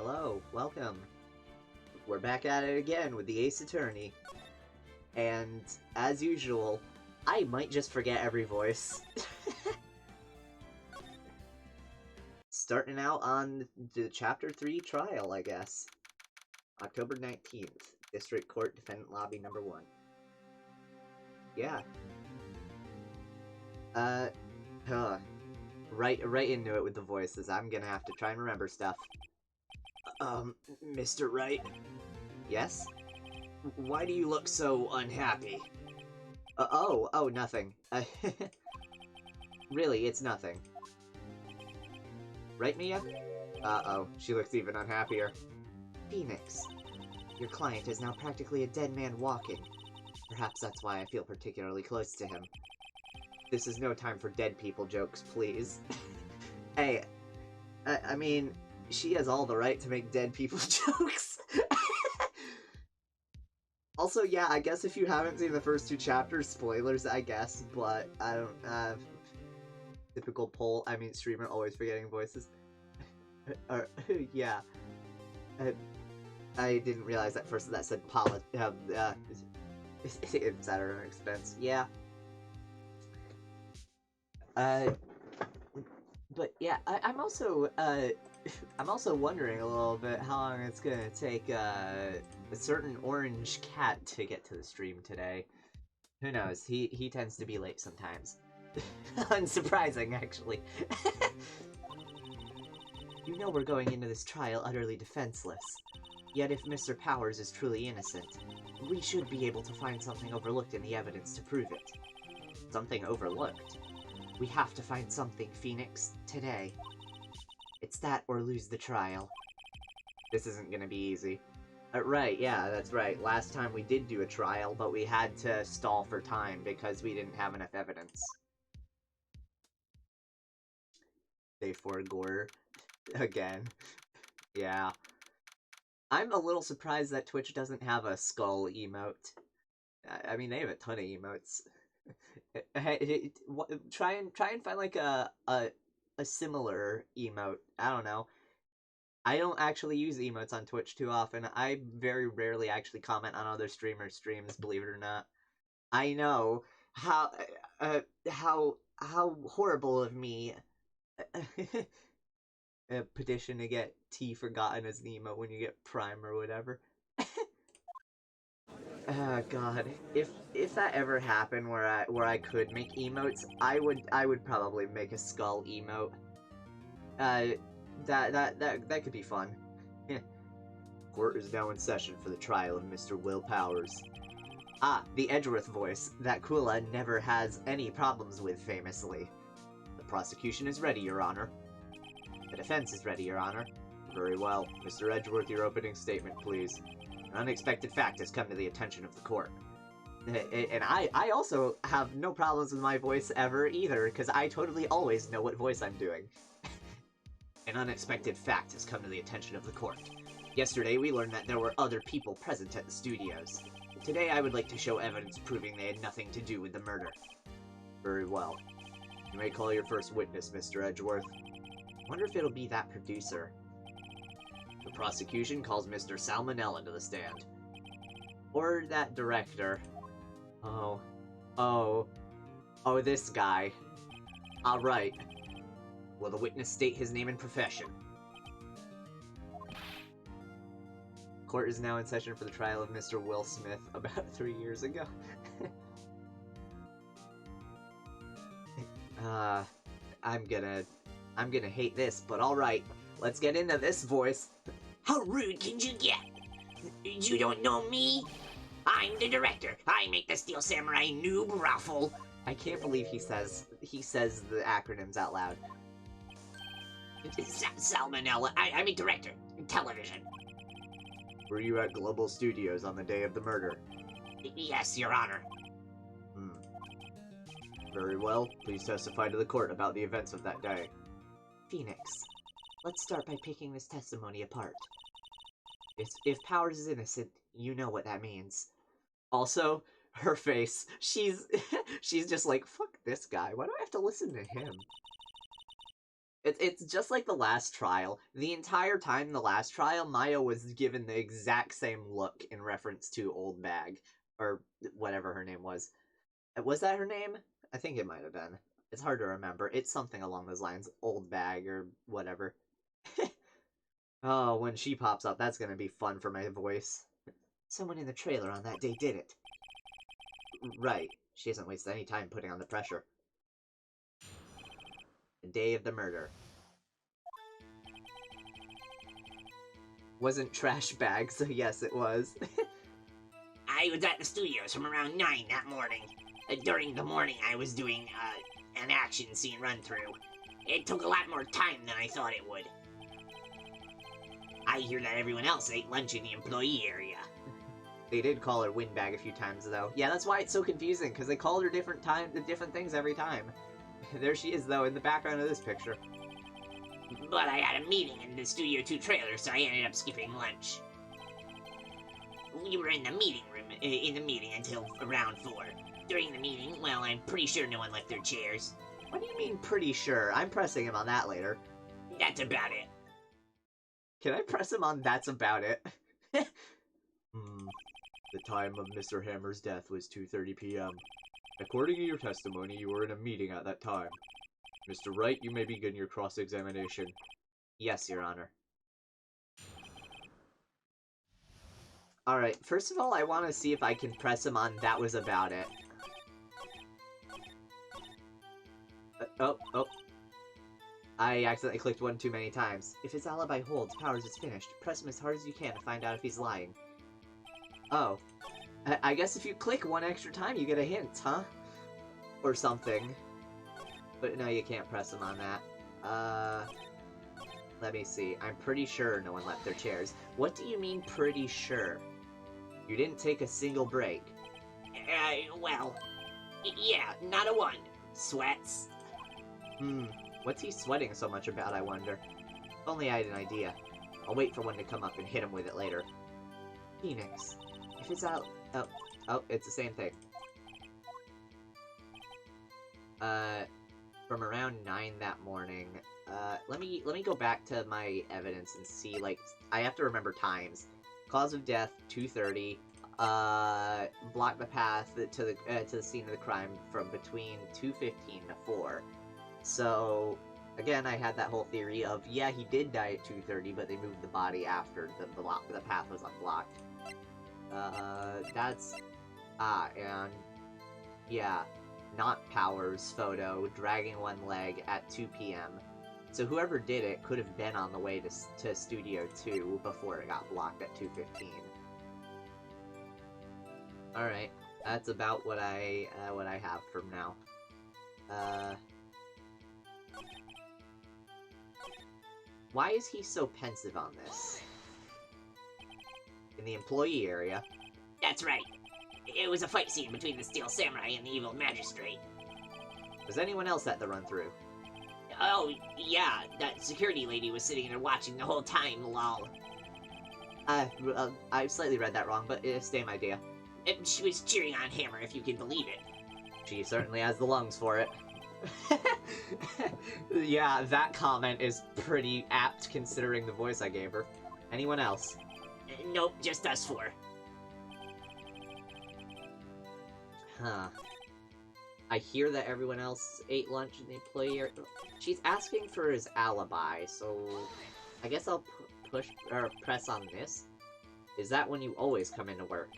Hello, welcome. We're back at it again with the Ace Attorney. And, as usual, I might just forget every voice. Starting out on the Chapter 3 trial, I guess. October 19th, District Court Defendant Lobby number 1. Yeah. Right into it with the voices. I'm gonna have to try and remember stuff. Mr. Wright? Yes? Why do you look so unhappy? Oh, nothing. Really, it's nothing. Right, Mia? Uh-oh, she looks even unhappier. Phoenix, your client is now practically a dead man walking. Perhaps that's why I feel particularly close to him. This is no time for dead people jokes, please. Hey, I mean, she has all the right to make dead people jokes. Also, yeah, I guess if you haven't seen the first 2 chapters, spoilers, I guess, but I don't, typical streamer always forgetting voices. Yeah. I didn't realize at first that said it's at her own expense. Yeah. But yeah, I'm also wondering a little bit how long it's gonna take a certain orange cat to get to the stream today. Who knows? He tends to be late sometimes. Unsurprising, actually. You know we're going into this trial utterly defenseless. Yet if Mr. Powers is truly innocent, we should be able to find something overlooked in the evidence to prove it. Something overlooked? We have to find something, Phoenix, today. It's that or lose the trial. This isn't gonna be easy. Right, yeah, that's right. Last time we did do a trial, but we had to stall for time because we didn't have enough evidence. Day 4 gore. Again. Yeah. I'm a little surprised that Twitch doesn't have a skull emote. I mean, they have a ton of emotes. Hey, try and find like a similar emote. I don't know. I don't actually use emotes on Twitch too often. I very rarely actually comment on other streamers' streams, believe it or not. I know how horrible of me. A petition to get T forgotten as an emote when you get Prime or whatever. Oh god, if that ever happened where I could make emotes, I would probably make a skull emote. That could be fun. Court is now in session for the trial of Mr. Will Powers. Ah, the Edgeworth voice that Kula never has any problems with, famously. The prosecution is ready, Your Honor. The defense is ready, Your Honor. Very well. Mr. Edgeworth, your opening statement, please. An unexpected fact has come to the attention of the court. And I also have no problems with my voice ever either, because I totally always know what voice I'm doing. An unexpected fact has come to the attention of the court. Yesterday we learned that there were other people present at the studios. Today I would like to show evidence proving they had nothing to do with the murder. Very well. You may call your first witness, Mr. Edgeworth. I wonder if it'll be that producer. The prosecution calls Mr. Salmonella to the stand. Or that director. Oh, this guy. Alright. Will the witness state his name and profession? Court is now in session for the trial of Mr. Will Smith about 3 years ago. I'm gonna hate this, but alright. Let's get into this voice. How rude can you get? You don't know me? I'm the director. I make the Steel Samurai noob raffle. I can't believe he says the acronyms out loud. Salmonella. I'm a director. Television. Were you at Global Studios on the day of the murder? Yes, Your Honor. Very well. Please testify to the court about the events of that day. Phoenix, let's start by picking this testimony apart. If Powers is innocent, you know what that means. Also, her face. She's just like, fuck this guy. Why do I have to listen to him? It's just like the last trial. The entire time in the last trial, Maya was given the exact same look in reference to Old Bag. Or whatever her name was. Was that her name? I think it might have been. It's hard to remember. It's something along those lines. Old Bag or whatever. Oh, when she pops up, that's gonna be fun for my voice. Someone in the trailer on that day did it. Right. She hasn't wasted any time putting on the pressure. The day of the murder. Wasn't trash bag, so yes, it was. I was at the studios from around 9 that morning. During the morning, I was doing an action scene run-through. It took a lot more time than I thought it would. I hear that everyone else ate lunch in the employee area. They did call her Windbag a few times, though. Yeah, that's why it's so confusing, because they called her different things every time. There she is, though, in the background of this picture. But I had a meeting in the Studio 2 trailer, so I ended up skipping lunch. We were in the meeting room, until around 4. During the meeting, well, I'm pretty sure no one left their chairs. What do you mean, pretty sure? I'm pressing him on that later. That's about it. Can I press him on that's about it? The time of Mr. Hammer's death was 2:30 p.m. According to your testimony, you were in a meeting at that time. Mr. Wright, you may begin your cross-examination. Yes, Your Honor. Alright, first of all, I want to see if I can press him on that was about it. Oh. I accidentally clicked one too many times. If his alibi holds, Powers is finished. Press him as hard as you can to find out if he's lying. Oh. I guess if you click one extra time, you get a hint, huh? Or something. But no, you can't press him on that. Let me see. I'm pretty sure no one left their chairs. What do you mean, pretty sure? You didn't take a single break. Well, yeah, not a one. Sweats. What's he sweating so much about, I wonder? If only I had an idea. I'll wait for one to come up and hit him with it later. Phoenix. If it's out... Oh, it's the same thing. From around 9 that morning, let me go back to my evidence and see, like, I have to remember times. Cause of death, 2:30. Block the path to the scene of the crime from between 2:15 to 4. So, again, I had that whole theory of, yeah, he did die at 2:30, but they moved the body after the path was unblocked. And, yeah, not Powers' photo, dragging one leg at 2 p.m. So whoever did it could have been on the way to Studio 2 before it got blocked at 2:15. Alright, that's about what I have from now. Why is he so pensive on this? In the employee area. That's right. It was a fight scene between the Steel Samurai and the evil magistrate. Was anyone else at the run-through? Oh, yeah, that security lady was sitting there watching the whole time, lol. I slightly read that wrong, but same idea. She was cheering on Hammer, if you can believe it. She certainly has the lungs for it. Yeah, that comment is pretty apt considering the voice I gave her. Anyone else? Nope, just us 4. Huh. I hear that everyone else ate lunch in the employee area. She's asking for his alibi, so I guess I'll press on this. Is that when you always come into work?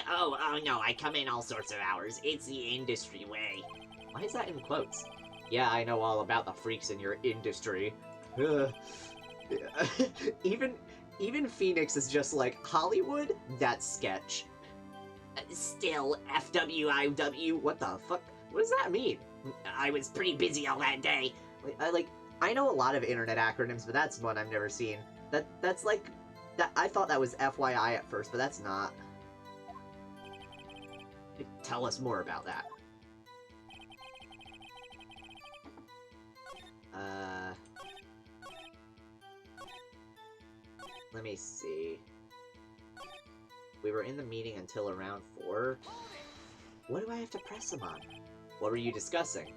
Oh no, I come in all sorts of hours. It's the industry way. Why is that in quotes? Yeah, I know all about the freaks in your industry. Even Phoenix is just like, Hollywood? That's sketch. Still, FWIW. What the fuck? What does that mean? I was pretty busy all that day. I know a lot of internet acronyms, but that's one I've never seen. That's like... I thought that was FYI at first, but that's not. Tell us more about that. Let me see. We were in the meeting until around 4. What do I have to press him on? What were you discussing?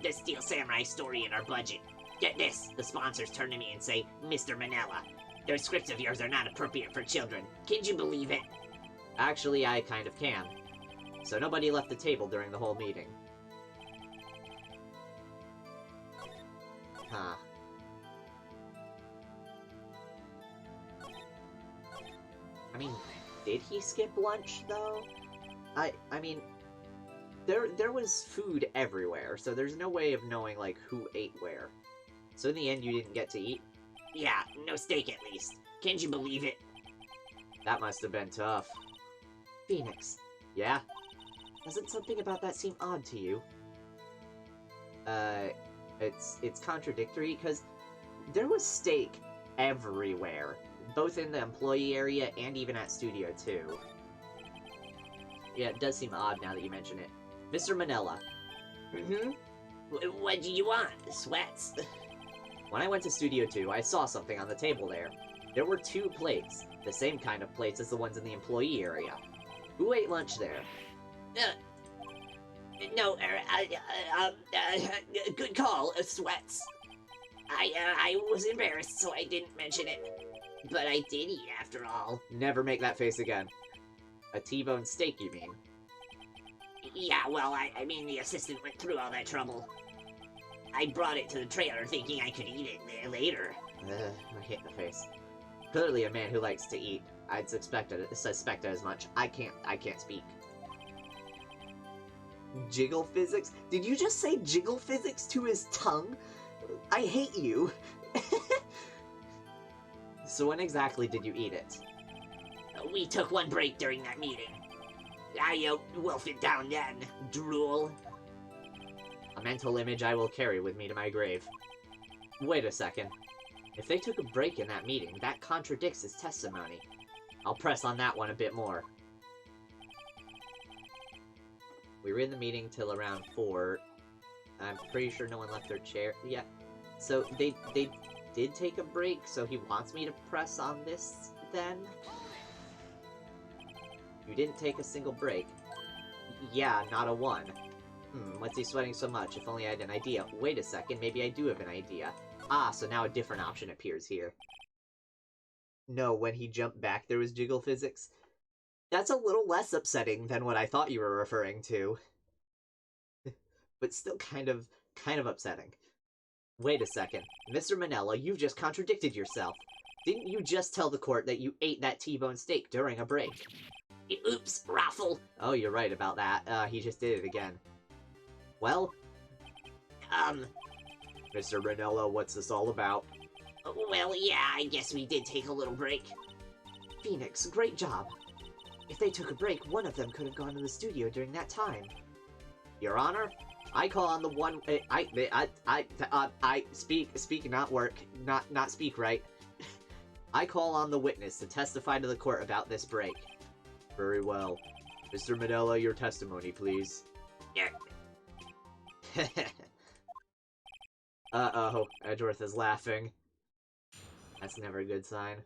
The Steel Samurai story in our budget. Get this, the sponsors turn to me and say, Mr. Manila, those scripts of yours are not appropriate for children. Can you believe it? Actually, I kind of can. So nobody left the table during the whole meeting. Huh. I mean, did he skip lunch, though? I mean, there was food everywhere, so there's no way of knowing, like, who ate where. So in the end, you didn't get to eat? Yeah, no steak at least. Can you believe it? That must have been tough. Phoenix. Yeah? Doesn't something about that seem odd to you? It's contradictory, because there was steak everywhere. Both in the employee area and even at Studio 2. Yeah, it does seem odd now that you mention it. Mr. Manila. Mm-hmm. What do you want? Sweats? When I went to Studio 2, I saw something on the table there. There were 2 plates, the same kind of plates as the ones in the employee area. Who ate lunch there? No, good call, Sweats. I was embarrassed, so I didn't mention it. But I did eat, after all. Never make that face again. A T-bone steak, you mean? Yeah, well, I mean, the assistant went through all that trouble. I brought it to the trailer thinking I could eat it there later. I hate the face. Clearly a man who likes to eat. I'd suspected as much. I can't speak. Jiggle physics? Did you just say jiggle physics to his tongue? I hate you. So when exactly did you eat it? We took one break during that meeting. I wolfed it down then. Drool. A mental image I will carry with me to my grave. Wait a second. If they took a break in that meeting, that contradicts his testimony. I'll press on that one a bit more. We were in the meeting till around 4. I'm pretty sure no one left their chair. Yeah. So they did take a break, so he wants me to press on this, then? You didn't take a single break. Yeah, not a one. What's he sweating so much? If only I had an idea. Wait a second, maybe I do have an idea. Ah, so now a different option appears here. No, when he jumped back there was jiggle physics. That's a little less upsetting than what I thought you were referring to. But still kind of upsetting. Wait a second. Mr. Manila, you've just contradicted yourself. Didn't you just tell the court that you ate that T-bone steak during a break? Oops, Raffle. Oh, you're right about that. He just did it again. Well? Mr. Manila, what's this all about? Well, yeah, I guess we did take a little break. Phoenix, great job. If they took a break, one of them could have gone to the studio during that time. Your Honor, I call on the one. I speak, not work, not speak, right? I call on the witness to testify to the court about this break. Very well. Mr. Manila, your testimony, please. Yeah. Uh-oh, Edgeworth is laughing. That's never a good sign.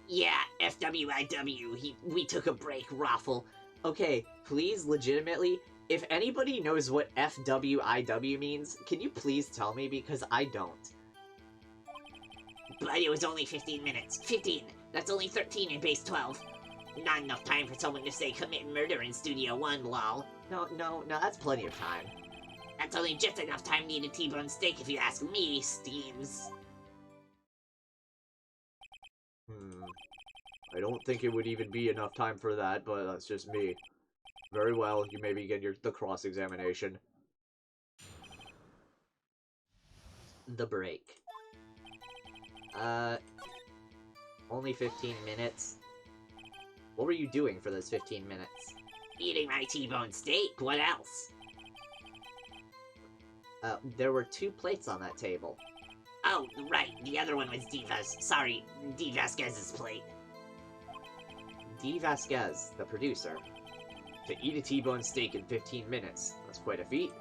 Yeah, FWIW, we took a break, Raffle. Okay, please, legitimately, if anybody knows what FWIW means, can you please tell me, because I don't. But it was only 15 minutes. 15! That's only 13 in base 12. Not enough time for someone to say commit murder in Studio 1, lol. No, that's plenty of time. That's only just enough time to eat a T-bone steak if you ask me, Steams. I don't think it would even be enough time for that, but that's just me. Very well, you may begin the cross-examination. The break. Only 15 minutes? What were you doing for those 15 minutes? Eating my T-bone steak, what else? There were 2 plates on that table. Oh, right, the other one was D. Vasquez's plate. D. Vasquez, the producer. To eat a T-bone steak in 15 minutes. That's quite a feat.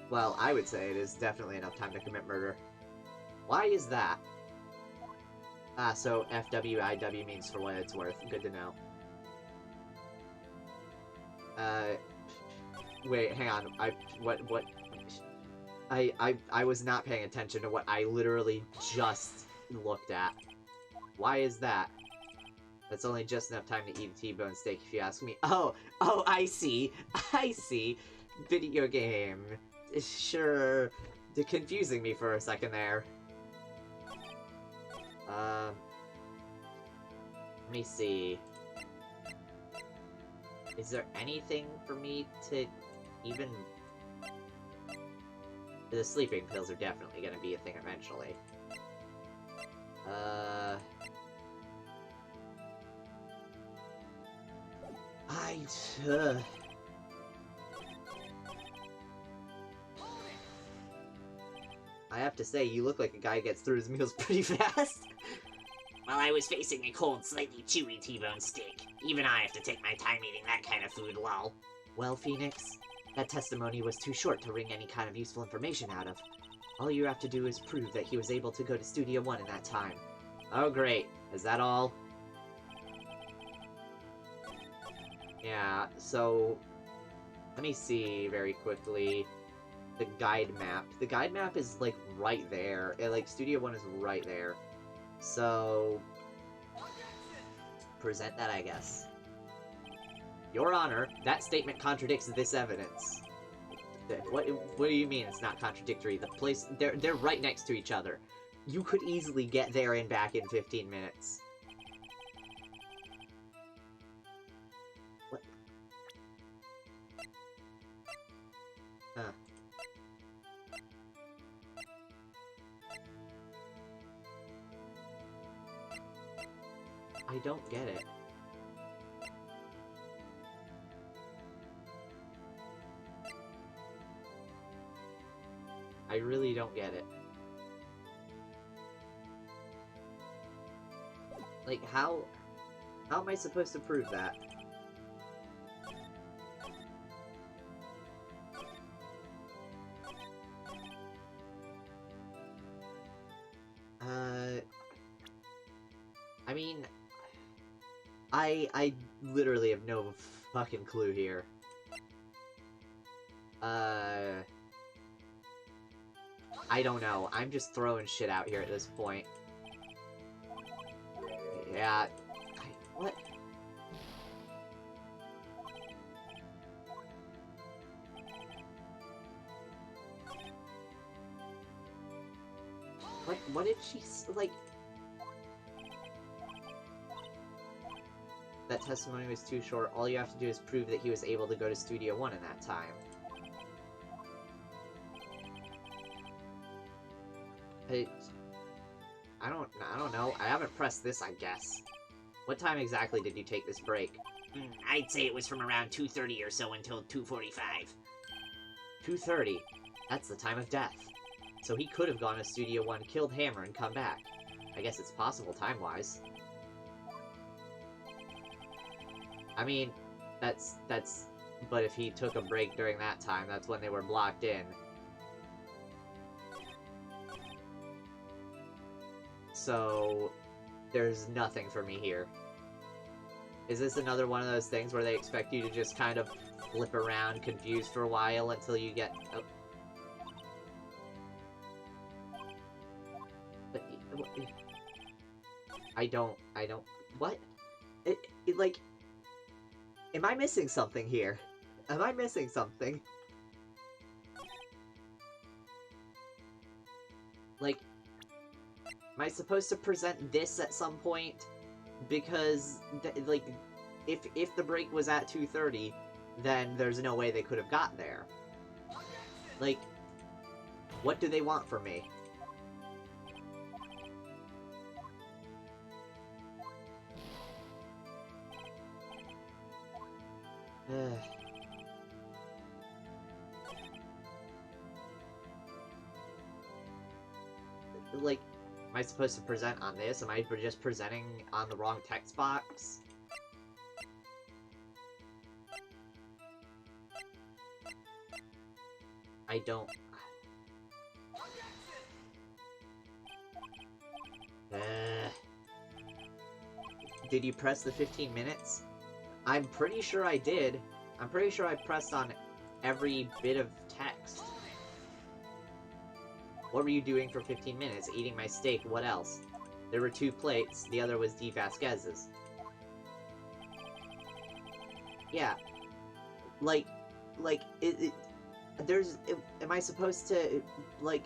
Well, I would say it is definitely enough time to commit murder. Why is that? Ah, so FWIW means for what it's worth. Good to know. Wait, hang on. What? I was not paying attention to what I literally just looked at. Why is that? That's only just enough time to eat a T-bone steak, if you ask me. Oh, I see. I see. Video game. Sure. They're confusing me for a second there. Let me see. Is there anything for me to even... The sleeping pills are definitely gonna be a thing eventually. I have to say, you look like a guy who gets through his meals pretty fast. While I was facing a cold, slightly chewy T-bone steak. Even I have to take my time eating that kind of food, lol. Well, Phoenix, that testimony was too short to wring any kind of useful information out of. All you have to do is prove that he was able to go to Studio 1 in that time. Oh, great. Is that all? Yeah, so... Let me see very quickly. The guide map. The guide map is, like, right there. Like, Studio 1 is right there. So... Present that, I guess. Your Honor, that statement contradicts this evidence. What do you mean it's not contradictory? The place... They're right next to each other. You could easily get there and back in 15 minutes. What? Huh. I don't get it. I really don't get it. Like, how am I supposed to prove that? I mean, I literally have no fucking clue here. I don't know. I'm just throwing shit out here at this point. Yeah. What? What did she, like... That testimony was too short. All you have to do is prove that he was able to go to Studio 1 in that time. I don't know. I haven't pressed this, I guess. What time exactly did you take this break? I'd say it was from around 2:30 or so until 2:45. 2:30? That's the time of death. So he could have gone to Studio 1, killed Hammer, and come back. I guess it's possible time-wise. I mean, that's... But if he took a break during that time, that's when they were blocked in. So, there's nothing for me here. Is this another one of those things where they expect you to just kind of flip around confused for a while until you get... Oh. But, I don't... What? Like... Am I missing something here? Am I missing something? Like... Am I supposed to present this at some point? Because, like, if the break was at 2:30, then there's no way they could have got there. Like, what do they want from me? Like, am I supposed to present on this? Am I just presenting on the wrong text box? I don't... Did you press the 15 minutes? I'm pretty sure I did. I'm pretty sure I pressed on every bit of text. What were you doing for 15 minutes? Eating my steak, what else? There were 2 plates, the other was D. Vasquez's. Yeah. Like, am I supposed to, like,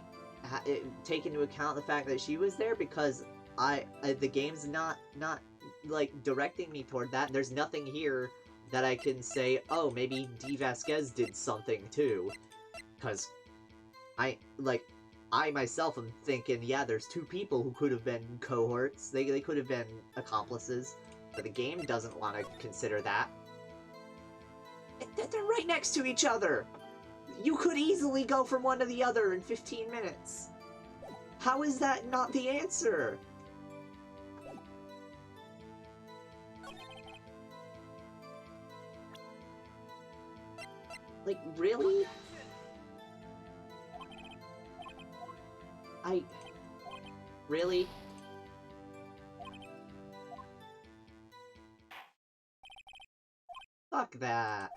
take into account the fact that she was there? Because the game's not, like, directing me toward that. There's nothing here that I can say, oh, maybe D. Vasquez did something too. Because I myself am thinking, yeah, there's 2 people who could have been cohorts. They could have been accomplices. But the game doesn't want to consider that. They're right next to each other! You could easily go from one to the other in 15 minutes. How is that not the answer? Like, really? Really? Fuck that.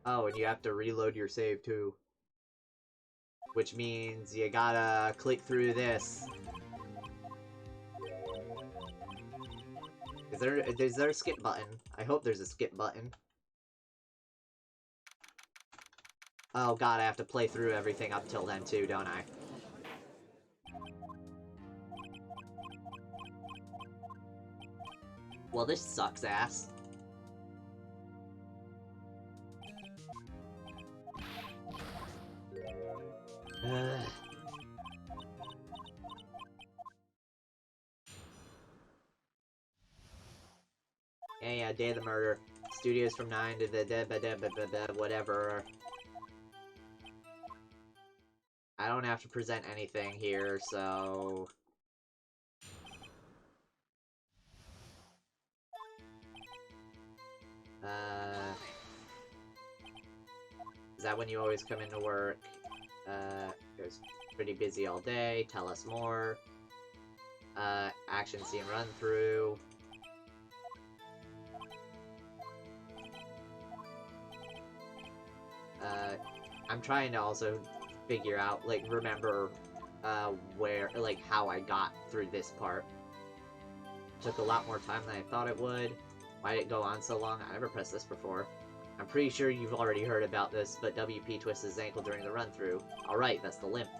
Oh, and you have to reload your save too. Which means you gotta click through this. Is there a skip button? I hope there's a skip button. Oh god, I have to play through everything up till then too, don't I? Well, this sucks ass. Yeah, day of the murder. Studios from 9 to the whatever. I don't have to present anything here, so... Is that when you always come into work? It was pretty busy all day. Tell us more. Action scene run through. I'm trying to also figure out, like, remember, how I got through this part. Took a lot more time than I thought it would. Why did it go on so long? I never pressed this before. I'm pretty sure you've already heard about this, but WP twists his ankle during the run-through. Alright, that's the limp.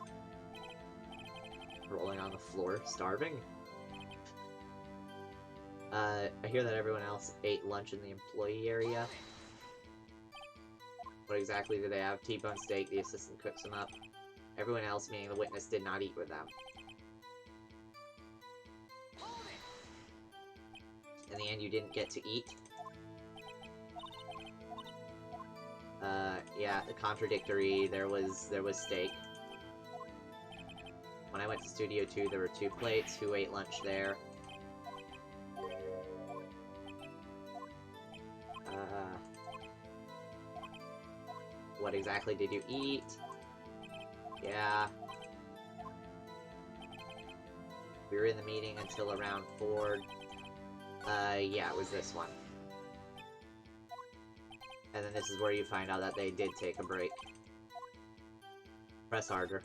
Rolling on the floor, starving? I hear that everyone else ate lunch in the employee area. What exactly do they have? T-bone steak, the assistant cooks them up. Everyone else, meaning the witness, did not eat with them. In the end, you didn't get to eat? Yeah, the contradictory, there was steak. When I went to Studio 2, there were 2 plates. Who ate lunch there? What exactly did you eat? Yeah. We were in the meeting until around 4. Yeah, it was this one. And then this is where you find out that they did take a break. Press harder.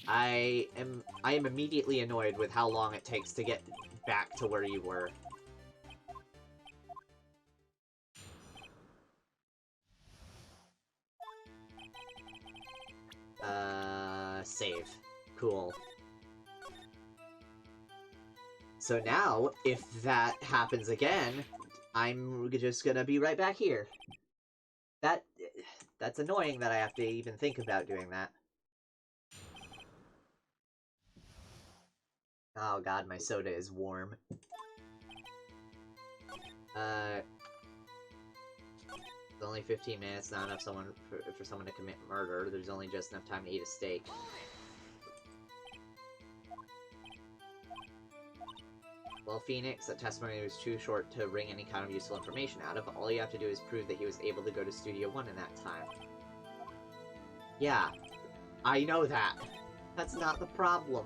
I am immediately annoyed with how long it takes to get back to where you were. Save. Cool. So now, if that happens again, I'm just gonna be right back here. That's annoying that I have to even think about doing that. Oh god, my soda is warm. It's only 15 minutes, not enough for someone to commit murder. There's only just enough time to eat a steak. Well, Phoenix, that testimony was too short to wring any kind of useful information out of. All you have to do is prove that he was able to go to Studio 1 in that time. Yeah, I know that. That's not the problem.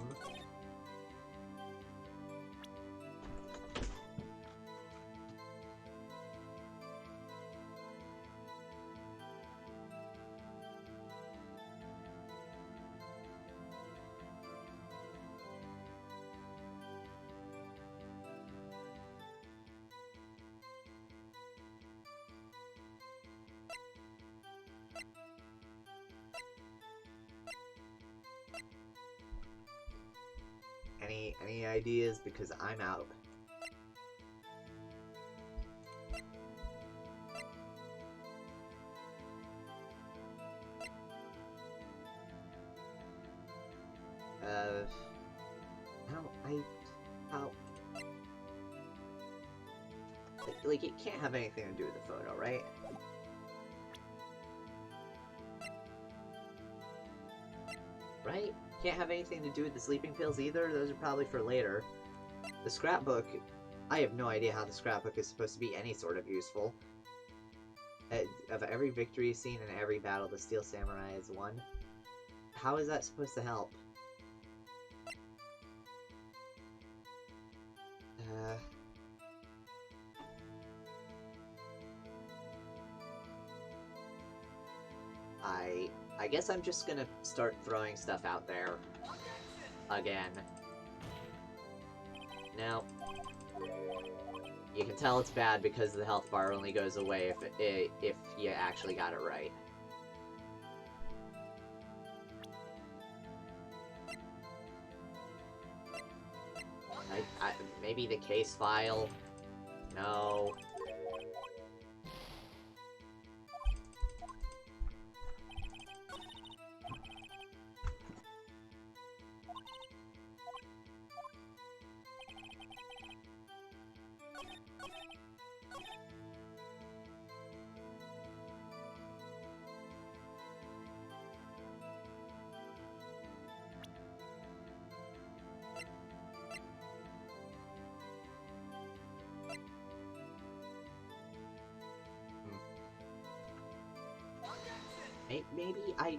Any ideas? Because I'm out. How? Like, it can't have anything to do with the photo, right? Right? Can't have anything to do with the sleeping pills either. Those are probably for later. The scrapbook, I have no idea how the scrapbook is supposed to be any sort of useful. Of every victory scene in every battle, the Steel Samurai has won. How is that supposed to help? I guess I'm just gonna start throwing stuff out there again. Now, you can tell it's bad because the health bar only goes away if you actually got it right. Maybe the case file? No. Maybe I...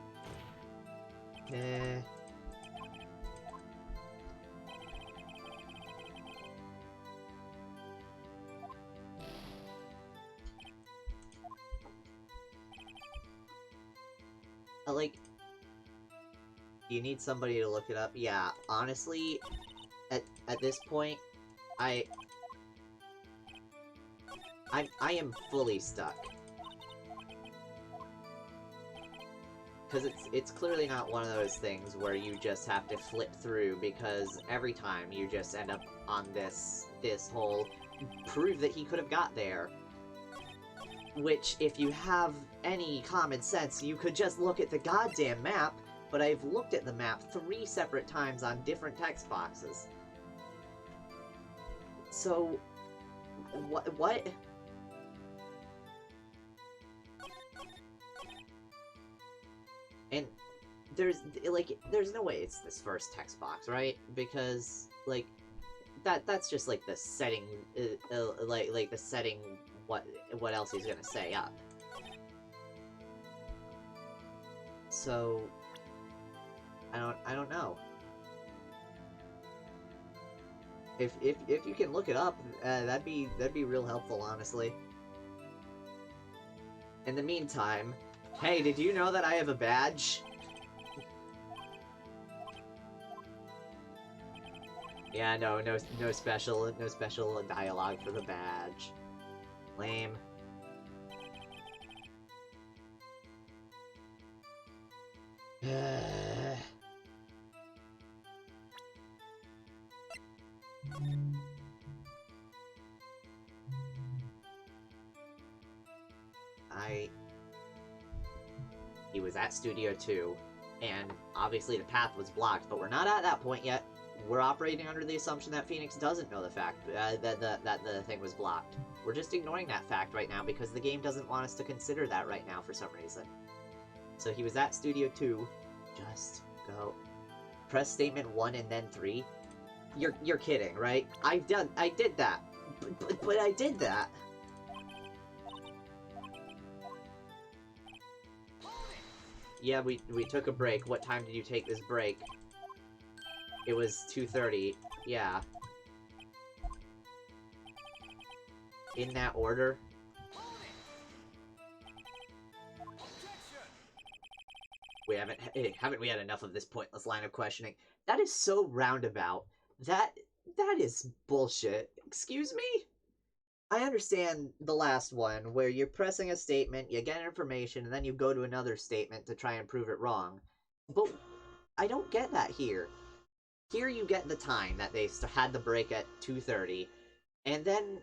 like... You need somebody to look it up? Yeah, honestly, at this point, I am fully stuck. Because it's clearly not one of those things where you just have to flip through, because every time you just end up on this whole prove that he could have got there. Which, if you have any common sense, you could just look at the goddamn map, but I've looked at the map 3 separate times on different text boxes. So, what? And there's no way it's this first text box, right? Because, like, that's just, like, the setting, like the setting, what else he's gonna say up. So, I don't know. If you can look it up, that'd be real helpful, honestly. In the meantime, hey, did you know that I have a badge? Yeah, no special dialogue for the badge. Lame. He was at Studio 2, and obviously the path was blocked, but we're not at that point yet. We're operating under the assumption that Phoenix doesn't know the fact that the thing was blocked. We're just ignoring that fact right now because the game doesn't want us to consider that right now for some reason. So he was at Studio 2. Just go. Press statement 1 and then 3. You're kidding, right? I did that. But I did that. Yeah, we took a break. What time did you take this break? It was 2:30. Yeah. In that order? We haven't we had enough of this pointless line of questioning? That is so roundabout. That is bullshit. Excuse me? I understand the last one, where you're pressing a statement, you get information, and then you go to another statement to try and prove it wrong. But I don't get that here. Here you get the time that they had the break at 2:30, and then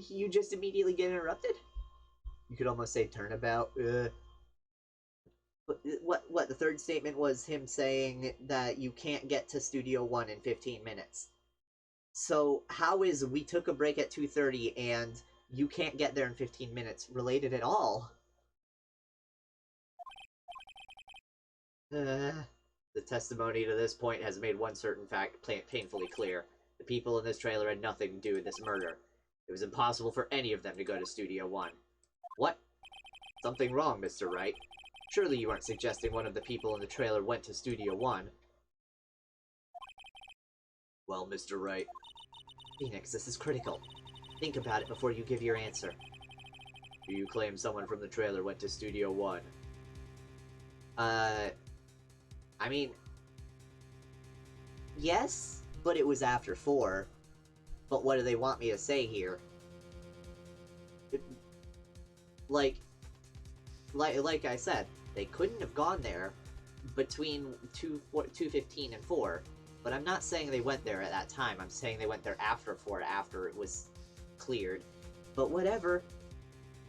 you just immediately get interrupted. You could almost say turnabout. What the third statement was him saying that you can't get to Studio 1 in 15 minutes. So how is we took a break at 2:30 and you can't get there in 15 minutes related at all? The testimony to this point has made one certain fact painfully clear. The people in this trailer had nothing to do with this murder. It was impossible for any of them to go to Studio 1. What? Something wrong, Mr. Wright. Surely you aren't suggesting one of the people in the trailer went to Studio 1. Well, Mr. Wright. Phoenix, this is critical. Think about it before you give your answer. Do you claim someone from the trailer went to Studio 1? I mean... Yes, but it was after 4. But what do they want me to say here? Like I said, they couldn't have gone there between 2:15 and 4. But I'm not saying they went there at that time. I'm saying they went there after 4, after it was cleared. But whatever.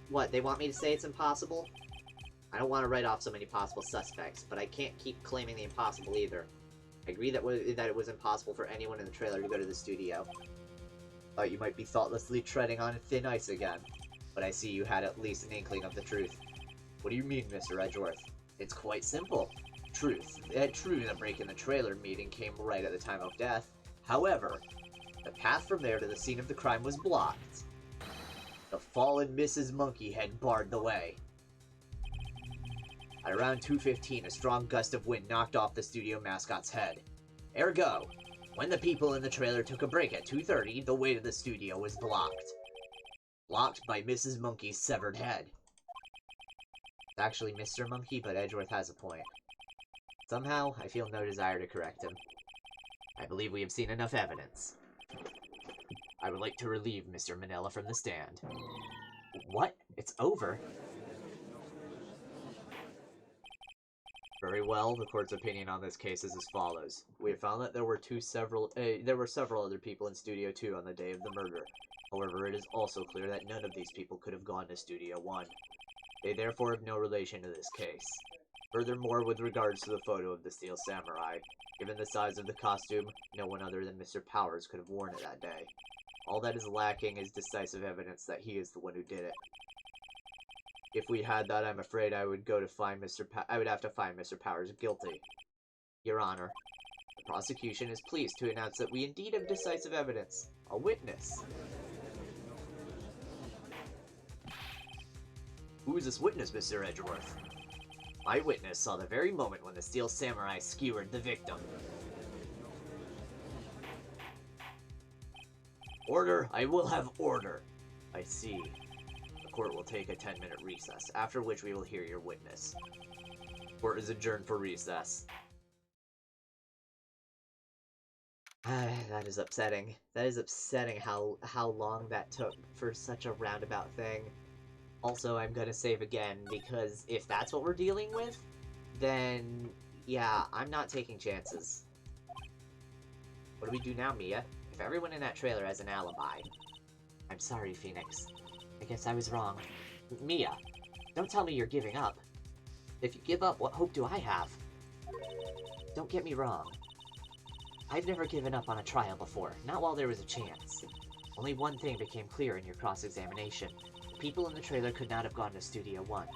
What, they want me to say it's impossible? I don't want to write off so many possible suspects, but I can't keep claiming the impossible either. I agree that it was impossible for anyone in the trailer to go to the studio. Thought you might be thoughtlessly treading on thin ice again, but I see you had at least an inkling of the truth. What do you mean, Mr. Edgeworth? It's quite simple. True, the break in the trailer meeting came right at the time of death. However, the path from there to the scene of the crime was blocked. The fallen Mrs. Monkeyhead barred the way. At around 2:15, a strong gust of wind knocked off the studio mascot's head. Ergo, when the people in the trailer took a break at 2:30, the way to the studio was blocked. Blocked by Mrs. Monkey's severed head. It's actually Mr. Monkey, but Edgeworth has a point. Somehow, I feel no desire to correct him. I believe we have seen enough evidence. I would like to relieve Mr. Manila from the stand. What? It's over? Very well, the court's opinion on this case is as follows. We have found that there were several other people in Studio 2 on the day of the murder. However, it is also clear that none of these people could have gone to Studio 1. They therefore have no relation to this case. Furthermore, with regards to the photo of the Steel Samurai, given the size of the costume, no one other than Mr. Powers could have worn it that day. All that is lacking is decisive evidence that he is the one who did it. If we had that, I'm afraid I would have to find Mr. Powers guilty. Your Honor, the prosecution is pleased to announce that we indeed have decisive evidence. A witness. Who is this witness, Mr. Edgeworth? My witness saw the very moment when the Steel Samurai skewered the victim. Order! I will have order! I see. The court will take a 10-minute recess, after which we will hear your witness. Court is adjourned for recess. That is upsetting. That is upsetting how long that took for such a roundabout thing. Also, I'm gonna save again, because if that's what we're dealing with, then, yeah, I'm not taking chances. What do we do now, Mia? If everyone in that trailer has an alibi... I'm sorry, Phoenix. I guess I was wrong. Mia, don't tell me you're giving up. If you give up, what hope do I have? Don't get me wrong. I've never given up on a trial before, not while there was a chance. Only one thing became clear in your cross-examination. The people in the trailer could not have gone to Studio 1.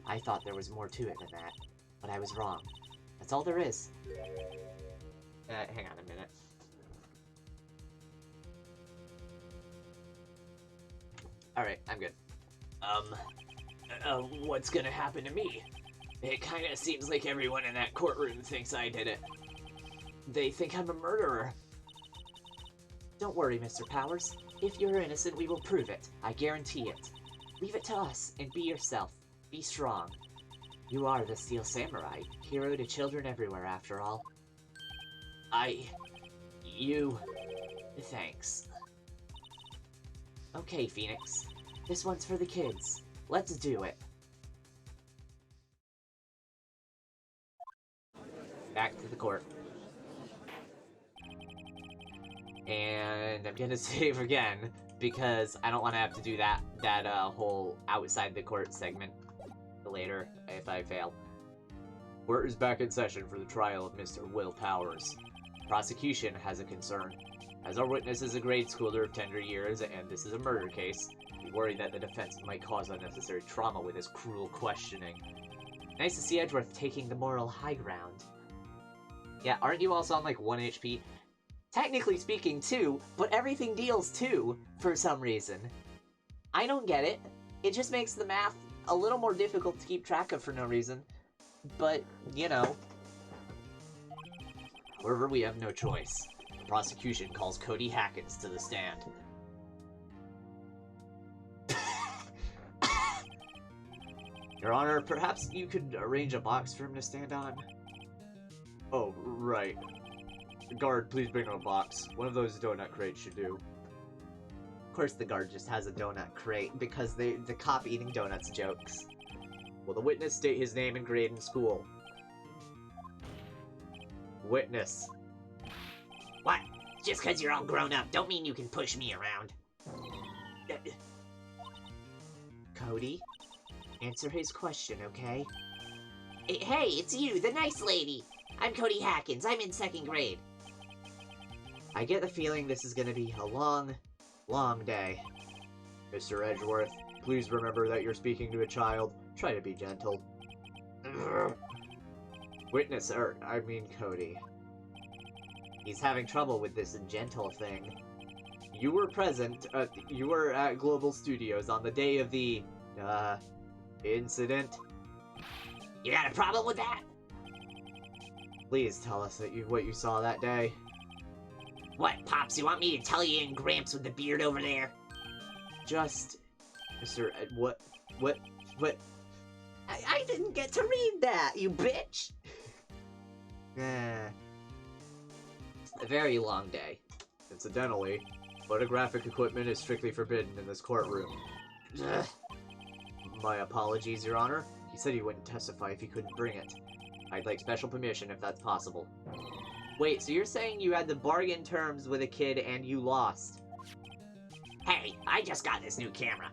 I thought there was more to it than that, but I was wrong. That's all there is. Hang on a minute. Alright, I'm good. What's gonna happen to me? It kinda seems like everyone in that courtroom thinks I did it. They think I'm a murderer. Don't worry, Mr. Powers. If you're innocent, we will prove it. I guarantee it. Leave it to us, and be yourself. Be strong. You are the Steel Samurai, hero to children everywhere, after all. Thanks. Okay, Phoenix. This one's for the kids. Let's do it. Back to the court. And I'm gonna save again, because I don't want to have to do that whole outside the court segment later if I fail. Court is back in session for the trial of Mr. Will Powers. Prosecution has a concern. As our witness is a grade schooler of tender years, and this is a murder case, we worry that the defense might cause unnecessary trauma with his cruel questioning. Nice to see Edgeworth taking the moral high ground. Yeah, aren't you also on like 1 HP? Technically speaking, 2, but everything deals 2 for some reason. I don't get it. It just makes the math a little more difficult to keep track of for no reason. But, you know. However, we have no choice. The prosecution calls Cody Hackins to the stand. Your Honor, perhaps you could arrange a box for him to stand on? Oh, right. Guard, please bring him a box. One of those donut crates should do. Of course the guard just has a donut crate, because the cop eating donuts jokes. Will the witness state his name and grade in school? Witness. What? Just because you're all grown up, don't mean you can push me around. Cody? Answer his question, okay? Hey, it's you, the nice lady. I'm Cody Hackins. I'm in 2nd grade. I get the feeling this is gonna be a long, long day. Mr. Edgeworth, please remember that you're speaking to a child. Try to be gentle. Witness, I mean Cody. He's having trouble with this gentle thing. You were present, you were at Global Studios on the day of the, incident. You got a problem with that? Please tell us what you saw that day. What, Pops, you want me to tell you and Gramps with the beard over there? Just... Mr. What? I didn't get to read that, you bitch! A very long day. Incidentally, photographic equipment is strictly forbidden in this courtroom. Ugh. My apologies, Your Honor. He said he wouldn't testify if he couldn't bring it. I'd like special permission if that's possible. Wait, so you're saying you had the bargain terms with a kid and you lost? Hey, I just got this new camera.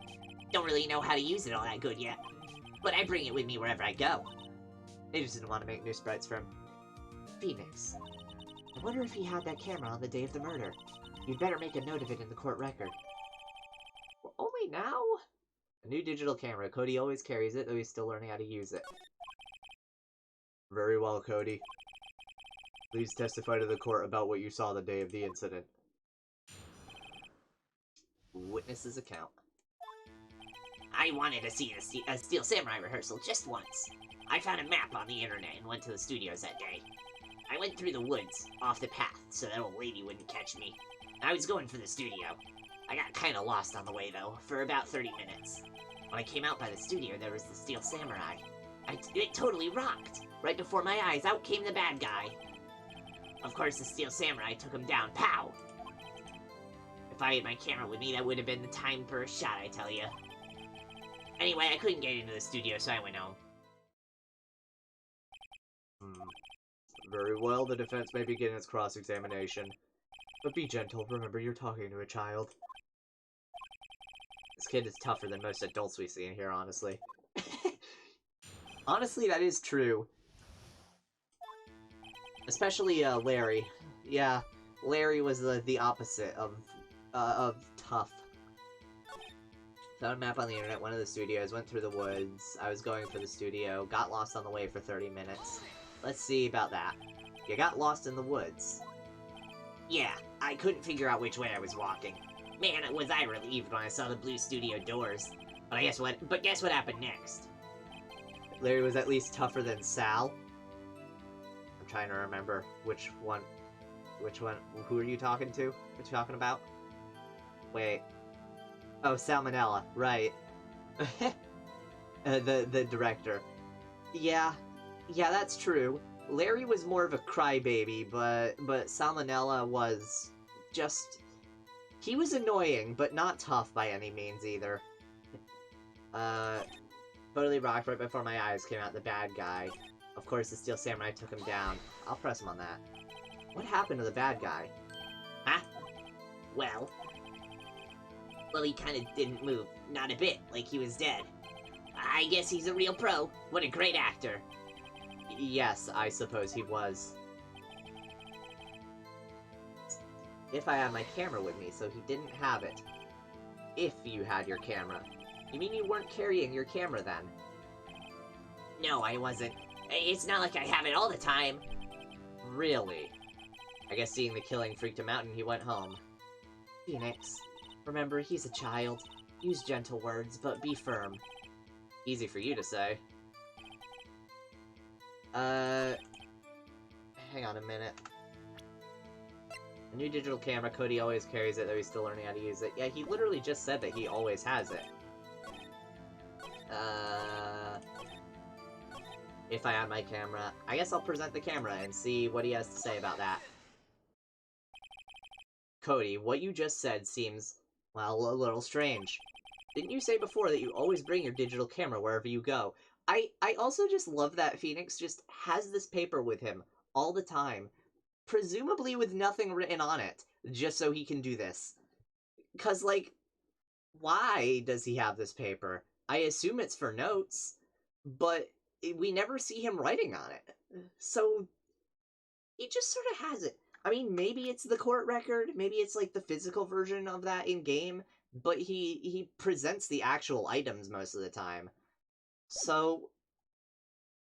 Don't really know how to use it all that good yet. But I bring it with me wherever I go. They just didn't want to make new sprites for him. Phoenix. I wonder if he had that camera on the day of the murder. You'd better make a note of it in the court record. Well, only now? A new digital camera. Cody always carries it, though he's still learning how to use it. Very well, Cody. Please testify to the court about what you saw the day of the incident. Witness's account. I wanted to see a Steel Samurai rehearsal just once. I found a map on the internet and went to the studios that day. I went through the woods, off the path, so that old lady wouldn't catch me. I was going for the studio. I got kinda lost on the way, though, for about 30 minutes. When I came out by the studio, there was the Steel Samurai. It totally rocked! Right before my eyes, out came the bad guy. Of course, the Steel Samurai took him down. Pow! If I had my camera with me, that would have been the time for a shot, I tell you. Anyway, I couldn't get into the studio, so I went home. Very well, the defense may begin its cross-examination. But be gentle, remember you're talking to a child. This kid is tougher than most adults we see in here, honestly. Honestly, that is true. Especially, Larry. Yeah, Larry was the opposite of tough. Found a map on the internet, went to the studios, went through the woods. I was going for the studio, got lost on the way for 30 minutes. Let's see about that. You got lost in the woods. Yeah, I couldn't figure out which way I was walking. Man, was I relieved when I saw the blue studio doors. But guess what happened next? Larry was at least tougher than Sal. I'm trying to remember which one, who are you talking to? What you talking about? Wait. Oh, Salmonella, right. The director. Yeah, that's true. Larry was more of a crybaby, but Salmonella was just... He was annoying, but not tough by any means either. Totally rocked right before my eyes came out the bad guy. Of course, the Steel Samurai took him down. I'll press him on that. What happened to the bad guy? Huh? Well, he kinda didn't move. Not a bit, like he was dead. I guess he's a real pro. What a great actor. Yes, I suppose he was. If I had my camera with me, so he didn't have it. If you had your camera. You mean you weren't carrying your camera then? No, I wasn't. It's not like I have it all the time. Really? I guess seeing the killing freaked him out and he went home. Phoenix, remember, he's a child. Use gentle words, but be firm. Easy for you to say. Hang on a minute. A new digital camera, Cody always carries it, though he's still learning how to use it. Yeah, he literally just said that he always has it. If I had my camera, I guess I'll present the camera and see what he has to say about that. Cody, what you just said seems, well, a little strange. Didn't you say before that you always bring your digital camera wherever you go? I also just love that Phoenix just has this paper with him all the time, presumably with nothing written on it, just so he can do this. 'Cause, like, why does he have this paper? I assume it's for notes, but we never see him writing on it. So, he just sort of has it. I mean, maybe it's the court record, maybe it's like the physical version of that in-game, but he presents the actual items most of the time. So,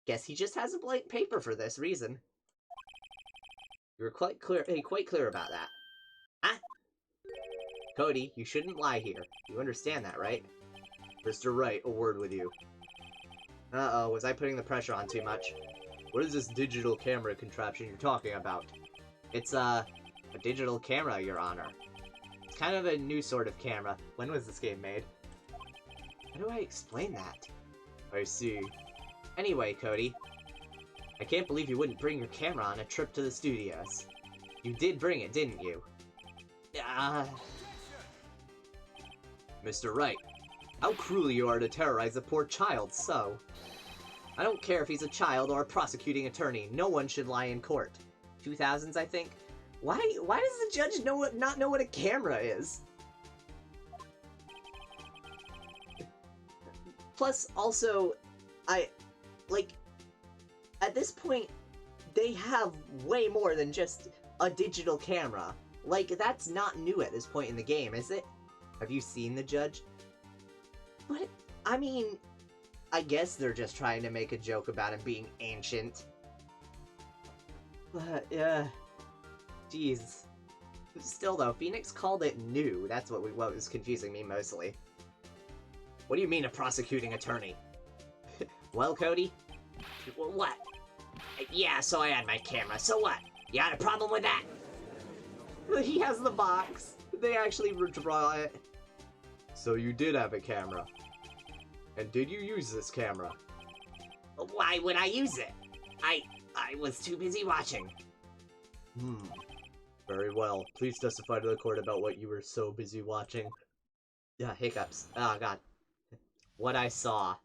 guess he just has a blank paper for this reason. You were quite clear about that. Huh? Cody, you shouldn't lie here. You understand that, right? Mr. Wright, a word with you. Uh-oh, was I putting the pressure on too much? What is this digital camera contraption you're talking about? It's, a digital camera, Your Honor. It's kind of a new sort of camera. When was this game made? How do I explain that? I see. Anyway, Cody, I can't believe you wouldn't bring your camera on a trip to the studios. You did bring it, didn't you? Mr. Wright, how cruel you are to terrorize a poor child so. I don't care if he's a child or a prosecuting attorney, no one should lie in court. 2000s, I think? Why does the judge not know what a camera is? Plus, also, at this point, they have way more than just a digital camera. Like, that's not new at this point in the game, is it? Have you seen the judge? But, I mean, I guess they're just trying to make a joke about him being ancient. But, jeez. Still though, Phoenix called it new. That's what was confusing me mostly. What do you mean a prosecuting attorney? Well, Cody? What? Yeah, so I had my camera. So what? You got a problem with that? He has the box. They actually draw it. So you did have a camera. And did you use this camera? Why would I use it? I was too busy watching. Very well. Please testify to the court about what you were so busy watching. Yeah, hiccups. Oh, God. What I saw.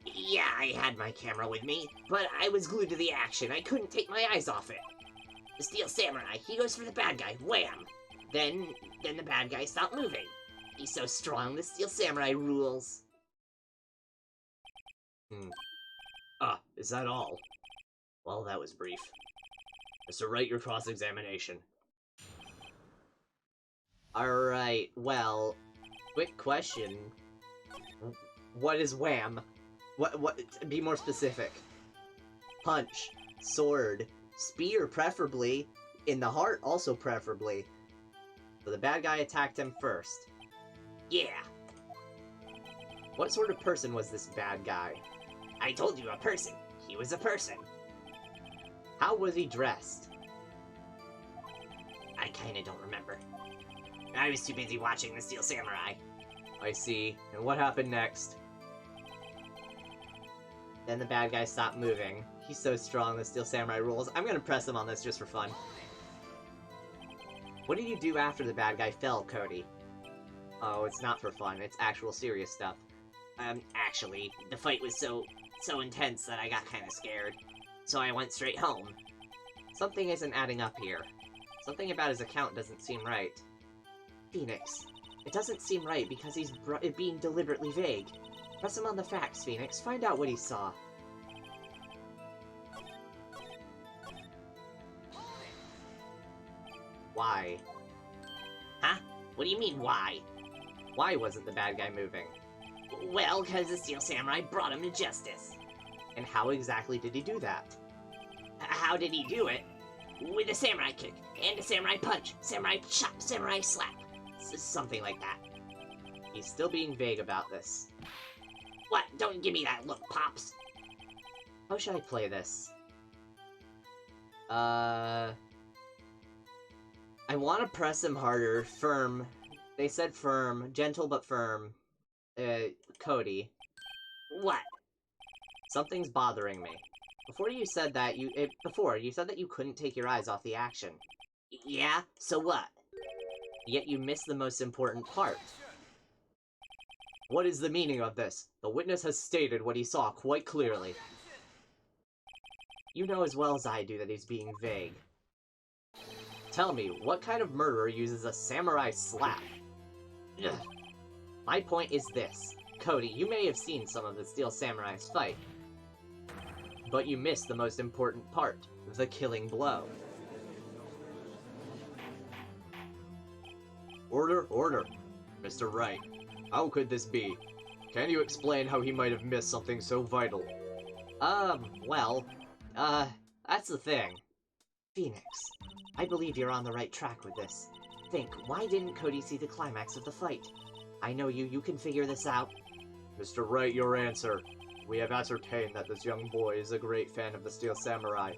Yeah, I had my camera with me, but I was glued to the action. I couldn't take my eyes off it. The Steel Samurai, he goes for the bad guy. Wham! Then the bad guy stopped moving. He's so strong, the Steel Samurai rules. Is that all? Well, that was brief. Mr. Wright, your cross-examination. Alright, well, quick question. What is wham? What, be more specific. Punch. sword, spear preferably, in the heart also preferably. So the bad guy attacked him first. Yeah, What sort of person was this bad guy? I told you, a person. He was a person. How was he dressed? I kinda don't remember. I was too busy watching The Steel Samurai. I see. And what happened next? Then the bad guy stopped moving. He's so strong, the Steel Samurai rules. I'm gonna press him on this just for fun. What did you do after the bad guy fell, Cody? Oh, it's not for fun. It's actual serious stuff. Actually, the fight was so intense that I got kinda scared. So I went straight home. Something isn't adding up here. Something about his account doesn't seem right. Phoenix, it doesn't seem right because he's being deliberately vague. Press him on the facts, Phoenix. Find out what he saw. Why? Huh? What do you mean, why? Why wasn't the bad guy moving? Well, because the Steel Samurai brought him to justice. And how exactly did he do that? How did he do it? With a samurai kick, and a samurai punch, samurai chop, samurai slap. Something like that. He's still being vague about this. What? Don't give me that look, Pops. How should I play this? I want to press him harder. Firm. They said firm. Gentle but firm. Cody. What? Something's bothering me. Before you said that you said that you couldn't take your eyes off the action. Yeah? So what? Yet you missed the most important part. What is the meaning of this? The witness has stated what he saw quite clearly. You know as well as I do that he's being vague. Tell me, what kind of murderer uses a samurai slap? Ugh. My point is this. Cody, you may have seen some of the Steel Samurai's fight, but you missed the most important part, the killing blow. Order, order. Mr. Wright, how could this be? Can you explain how he might have missed something so vital? That's the thing. Phoenix, I believe you're on the right track with this. Think, why didn't Cody see the climax of the fight? I know you can figure this out. Mr. Wright, your answer. We have ascertained that this young boy is a great fan of the Steel Samurai.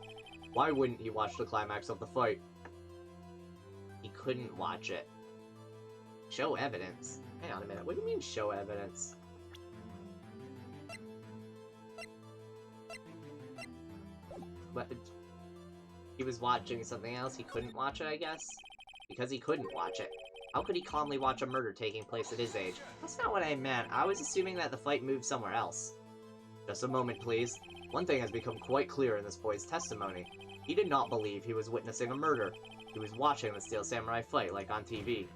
Why wouldn't he watch the climax of the fight? He couldn't watch it. Show evidence? Hang on a minute, what do you mean show evidence? But he was watching something else, he couldn't watch it, I guess? Because he couldn't watch it. How could he calmly watch a murder taking place at his age? That's not what I meant. I was assuming that the fight moved somewhere else. Just a moment, please. One thing has become quite clear in this boy's testimony. He did not believe he was witnessing a murder. He was watching the Steel Samurai fight, like on TV.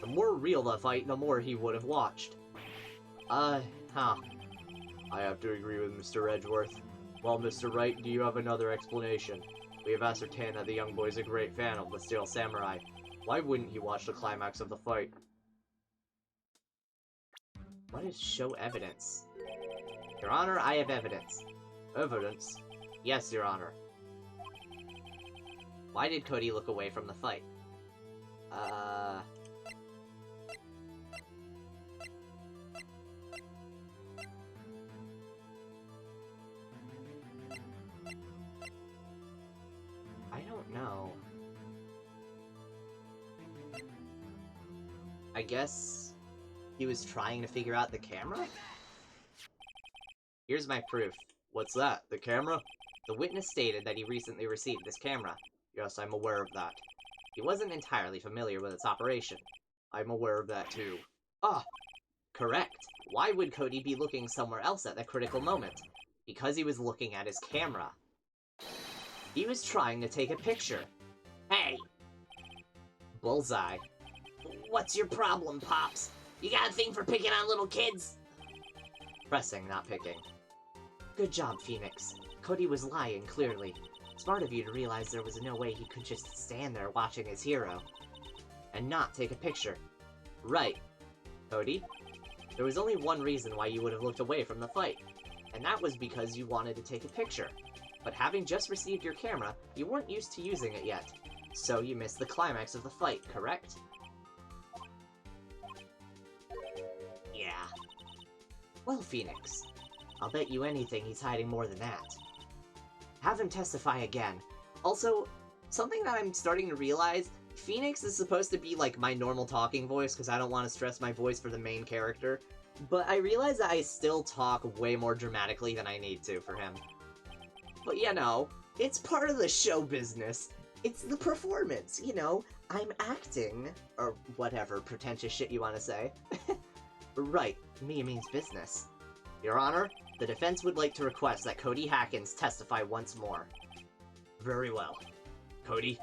The more real the fight, the more he would have watched. I have to agree with Mr. Edgeworth. Well, Mr. Wright, do you have another explanation? We have ascertained that the young boy is a great fan of the Steel Samurai. Why wouldn't he watch the climax of the fight? What is show evidence? Your Honor, I have evidence. Evidence? Yes, Your Honor. Why did Cody look away from the fight? I don't know. I guess he was trying to figure out the camera? Here's my proof. What's that? The camera? The witness stated that he recently received this camera. Yes, I'm aware of that. He wasn't entirely familiar with its operation. I'm aware of that too. Ah! Correct. Why would Cody be looking somewhere else at that critical moment? Because he was looking at his camera. He was trying to take a picture. Hey, Bullseye. what's your problem, Pops? You got a thing for picking on little kids? Pressing, not picking. Good job, Phoenix. Cody was lying, clearly. Smart of you to realize there was no way he could just stand there watching his hero. And not take a picture. Right. Cody? There was only one reason why you would have looked away from the fight. And that was because you wanted to take a picture. But having just received your camera, you weren't used to using it yet. So you missed the climax of the fight, correct? Yeah. Well, Phoenix, I'll bet you anything he's hiding more than that. Have him testify again. Also, something that I'm starting to realize, Phoenix is supposed to be like my normal talking voice because I don't want to stress my voice for the main character, but I realize that I still talk way more dramatically than I need to for him. But you know, it's part of the show business. It's the performance, you know? I'm acting, or whatever pretentious shit you want to say. Right, me means business. Your Honor, the defense would like to request that Cody Hackins testify once more. Very well. Cody,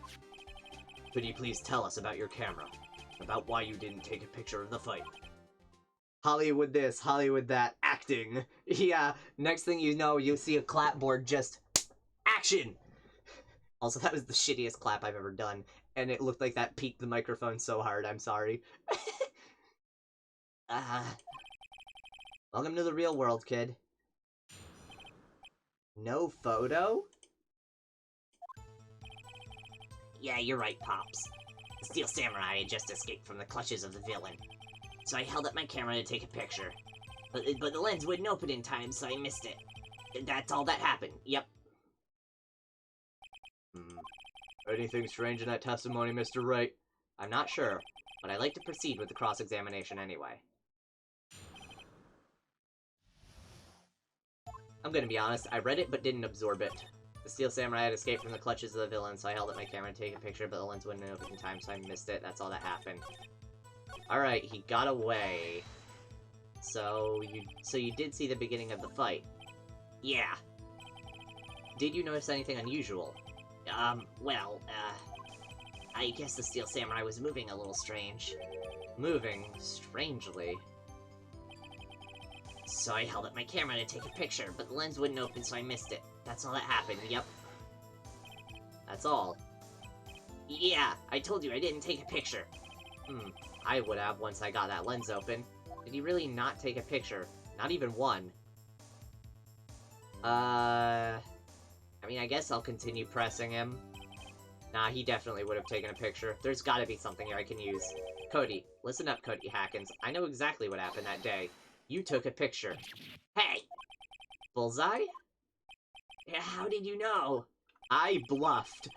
could you please tell us about your camera? About why you didn't take a picture of the fight? Hollywood this, Hollywood that, acting. Yeah, next thing you know, you'll see a clapboard just... action! Also, that was the shittiest clap I've ever done, and it looked like that peaked the microphone so hard, I'm sorry. Welcome to the real world, kid. No photo? Yeah, you're right, Pops. The Steel Samurai had just escaped from the clutches of the villain. So I held up my camera to take a picture. But the lens wouldn't open in time, so I missed it. That's all that happened, yep. Anything strange in that testimony, Mr. Wright? I'm not sure, but I'd like to proceed with the cross-examination anyway. I'm gonna be honest, I read it but didn't absorb it. The Steel Samurai had escaped from the clutches of the villain, so I held up my camera to take a picture, but the lens wouldn't open in time, so I missed it. That's all that happened. Alright, he got away. So you did see the beginning of the fight? Yeah. Did you notice anything unusual? I guess the Steel Samurai was moving a little strange. Moving strangely. So I held up my camera to take a picture, but the lens wouldn't open, so I missed it. That's all that happened, yep. That's all? Yeah, I told you I didn't take a picture. I would have once I got that lens open. Did he really not take a picture? Not even one. I mean, I guess I'll continue pressing him. Nah, he definitely would have taken a picture. There's gotta be something here I can use. Cody, listen up, Cody Hackins. I know exactly what happened that day. You took a picture. Hey! Bullseye? How did you know? I bluffed.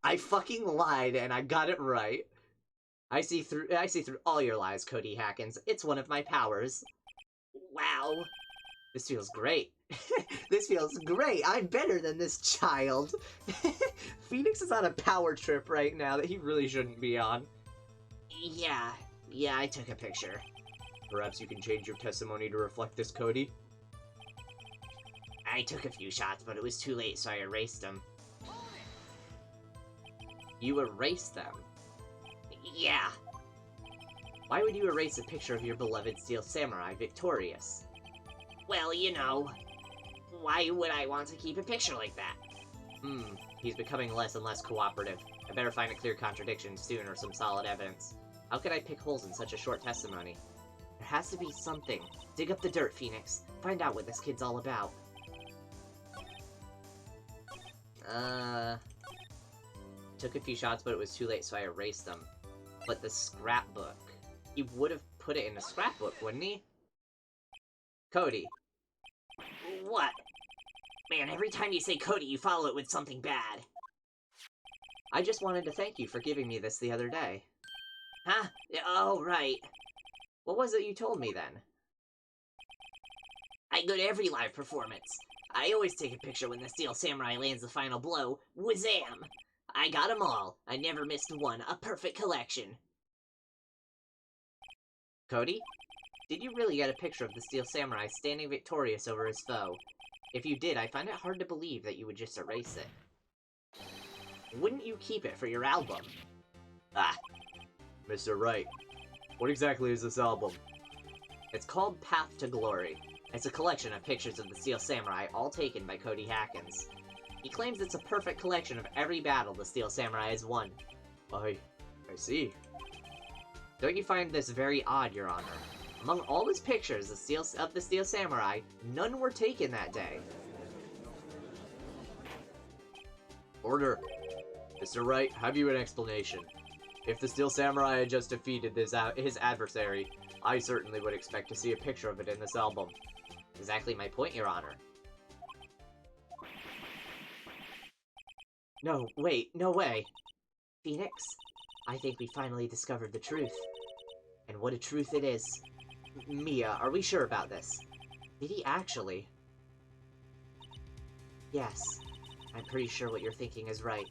I fucking lied, and I got it right. I see through all your lies, Cody Hackins. It's one of my powers. Wow. This feels great. This feels great. I'm better than this child. Phoenix is on a power trip right now that he really shouldn't be on. Yeah, I took a picture. Perhaps you can change your testimony to reflect this, Cody? I took a few shots, but it was too late, so I erased them. You erased them? Yeah. Why would you erase a picture of your beloved Steel Samurai victorious? Well, you know, why would I want to keep a picture like that? He's becoming less and less cooperative. I better find a clear contradiction soon or some solid evidence. How could I pick holes in such a short testimony? There has to be something. Dig up the dirt, Phoenix. Find out what this kid's all about. Took a few shots, but it was too late, so I erased them. But the scrapbook. He would have put it in a scrapbook, wouldn't he? Cody. What? Man, every time you say Cody, you follow it with something bad. I just wanted to thank you for giving me this the other day. Huh? Oh, right. What was it you told me then? I go to every live performance. I always take a picture when the Steel Samurai lands the final blow. Wazam! I got 'em all. I never missed one. A perfect collection. Cody? Did you really get a picture of the Steel Samurai standing victorious over his foe? If you did, I find it hard to believe that you would just erase it. Wouldn't you keep it for your album? Mr. Wright, what exactly is this album? It's called Path to Glory. It's a collection of pictures of the Steel Samurai, all taken by Cody Hackins. He claims it's a perfect collection of every battle the Steel Samurai has won. I see. Don't you find this very odd, Your Honor? Among all his pictures of the Steel Samurai, none were taken that day. Order. Mr. Wright, have you an explanation? If the Steel Samurai had just defeated his adversary, I certainly would expect to see a picture of it in this album. Exactly my point, Your Honor. No, wait, no way. Phoenix, I think we finally discovered the truth. And what a truth it is. Mia, are we sure about this? Did he actually? Yes. I'm pretty sure what you're thinking is right.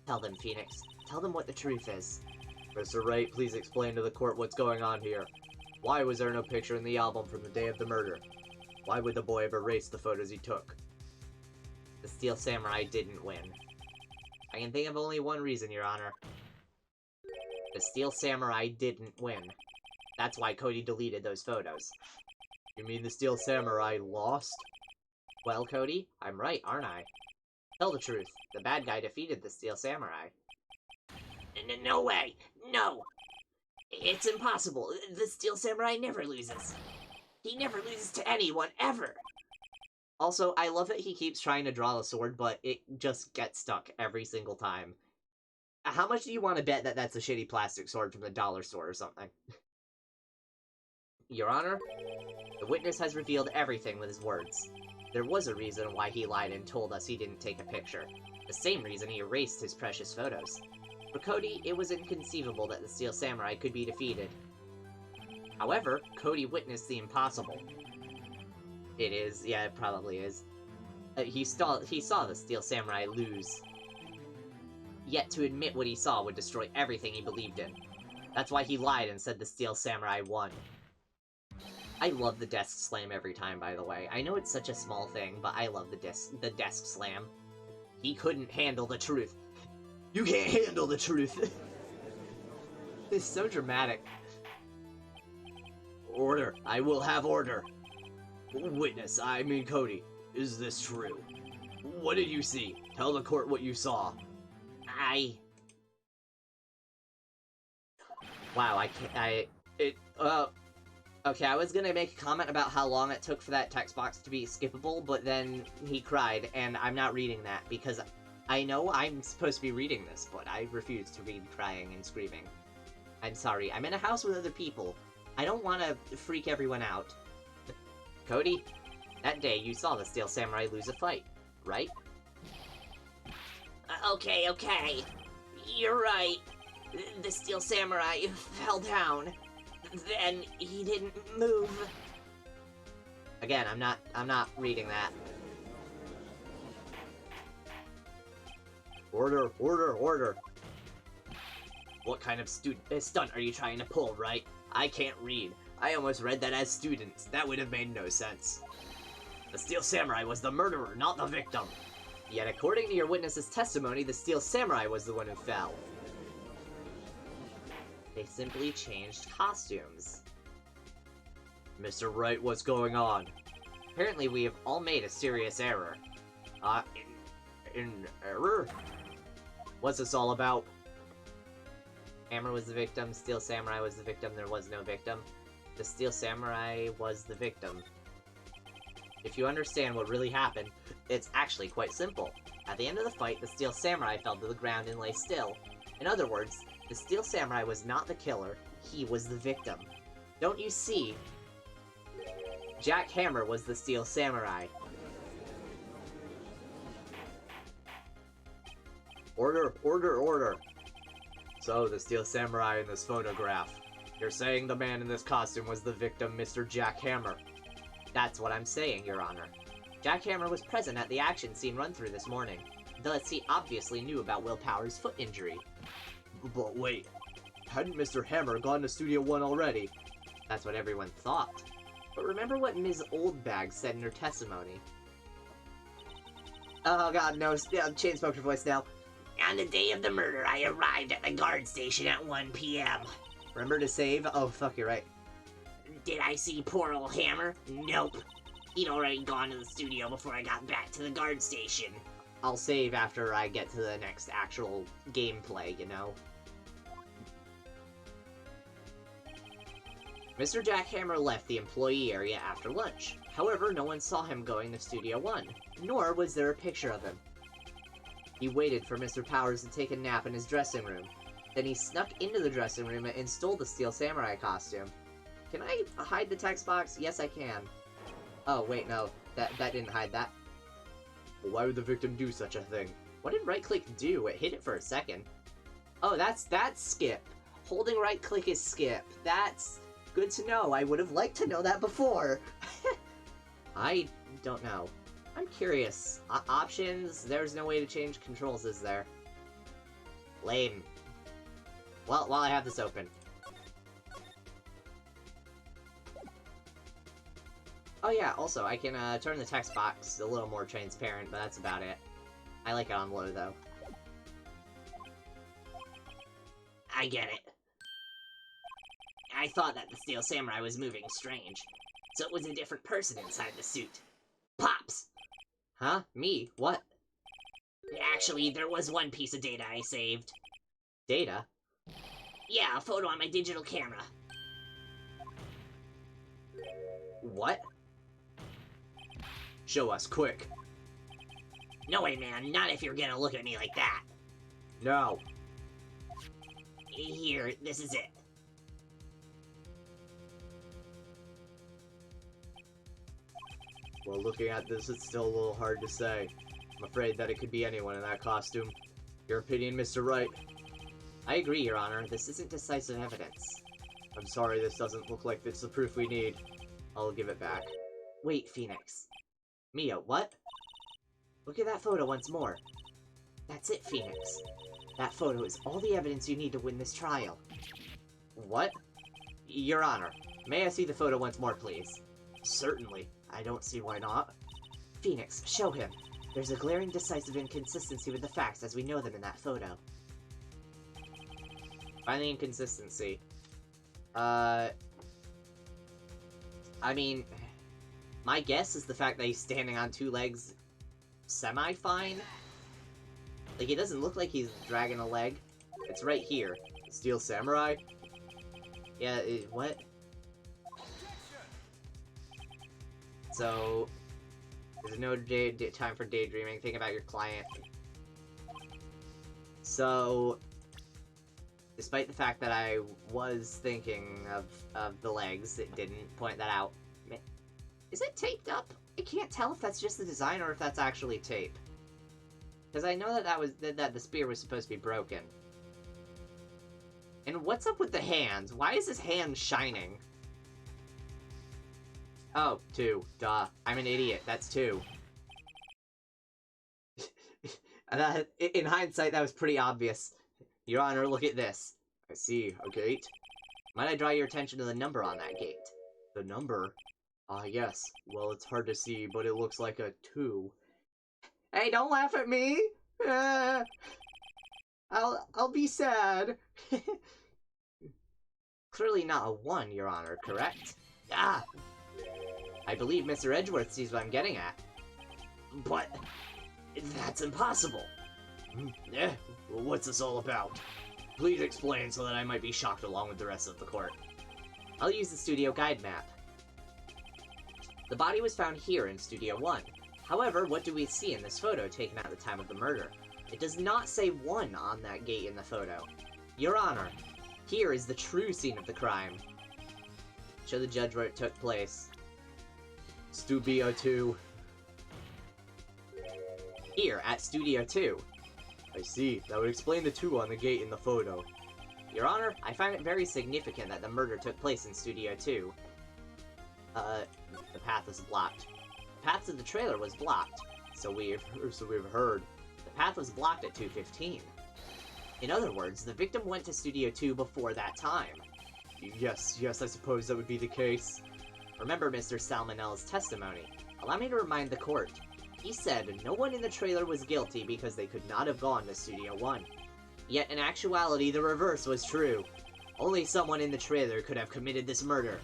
Tell them, Phoenix. Tell them what the truth is. Mr. Wright, please explain to the court what's going on here. Why was there no picture in the album from the day of the murder? Why would the boy have erased the photos he took? The Steel Samurai didn't win. I can think of only one reason, Your Honor. The Steel Samurai didn't win. That's why Cody deleted those photos. You mean the Steel Samurai lost? Well, Cody, I'm right, aren't I? Tell the truth. The bad guy defeated the Steel Samurai. No way! No! It's impossible. The Steel Samurai never loses. He never loses to anyone, ever! Also, I love that he keeps trying to draw the sword, but it just gets stuck every single time. How much do you want to bet that that's a shitty plastic sword from the dollar store or something? Your Honor, the witness has revealed everything with his words. There was a reason why he lied and told us he didn't take a picture. The same reason he erased his precious photos. For Cody, it was inconceivable that the Steel Samurai could be defeated. However, Cody witnessed the impossible. It is, yeah, it probably is. He saw the Steel Samurai lose. Yet to admit what he saw would destroy everything he believed in. That's why he lied and said the Steel Samurai won. I love the desk slam every time, by the way. I know it's such a small thing, but I love the desk slam. He couldn't handle the truth. You can't handle the truth! It's so dramatic. Order. I will have order. Witness, I mean Cody, is this true? What did you see? Tell the court what you saw. Wow, okay, I was gonna make a comment about how long it took for that text box to be skippable, but then he cried, and I'm not reading that, because I know I'm supposed to be reading this, but I refuse to read crying and screaming. I'm sorry, I'm in a house with other people. I don't want to freak everyone out. Cody, that day you saw the Steel Samurai lose a fight, right? Okay. You're right. The Steel Samurai fell down. Then he didn't move. Again, I'm not reading that. Order. What kind of stunt are you trying to pull, right? I can't read. I almost read that as students. That would have made no sense. The Steel Samurai was the murderer, not the victim. Yet according to your witness's testimony, the Steel Samurai was the one who fell. They simply changed costumes. Mr. Wright, what's going on? Apparently we have all made a serious error. In error? What's this all about? Hammer was the victim, Steel Samurai was the victim, there was no victim. The Steel Samurai was the victim. If you understand what really happened, it's actually quite simple. At the end of the fight, the Steel Samurai fell to the ground and lay still. In other words, the Steel Samurai was not the killer, he was the victim. Don't you see? Jack Hammer was the Steel Samurai. Order. So, the Steel Samurai in this photograph. You're saying the man in this costume was the victim, Mr. Jack Hammer. That's what I'm saying, Your Honor. Jack Hammer was present at the action scene run-through this morning. Thus, he obviously knew about Will Power's foot injury. But wait, hadn't Mr. Hammer gone to Studio 1 already? That's what everyone thought. But remember what Ms. Oldbag said in her testimony. Oh god, no, Chainsmoker voice now. On the day of the murder, I arrived at the guard station at 1 p.m. Remember to save? Oh, fuck, you're right. Did I see poor old Hammer? Nope. He'd already gone to the studio before I got back to the guard station. I'll save after I get to the next actual gameplay, you know? Mr. Jack Hammer left the employee area after lunch. However, no one saw him going to Studio 1, nor was there a picture of him. He waited for Mr. Powers to take a nap in his dressing room. Then he snuck into the dressing room and stole the Steel Samurai costume. Can I hide the text box? Yes, I can. Oh, wait, no. That didn't hide that. Why would the victim do such a thing? What did right-click do? It hid it for a second. Oh, that's skip. Holding right-click is skip. That's good to know. I would have liked to know that before. I don't know. I'm curious. Options? There's no way to change controls, is there? Lame. Well, while I have this open. Oh yeah, also, I can turn the text box a little more transparent, but that's about it. I like it on low, though. I get it. I thought that the Steel Samurai was moving strange, so it was a different person inside the suit. Pops! Huh? Me? What? Actually, there was one piece of data I saved. Data? Yeah, a photo on my digital camera. What? Show us, quick. No way, man, not if you're gonna look at me like that. No. Here, this is it. Well, looking at this, it's still a little hard to say. I'm afraid that it could be anyone in that costume. Your opinion, Mr. Wright? I agree, Your Honor. This isn't decisive evidence. I'm sorry, this doesn't look like it's the proof we need. I'll give it back. Wait, Phoenix. Mia, what? Look at that photo once more. That's it, Phoenix. That photo is all the evidence you need to win this trial. What? Your Honor, may I see the photo once more, please? Certainly. I don't see why not. Phoenix, show him. There's a glaring decisive inconsistency with the facts as we know them in that photo. Find the inconsistency. I mean, my guess is the fact that he's standing on two legs semi-fine. Like, it doesn't look like he's dragging a leg. It's right here. Steel Samurai? Yeah, what? So, there's no time for daydreaming. Think about your client. So, despite the fact that I was thinking of the legs, it didn't point that out. Is it taped up? I can't tell if that's just the design or if that's actually tape. Because I know that the spear was supposed to be broken. And what's up with the hands? Why is his hand shining? Oh, 2. Duh. I'm an idiot. That's 2. In hindsight, that was pretty obvious. Your Honor, look at this. I see. A gate? Might I draw your attention to the number on that gate? The number? Ah, yes. Well, it's hard to see, but it looks like a 2. Hey, don't laugh at me! I'll be sad. Clearly not a 1, Your Honor, correct? Ah! I believe Mr. Edgeworth sees what I'm getting at. But that's impossible. What's this all about? Please explain so that I might be shocked along with the rest of the court. I'll use the studio guide map. The body was found here in Studio 1. However, what do we see in this photo taken at the time of the murder? It does not say 1 on that gate in the photo. Your Honor, here is the true scene of the crime. Show the judge where it took place. Studio 2. Here, at Studio 2. I see. That would explain the 2 on the gate in the photo. Your Honor, I find it very significant that the murder took place in Studio 2. The path is blocked. The path to the trailer was blocked. So we've heard. The path was blocked at 2:15. In other words, the victim went to Studio 2 before that time. Yes, I suppose that would be the case. Remember Mr. Salmonella's testimony. Allow me to remind the court. He said no one in the trailer was guilty because they could not have gone to Studio 1. Yet in actuality, the reverse was true. Only someone in the trailer could have committed this murder.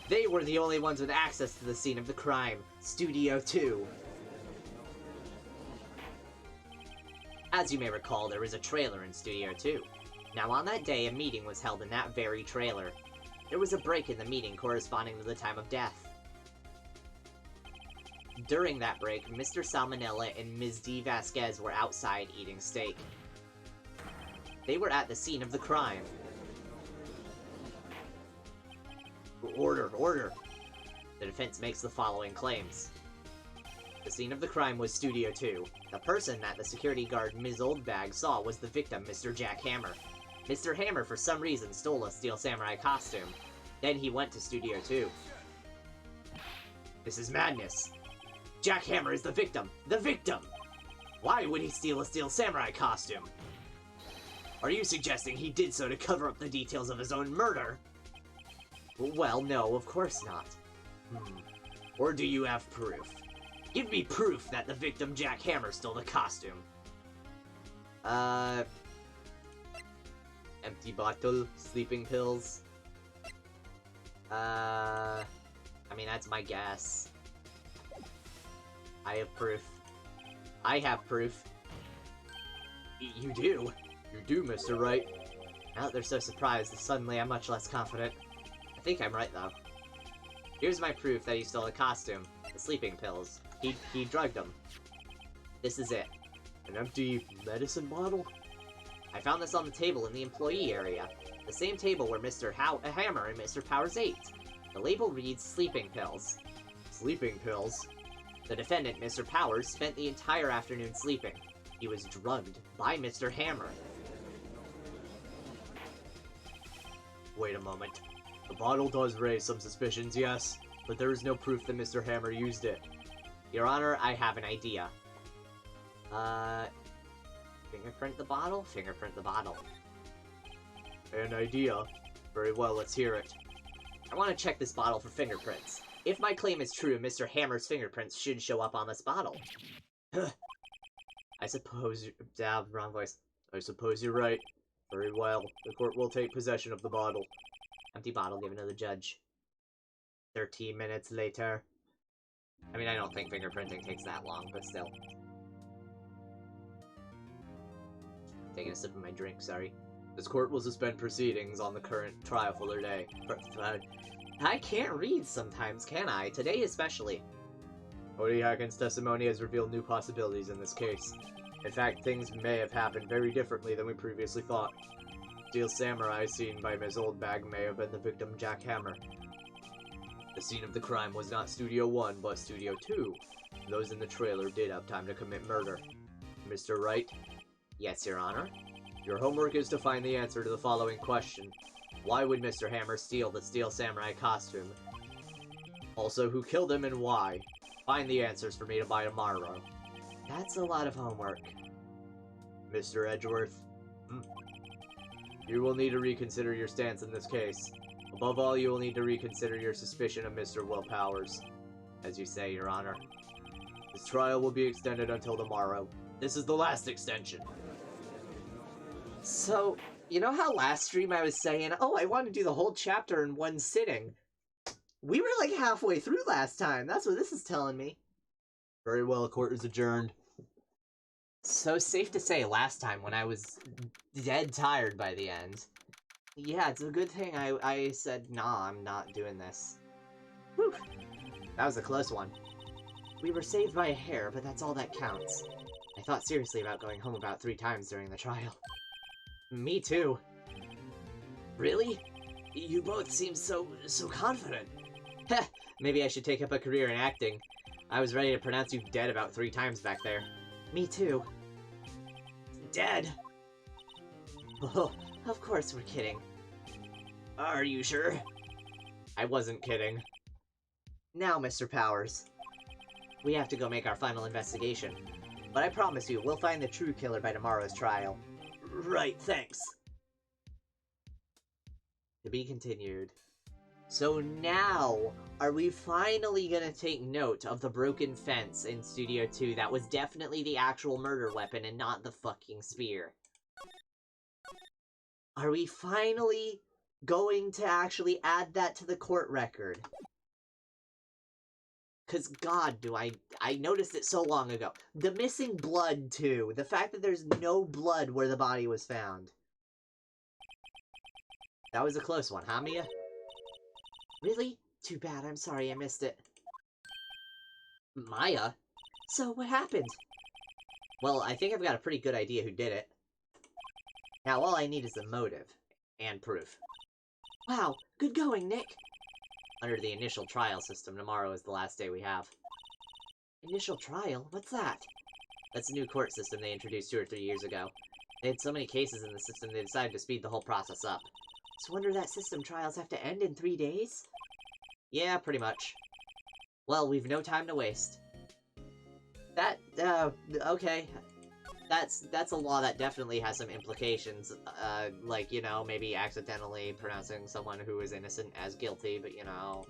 They were the only ones with access to the scene of the crime, Studio 2. As you may recall, there was a trailer in Studio 2. Now on that day, a meeting was held in that very trailer. There was a break in the meeting corresponding to the time of death. During that break, Mr. Salmonella and Ms. D. Vasquez were outside eating steak. They were at the scene of the crime. Order, order! The defense makes the following claims. The scene of the crime was Studio 2. The person that the security guard Ms. Oldbag saw was the victim, Mr. Jack Hammer. Mr. Hammer, for some reason, stole a Steel Samurai costume. Then he went to Studio 2. This is madness. Jack Hammer is the victim. The victim! Why would he steal a Steel Samurai costume? Are you suggesting he did so to cover up the details of his own murder? Well, no, of course not. Or do you have proof? Give me proof that the victim Jack Hammer stole the costume. Empty bottle, sleeping pills. I mean, that's my guess. I have proof. I have proof. You do? You do, Mr. Wright. Now that they're so surprised, suddenly I'm much less confident. I think I'm right, though. Here's my proof that he stole the costume. The sleeping pills. He drugged them. This is it. An empty medicine bottle? I found this on the table in the employee area. The same table where Mr. Hammer and Mr. Powers ate. The label reads sleeping pills. Sleeping pills? The defendant, Mr. Powers, spent the entire afternoon sleeping. He was drugged by Mr. Hammer. Wait a moment. The bottle does raise some suspicions, yes, but there is no proof that Mr. Hammer used it. Your Honor, I have an idea. Fingerprint the bottle? Fingerprint the bottle. An idea? Very well, let's hear it. I want to check this bottle for fingerprints. If my claim is true, Mr. Hammer's fingerprints should show up on this bottle. I suppose wrong voice. I suppose you're right. Very well. The court will take possession of the bottle. Empty bottle given to the judge. 13 minutes later. I mean, I don't think fingerprinting takes that long, but still. Taking a sip of my drink, sorry. This court will suspend proceedings on the current trial for their day. I can't read sometimes, can I? Today especially. Odie Hacken's testimony has revealed new possibilities in this case. In fact, things may have happened very differently than we previously thought. Steel Samurai seen by Ms. Oldbag may have been the victim Jack Hammer. The scene of the crime was not Studio 1, but Studio 2. Those in the trailer did have time to commit murder. Mr. Wright? Yes, Your Honor? Your homework is to find the answer to the following question. Why would Mr. Hammer steal the Steel Samurai costume? Also, who killed him and why? Find the answers for me to by tomorrow. That's a lot of homework. Mr. Edgeworth? You will need to reconsider your stance in this case. Above all, you will need to reconsider your suspicion of Mr. Will Powers. As you say, Your Honor. This trial will be extended until tomorrow. This is the last extension. So, you know how last stream I was saying, oh, I want to do the whole chapter in one sitting? We were like halfway through last time. That's what this is telling me. Very well, court is adjourned. So safe to say last time when I was dead tired by the end. Yeah, it's a good thing I said, nah, I'm not doing this. Whew. That was a close one. We were saved by a hair, but that's all that counts. I thought seriously about going home about 3 times during the trial. Me too. Really? You both seem so confident. Heh, maybe I should take up a career in acting. I was ready to pronounce you dead about 3 times back there. Me too. Dead? Oh, of course we're kidding. Are you sure? I wasn't kidding. Now, Mr. Powers. We have to go make our final investigation. But I promise you, we'll find the true killer by tomorrow's trial. Right, thanks. To be continued. So now, are we finally gonna take note of the broken fence in Studio 2 that was definitely the actual murder weapon and not the fucking spear? Are we finally going to actually add that to the court record? Cause god, I noticed it so long ago. The missing blood, too. The fact that there's no blood where the body was found. That was a close one, huh, Mia? Really? Too bad, I'm sorry I missed it. Maya? So what happened? Well, I think I've got a pretty good idea who did it. Now all I need is a motive. And proof. Wow, good going, Nick. Under the initial trial system, tomorrow is the last day we have. Initial trial? What's that? That's a new court system they introduced 2 or 3 years ago. They had so many cases in the system, they decided to speed the whole process up. So wonder that system trials have to end in 3 days? Yeah, pretty much. Well, we've no time to waste. Okay. That's a law that definitely has some implications. Like, you know, maybe accidentally pronouncing someone who is innocent as guilty, but, you know...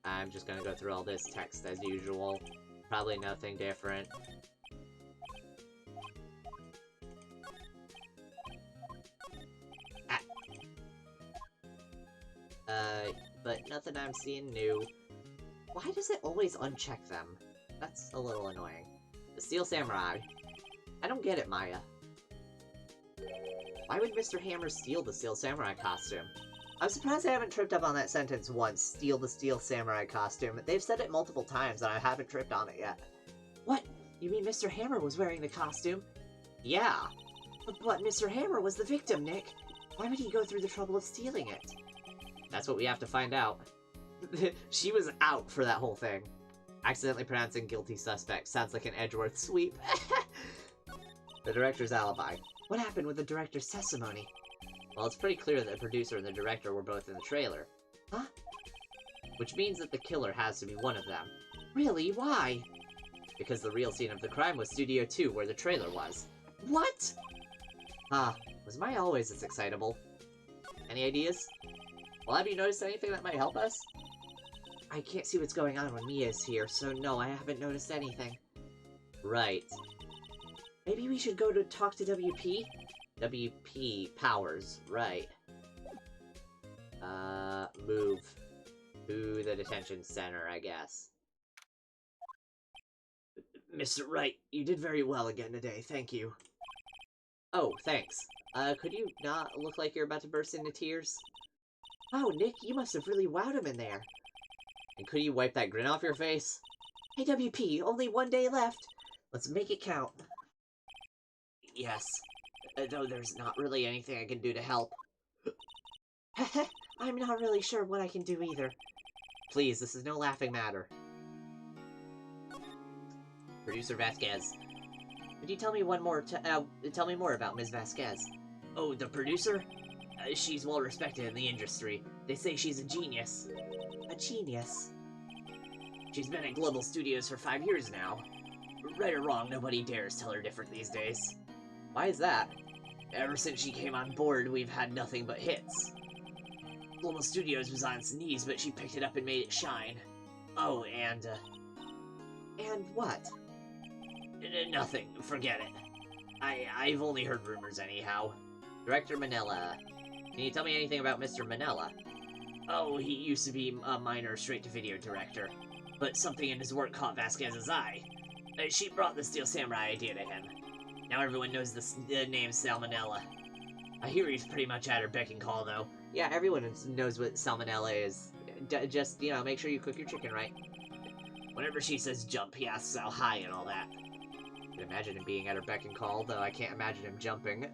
I'm just gonna go through all this text as usual. Probably nothing different. But nothing I'm seeing new. Why does it always uncheck them? That's a little annoying. The Steel Samurai. I don't get it, Maya. Why would Mr. Hammer steal the Steel Samurai costume? I'm surprised I haven't tripped up on that sentence once, steal the Steel Samurai costume. They've said it multiple times and I haven't tripped on it yet. What? You mean Mr. Hammer was wearing the costume? Yeah. But Mr. Hammer was the victim, Nick. Why would he go through the trouble of stealing it? That's what we have to find out. She was out for that whole thing. Accidentally pronouncing guilty suspect sounds like an Edgeworth sweep. The director's alibi. What happened with the director's testimony? Well, it's pretty clear that the producer and the director were both in the trailer. Huh? Which means that the killer has to be one of them. Really? Why? Because the real scene of the crime was Studio 2, where the trailer was. What? Was Maya always this excitable? Any ideas? Well, have you noticed anything that might help us? I can't see what's going on when Mia's here, so no, I haven't noticed anything. Right. Maybe we should go to talk to WP? WP Powers, right. Move to the detention center, I guess. Mr. Wright, you did very well again today, thank you. Oh, thanks. Could you not look like you're about to burst into tears? Wow, Nick, you must have really wowed him in there. And could you wipe that grin off your face? Hey, WP, only 1 day left. Let's make it count. Yes. Though there's not really anything I can do to help. I'm not really sure what I can do either. Please, this is no laughing matter. Producer Vasquez. Could you tell me tell me more about Ms. Vasquez? Oh, the producer? She's well respected in the industry. They say she's a genius. A genius? She's been at Global Studios for 5 years now. Right or wrong, nobody dares tell her different these days. Why is that? Ever since she came on board, we've had nothing but hits. Global Studios was on its knees, but she picked it up and made it shine. Oh, and what? Nothing. Forget it. I've only heard rumors anyhow. Director Manila. Can you tell me anything about Mr. Manila? Oh, he used to be a minor straight-to-video director, but something in his work caught Vasquez's eye. She brought the Steel Samurai idea to him. Now everyone knows the name Salmonella. I hear he's pretty much at her beck and call, though. Yeah, everyone knows what Salmonella is. Just, you know, make sure you cook your chicken right. Whenever she says jump, he asks how high and all that. I can imagine him being at her beck and call, though I can't imagine him jumping.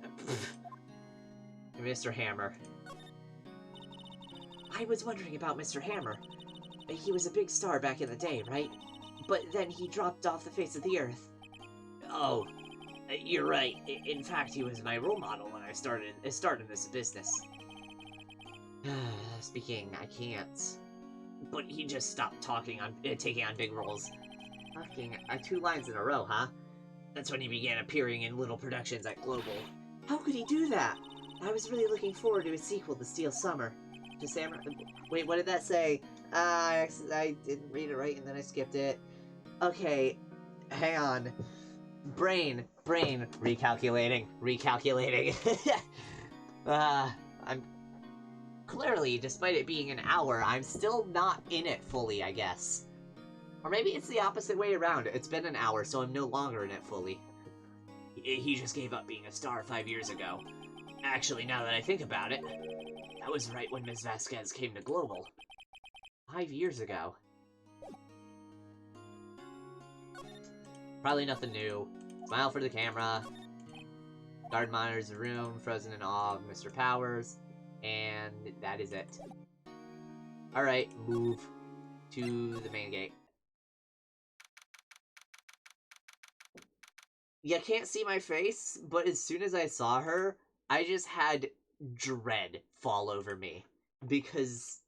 Mr. Hammer. I was wondering about Mr. Hammer. He was a big star back in the day, right? But then he dropped off the face of the earth. Oh, you're right. In fact, he was my role model when I started this business. Speaking, I can't. But he just stopped taking on big roles. Fucking 2 lines in a row, huh? That's when he began appearing in little productions at Global. How could he do that? I was really looking forward to his sequel, The Steel Summer. To Samurai... Wait, what did that say? I didn't read it right and then I skipped it. Okay, hang on. Brain, recalculating. I'm... Clearly, despite it being an hour, I'm still not in it fully, I guess. Or maybe it's the opposite way around. It's been an hour, so I'm no longer in it fully. He just gave up being a star 5 years ago. Actually, now that I think about it, that was right when Ms. Vasquez came to Global. 5 years ago. Probably nothing new. Smile for the camera. Guard monitors the room, frozen in awe of Mr. Powers. And that is it. Alright, move to the main gate. You can't see my face, but as soon as I saw her, I just had dread fall over me. Because,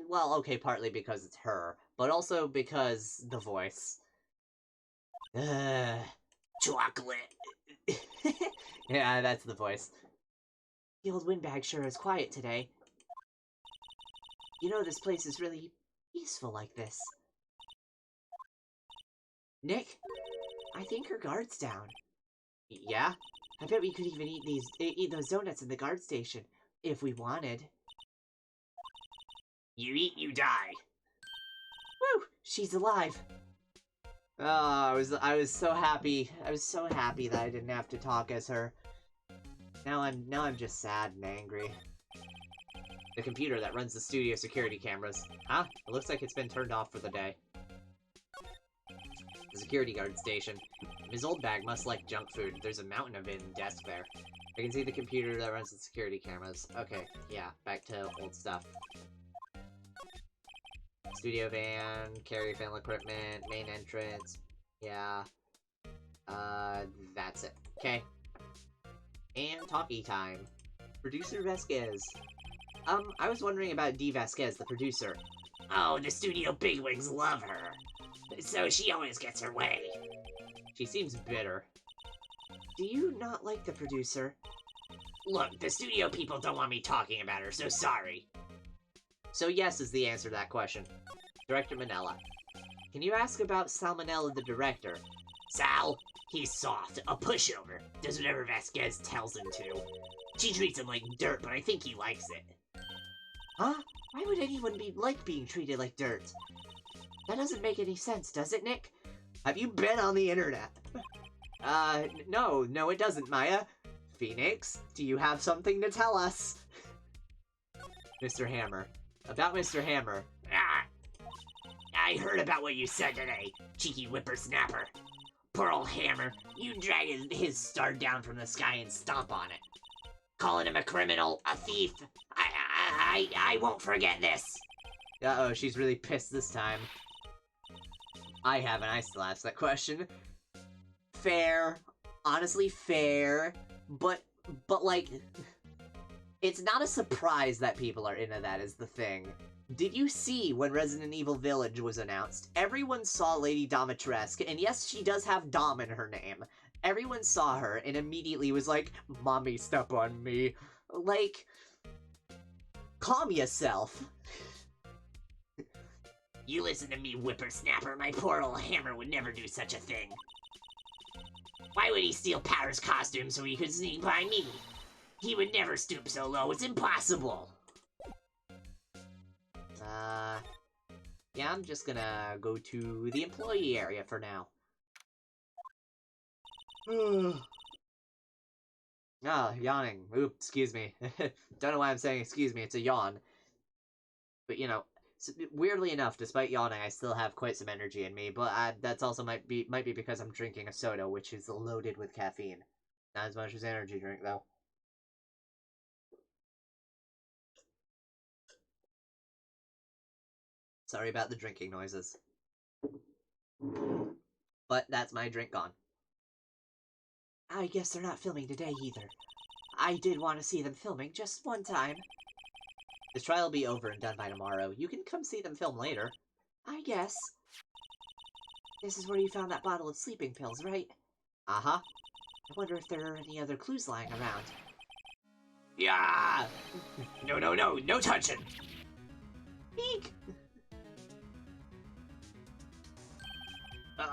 well, okay, partly because it's her, but also because the voice. Chocolate. Yeah, that's the voice. The old windbag sure is quiet today. You know, this place is really peaceful like this. Nick, I think her guard's down. Yeah? I bet we could even eat those donuts in the guard station, if we wanted. You eat, you die. Woo! She's alive. Oh, I was so happy. I was so happy that I didn't have to talk as her. Now I'm just sad and angry. The computer that runs the studio security cameras. Huh? It looks like it's been turned off for the day. The security guard station. Ms. Oldbag must like junk food. There's a mountain of it in the desk there. I can see the computer that runs the security cameras. Okay, yeah, back to old stuff. Studio van, carry fan equipment, main entrance. Yeah. That's it. Okay. And talkie time. Producer Vasquez. I was wondering about Dee Vasquez, the producer. Oh, the studio bigwigs love her. So she always gets her way. She seems bitter. Do you not like the producer? Look, the studio people don't want me talking about her, so sorry. So yes is the answer to that question. Director Manella. Can you ask about Salmonella, the director? Sal, he's soft, a pushover, does whatever Vasquez tells him to. She treats him like dirt, but I think he likes it. Huh? Why would anyone like being treated like dirt? That doesn't make any sense, does it, Nick? Have you been on the internet? No, it doesn't, Maya. Phoenix, do you have something to tell us? Mr. Hammer. About Mr. Hammer. Ah, I heard about what you said today, cheeky whippersnapper. Poor old Hammer, you drag his star down from the sky and stomp on it. Calling him a criminal, a thief. I won't forget this. Uh-oh, she's really pissed this time. I haven't, I still asked that question. Fair. Honestly, fair. But like, it's not a surprise that people are into that is the thing. Did you see when Resident Evil Village was announced? Everyone saw Lady Domitrescu, and yes, she does have Dom in her name. Everyone saw her and immediately was like, Mommy, step on me. Like, calm yourself. You listen to me, whippersnapper. My poor old Hammer would never do such a thing. Why would he steal Powder's costume so he could sneak by me? He would never stoop so low. It's impossible. Yeah, I'm just gonna go to the employee area for now. Yawning. Oop, excuse me. Don't know why I'm saying excuse me, it's a yawn. But, you know, weirdly enough, despite yawning, I still have quite some energy in me, but that's also might be because I'm drinking a soda, which is loaded with caffeine. Not as much as energy drink, though. Sorry about the drinking noises. But that's my drink gone. I guess they're not filming today either. I did want to see them filming just one time. This trial will be over and done by tomorrow. You can come see them film later. I guess. This is where you found that bottle of sleeping pills, right? Uh-huh. I wonder if there are any other clues lying around. Yeah! No touching! Eek!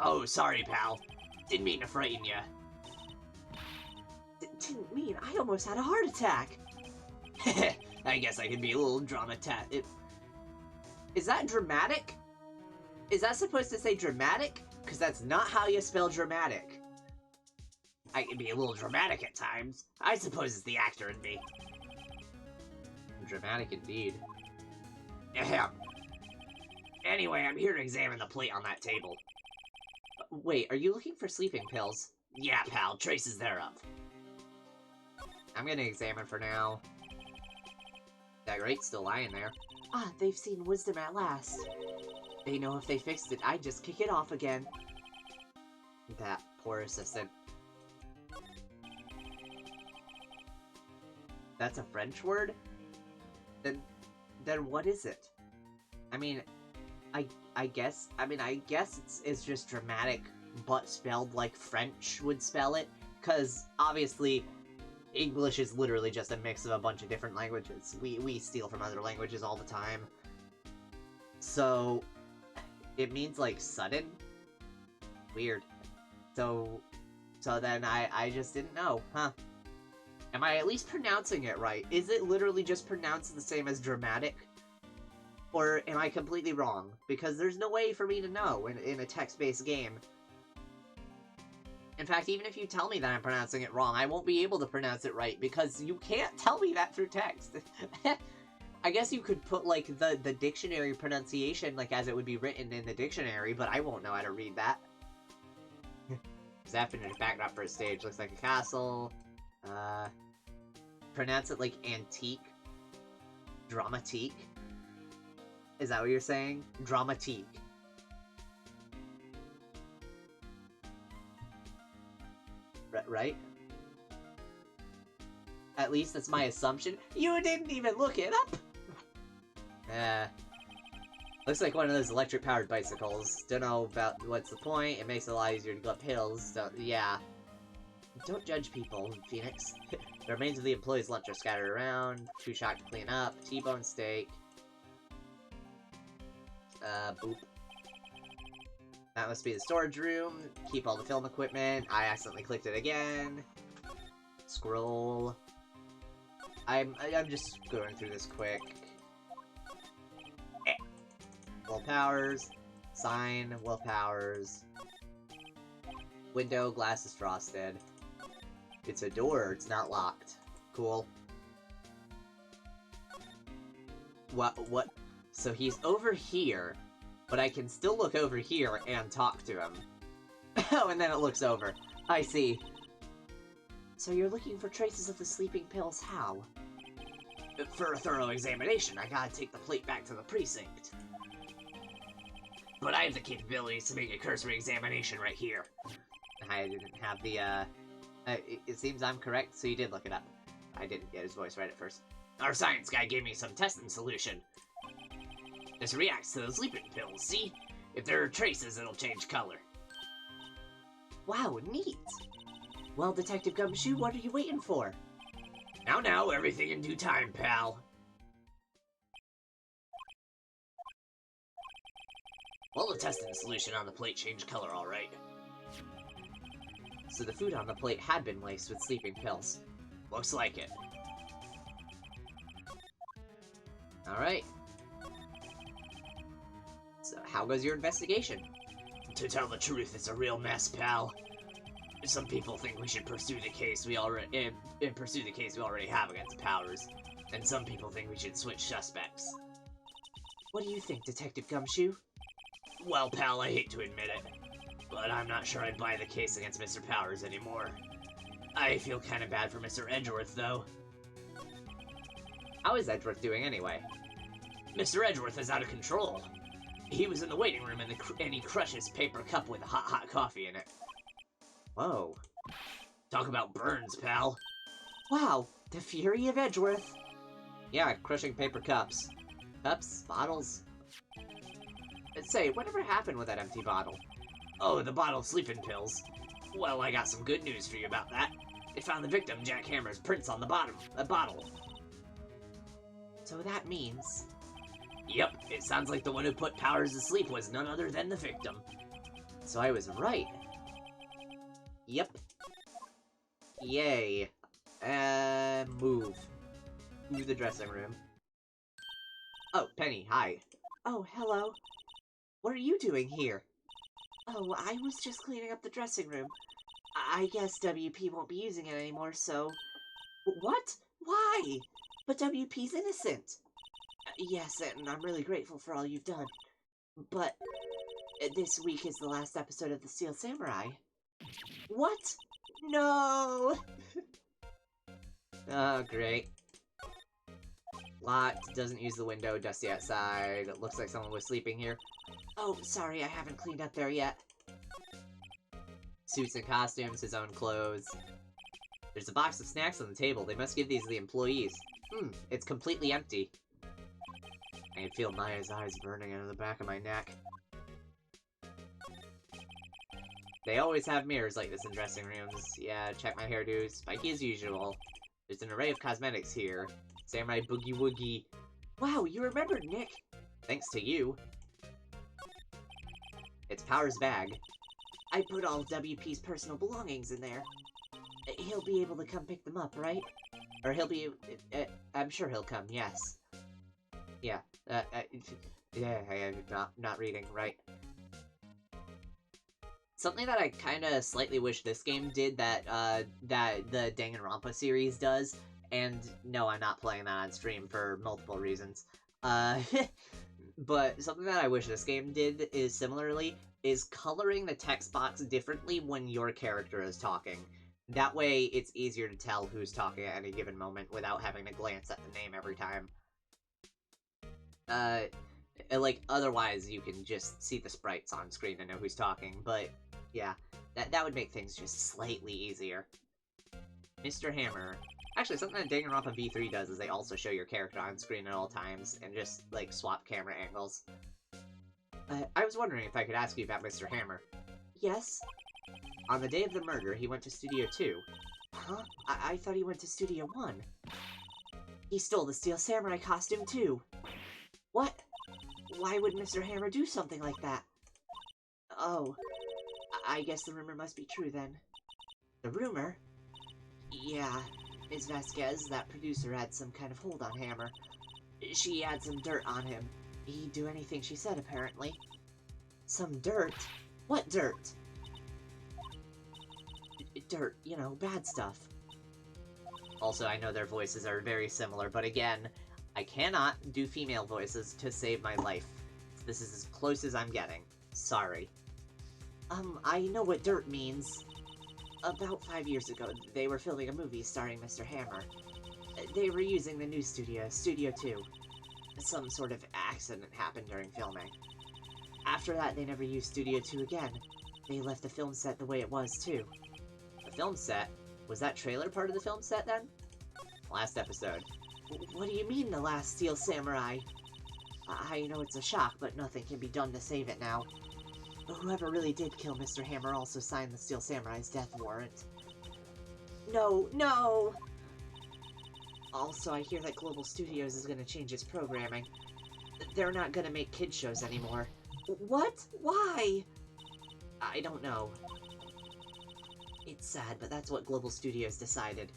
Oh, sorry, pal. Didn't mean to frighten you. Didn't mean I almost had a heart attack. I guess I can be a little dramatic. Is that dramatic? Is that supposed to say dramatic? Because that's not how you spell dramatic. I can be a little dramatic at times. I suppose it's the actor in me. Dramatic indeed. Ahem. Anyway, I'm here to examine the plate on that table. Wait, are you looking for sleeping pills? Yeah, pal, traces thereof. I'm gonna examine for now. That Wright's still lying there. Ah, they've seen wisdom at last. They know if they fixed it, I'd just kick it off again. That poor assistant. That's a French word? Then what is it? I mean, I guess it's just dramatic, but spelled like French would spell it, because obviously English is literally just a mix of a bunch of different languages. We steal from other languages all the time. So, it means like sudden? Weird. So then I just didn't know, huh? Am I at least pronouncing it right? Is it literally just pronounced the same as dramatic? Or am I completely wrong? Because there's no way for me to know in a text-based game. In fact, even if you tell me that I'm pronouncing it wrong, I won't be able to pronounce it right, because you can't tell me that through text. I guess you could put, like, the dictionary pronunciation, like, as it would be written in the dictionary, but I won't know how to read that. Zapfinite backdrop for a stage. Looks like a castle. Pronounce it like antique. Dramatique. Is that what you're saying? Dramatique. Right? At least that's my assumption. You didn't even look it up! Looks like one of those electric-powered bicycles. Don't know about what's the point. It makes it a lot easier to go up hills. Yeah. Don't judge people, Phoenix. The remains of the employees' lunch are scattered around. Too shocked to clean up. T-bone steak. Boop. That must be the storage room. Keep all the film equipment. I accidentally clicked it again. Scroll. I'm just going through this quick. Will Powers. Sign. Will Powers. Window. Glass is frosted. It's a door. It's not locked. Cool. What? So he's over here, but I can still look over here and talk to him. Oh, and then it looks over. I see. So you're looking for traces of the sleeping pills, how? For a thorough examination, I gotta take the plate back to the precinct. But I have the capabilities to make a cursory examination right here. I didn't have the, it seems I'm correct, so you did look it up. I didn't get his voice right at first. Our science guy gave me some testing solution. This reacts to the sleeping pills, see? If there are traces, it'll change color. Wow, neat! Well, Detective Gumshoe, what are you waiting for? Now, everything in due time, pal. Well, the testing solution on the plate changed color alright. So the food on the plate had been laced with sleeping pills. Looks like it. Alright. So, how goes your investigation? To tell the truth, it's a real mess, pal. Some people think we should pursue the case we already have against Powers, and some people think we should switch suspects. What do you think, Detective Gumshoe? Well, pal, I hate to admit it, but I'm not sure I'd buy the case against Mr. Powers anymore. I feel kind of bad for Mr. Edgeworth, though. How is Edgeworth doing anyway? Mr. Edgeworth is out of control. He was in the waiting room and he crushed his paper cup with hot coffee in it. Whoa. Talk about burns, pal. Wow, the fury of Edgeworth. Yeah, crushing paper cups. Cups? Bottles? Say, whatever happened with that empty bottle? Oh, the bottle of sleeping pills. Well, I got some good news for you about that. It found the victim, Jack Hammer's prints on the bottle. So that means... Yep, it sounds like the one who put Powers to sleep was none other than the victim. So I was right. Yep. Yay. Move. Move the dressing room. Oh, Penny, hi. Oh, hello. What are you doing here? Oh, I was just cleaning up the dressing room. I guess WP won't be using it anymore, so... What? Why? But WP's innocent. Yes, and I'm really grateful for all you've done. But This week is the last episode of The Steel Samurai. What? No! Oh, great. Locked, doesn't use the window, dusty outside. It looks like someone was sleeping here. Oh, sorry, I haven't cleaned up there yet. Suits and costumes, his own clothes. There's a box of snacks on the table. They must give these to the employees. It's completely empty. I can feel Maya's eyes burning out of the back of my neck. They always have mirrors like this in dressing rooms. Yeah, check my hairdo. Spiky as usual. There's an array of cosmetics here. Samurai Boogie Woogie. Wow, you remembered, Nick. Thanks to you. It's Power's bag. I put all WP's personal belongings in there. He'll be able to come pick them up, right? Or he'll be... I'm sure he'll come, yes. Yeah. Not reading, right. Something that I kinda slightly wish this game did that the Danganronpa series does, and no, I'm not playing that on stream for multiple reasons. But something that I wish this game did is similarly, is coloring the text box differently when your character is talking. That way, it's easier to tell who's talking at any given moment without having to glance at the name every time. Like, otherwise you can just see the sprites on screen to know who's talking, but yeah, that would make things just slightly easier. Mr. Hammer. Actually, something that Danganronpa V3 does is they also show your character on screen at all times, and just, like, swap camera angles. I was wondering if I could ask you about Mr. Hammer. Yes? On the day of the murder, he went to Studio 2. Huh? I thought he went to Studio 1. He stole the Steel Samurai costume, too. What? Why would Mr. Hammer do something like that? Oh. I guess the rumor must be true, then. The rumor? Yeah. Ms. Vasquez, that producer, had some kind of hold on Hammer. She had some dirt on him. He'd do anything she said, apparently. Some dirt? What dirt? Dirt, you know, bad stuff. Also, I know their voices are very similar, but again, I cannot do female voices to save my life. This is as close as I'm getting. Sorry. I know what dirt means. About 5 years ago, they were filming a movie starring Mr. Hammer. They were using the new studio, Studio 2. Some sort of accident happened during filming. After that, they never used Studio 2 again. They left the film set the way it was, too. The film set? Was that trailer part of the film set, then? Last episode. What do you mean, the last Steel Samurai? I know it's a shock, but nothing can be done to save it now. Whoever really did kill Mr. Hammer also signed the Steel Samurai's death warrant. No, no! Also, I hear that Global Studios is going to change its programming. They're not going to make kid shows anymore. What? Why? I don't know. It's sad, but that's what Global Studios decided.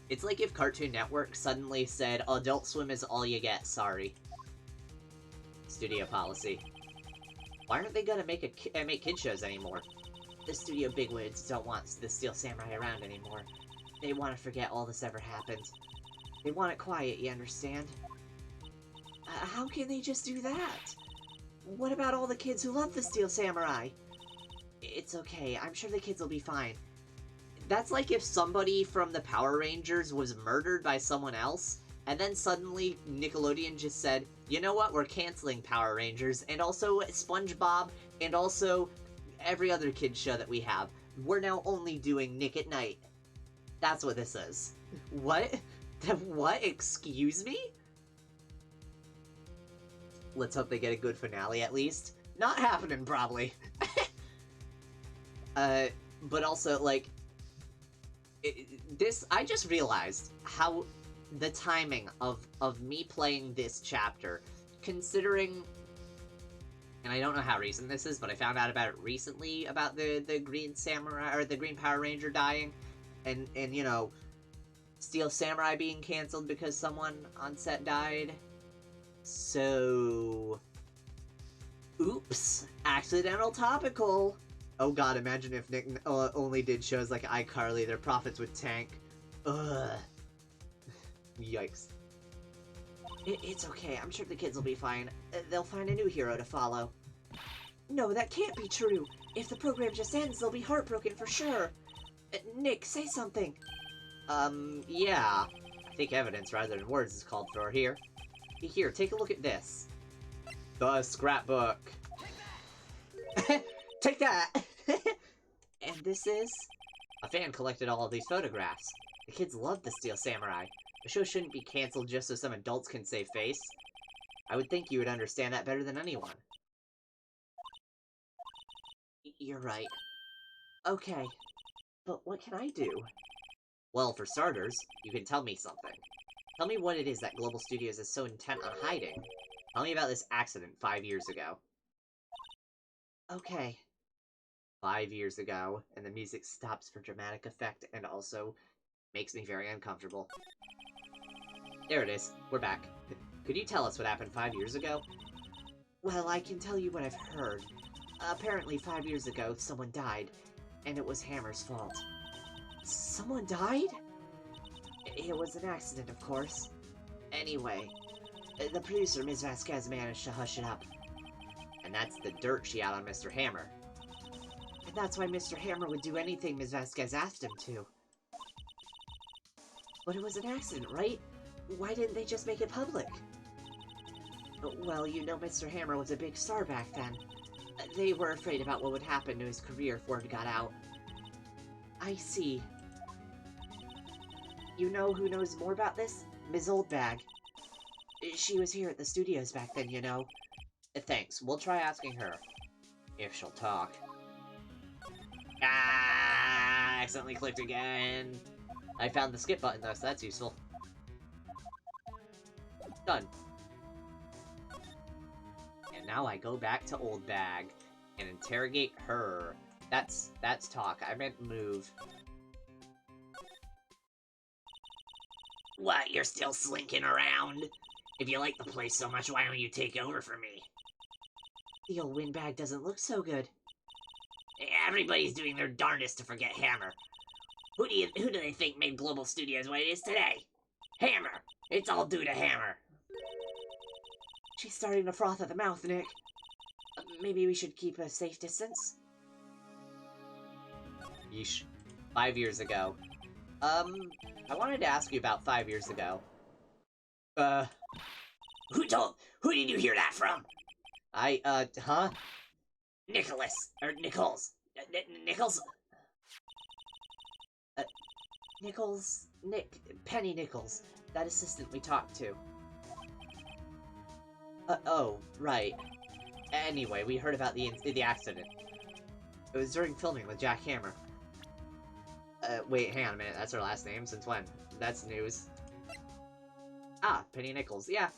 It's like if Cartoon Network suddenly said, Adult Swim is all you get, sorry. Studio policy. Why aren't they gonna make kid shows anymore? The studio bigwigs don't want the Steel Samurai around anymore. They want to forget all this ever happened. They want it quiet, you understand? How can they just do that? What about all the kids who love the Steel Samurai? It's okay, I'm sure the kids will be fine. That's like if somebody from the Power Rangers was murdered by someone else, and then suddenly Nickelodeon just said, you know what, we're canceling Power Rangers, and also SpongeBob, and also every other kid show that we have. We're now only doing Nick at Night. That's what this is. What? What? Excuse me? Let's hope they get a good finale at least. Not happening, probably. But also, like, I just realized how the timing of me playing this chapter, considering, and I don't know how recent this is, but I found out about it recently, about the Green Samurai, or the Green Power Ranger dying, and you know, Steel Samurai being canceled because someone on set died. So, oops, accidental topical. Oh god, imagine if Nick only did shows like iCarly, their profits would tank. Ugh. Yikes. It's okay, I'm sure the kids will be fine. They'll find a new hero to follow. No, that can't be true. If the program just ends, they'll be heartbroken for sure. Nick, say something. Yeah. I think evidence rather than words is called for here. Here, take a look at this. The scrapbook. Take that! And this is? A fan collected all of these photographs. The kids love the Steel Samurai. The show shouldn't be cancelled just so some adults can save face. I would think you would understand that better than anyone. You're right. Okay, but what can I do? Well, for starters, you can tell me something. Tell me what it is that Global Studios is so intent on hiding. Tell me about this accident 5 years ago. Okay. 5 years ago, and the music stops for dramatic effect and also makes me very uncomfortable. There it is. We're back. Could you tell us what happened 5 years ago? Well, I can tell you what I've heard. Apparently 5 years ago, someone died, and it was Hammer's fault. Someone died? It was an accident, of course. Anyway, the producer, Ms. Vasquez, managed to hush it up. And that's the dirt she had on Mr. Hammer. And that's why Mr. Hammer would do anything Ms. Vasquez asked him to. But it was an accident, right? Why didn't they just make it public? Well, you know Mr. Hammer was a big star back then. They were afraid about what would happen to his career if word got out. I see. You know who knows more about this? Ms. Oldbag. She was here at the studios back then, you know. Thanks. We'll try asking her. If she'll talk. Ah, accidentally clicked again. I found the skip button though, so that's useful. Done. And now I go back to Old Bag and interrogate her. That's talk. I meant move. What, you're still slinking around? If you like the place so much, why don't you take over for me? The old windbag doesn't look so good. Everybody's doing their darndest to forget Hammer. Who do they think made Global Studios what it is today? Hammer! It's all due to Hammer. She's starting to froth at the mouth, Nick. Maybe we should keep a safe distance? Yeesh. 5 years ago. I wanted to ask you about 5 years ago. Who did you hear that from? Huh? Nicholas. Or Nichols. Nichols? Penny Nichols, that assistant we talked to. Oh, right. Anyway, we heard about the accident. It was during filming with Jack Hammer. Wait, hang on a minute, that's her last name? Since when? That's news. Ah, Penny Nichols, yeah.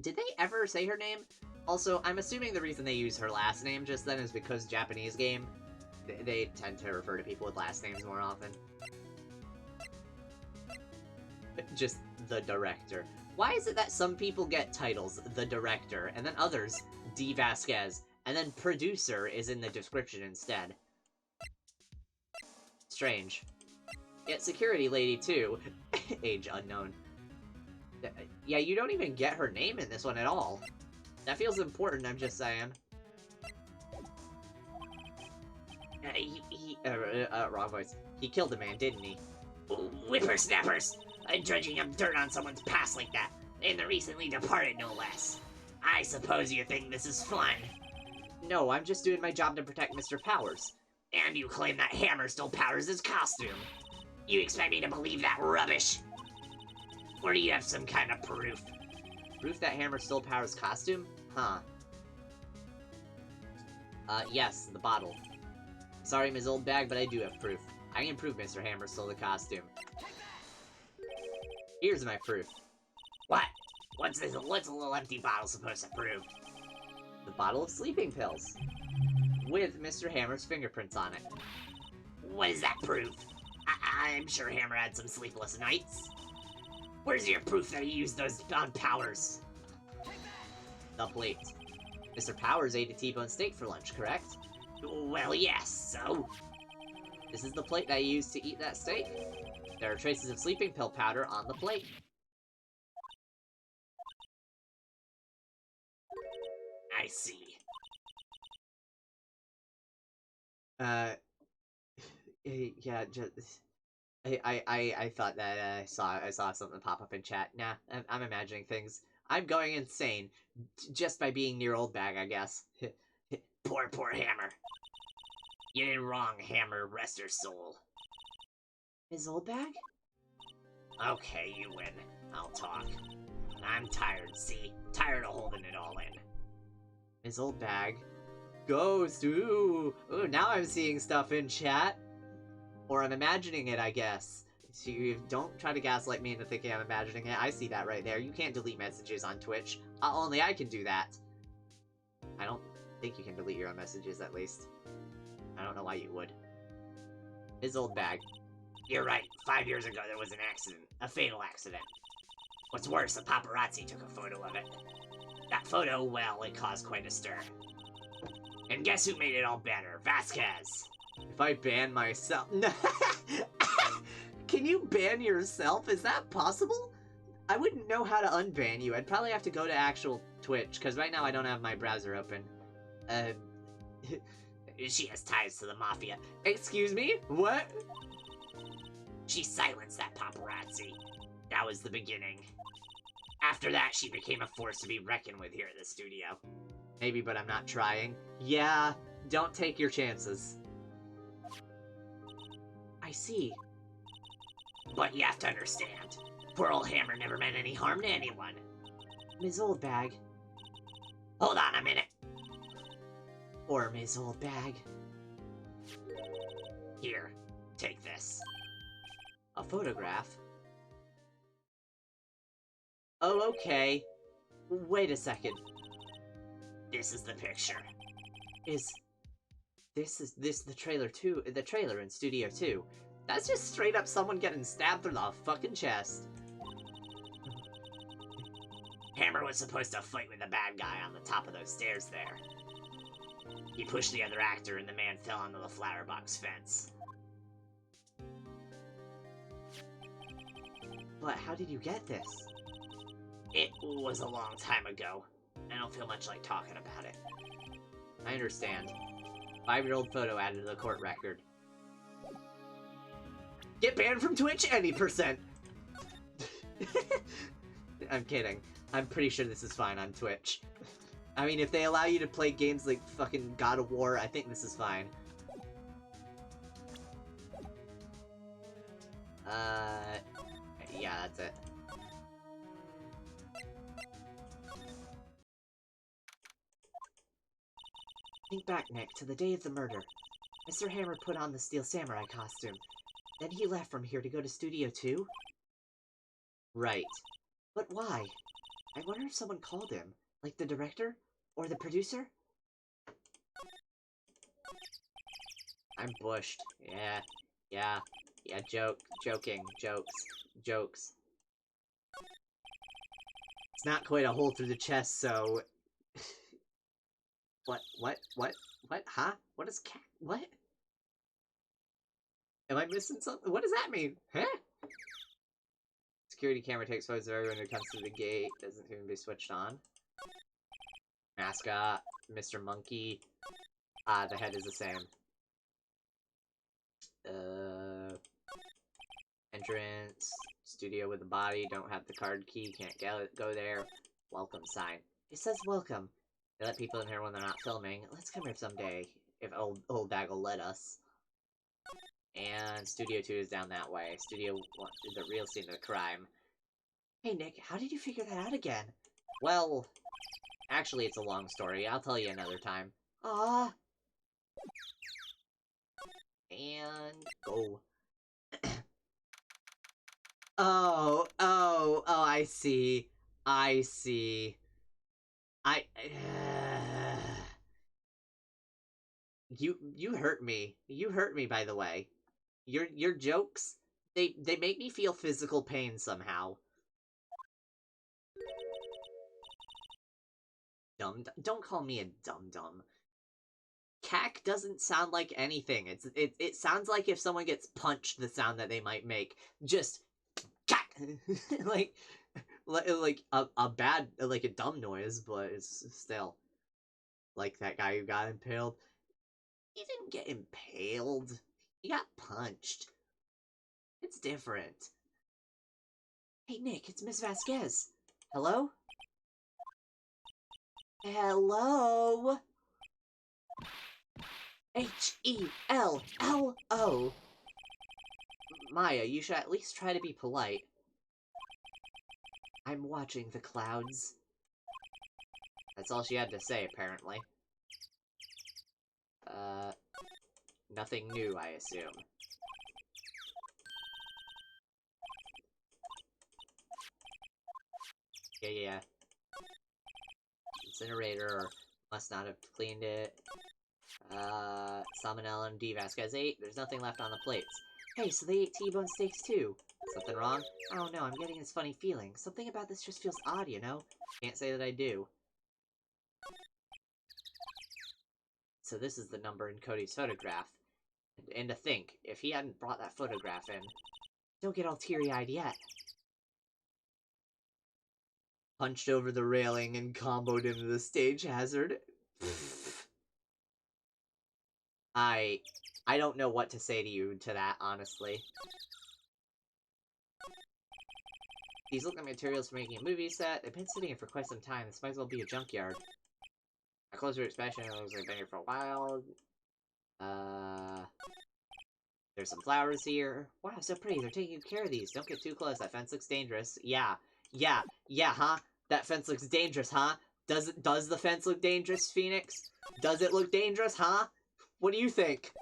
Did they ever say her name? Also, I'm assuming the reason they use her last name just then is because Japanese game, they tend to refer to people with last names more often. Just the director. Why is it that some people get titles, the director, and then others, D. Vasquez, and then producer is in the description instead? Strange. Yet security lady too. Age unknown. Yeah, you don't even get her name in this one at all. That feels important, I'm just saying. Wrong voice. He killed a man, didn't he? Whippersnappers! Dredging up dirt on someone's past like that, and the recently departed no less. I suppose you think this is fun. No, I'm just doing my job to protect Mr. Powers. And you claim that Hammer stole Powers' costume. You expect me to believe that rubbish? Or do you have some kind of proof? Proof that Hammer stole Powers' costume? Huh. Yes, the bottle. Sorry, Ms. Oldbag, but I do have proof. I can prove Mr. Hammer stole the costume. Here's my proof. What? What's a little empty bottle supposed to prove? The bottle of sleeping pills. With Mr. Hammer's fingerprints on it. What does that prove? I'm sure Hammer had some sleepless nights. Where's your proof that he used those on Powers? The plate. Mr. Powers ate a T-bone steak for lunch, correct? Well, yes, so? This is the plate that I used to eat that steak. There are traces of sleeping pill powder on the plate. I see. Uh, yeah, just I thought that I saw something pop up in chat. Nah, I'm imagining things. I'm going insane just by being near Old Bag, I guess. Poor Hammer. You did wrong, Hammer. Rest her soul. Ms. Oldbag? Okay, you win. I'll talk. I'm tired, see? Tired of holding it all in. Ms. Old Bag. Ghost, ooh, now I'm seeing stuff in chat. Or I'm imagining it, I guess. So you don't try to gaslight me into thinking I'm imagining it. I see that right there. You can't delete messages on Twitch. Only I can do that. I don't think you can delete your own messages, at least. I don't know why you would. Ms. Old Bag. You're right. 5 years ago, there was an accident. A fatal accident. What's worse, a paparazzi took a photo of it. That photo, well, it caused quite a stir. And guess who made it all better? Vasquez. If I ban myself... Can you ban yourself? Is that possible? I wouldn't know how to unban you. I'd probably have to go to actual Twitch, because right now I don't have my browser open. She has ties to the mafia. Excuse me? What? She silenced that paparazzi. That was the beginning. After that, she became a force to be reckoned with here at the studio. Maybe, but I'm not trying. Yeah, don't take your chances. I see. But you have to understand, poor old Hammer never meant any harm to anyone. Ms. Oldbag. Hold on a minute. Or Ms. Oldbag. Here, take this. A photograph? Oh, okay. Wait a second. This is the picture. Is this the trailer too? The trailer in Studio 2? That's just straight up someone getting stabbed through the fucking chest. Hammer was supposed to fight with the bad guy on the top of those stairs there. He pushed the other actor and the man fell onto the flower box fence. But how did you get this? It was a long time ago. I don't feel much like talking about it. I understand. 5-year-old photo added to the court record. Get banned from Twitch any percent! I'm kidding. I'm pretty sure this is fine on Twitch. I mean, if they allow you to play games like fucking God of War, I think this is fine. Yeah, that's it. Think back, Nick, to the day of the murder. Mr. Hammer put on the Steel Samurai costume. Then he left from here to go to Studio 2? Right. But why? I wonder if someone called him. Like the director? Or the producer? I'm bushed. Yeah, jokes. It's not quite a hole through the chest, so... What? Huh? What is cat? What? Am I missing something? What does that mean? Huh? Security camera takes photos of everyone who comes through the gate. Doesn't even be switched on. Mascot. Mr. Monkey. Ah, the head is the same. Entrance. Studio with the body. Don't have the card key. Can't go there. Welcome sign. It says welcome. They let people in here when they're not filming. Let's come here someday. If old Bag will let us. And Studio 2 is down that way. Studio 1 is the real scene of the crime. Hey, Nick, how did you figure that out again? Well, actually it's a long story. I'll tell you another time. Ah. And go. Oh, I see. You hurt me. You hurt me, by the way. Your jokes, they make me feel physical pain somehow. Don't call me a dum-dum. Cack doesn't sound like anything. It sounds like if someone gets punched, the sound that they might make. Just cack. like a bad, like a dumb noise, but it's still like that guy who got impaled. He didn't get impaled. He got punched. It's different. Hey, Nick, it's Miss Vasquez. Hello? Hello? Hello? Maya, you should at least try to be polite. I'm watching the clouds. That's all she had to say, apparently. Nothing new, I assume. Yeah. Incinerator must not have cleaned it. Salmonella and D. Vasquez ate. There's nothing left on the plates. Hey, so they ate T-bone steaks too. Something wrong? I don't know, I'm getting this funny feeling. Something about this just feels odd, you know? Can't say that I do. So this is the number in Cody's photograph. And to think, if he hadn't brought that photograph in... Don't get all teary-eyed yet. Punched over the railing and comboed into the stage hazard. I don't know what to say to you to that, honestly. These look like materials for making a movie set. They've been sitting here for quite some time. This might as well be a junkyard. A closer inspection, it looks like they've been here for a while. There's some flowers here. Wow, so pretty. They're taking care of these. Don't get too close. That fence looks dangerous. Yeah, huh? That fence looks dangerous, huh? Does the fence look dangerous, Phoenix? Does it look dangerous, huh? What do you think?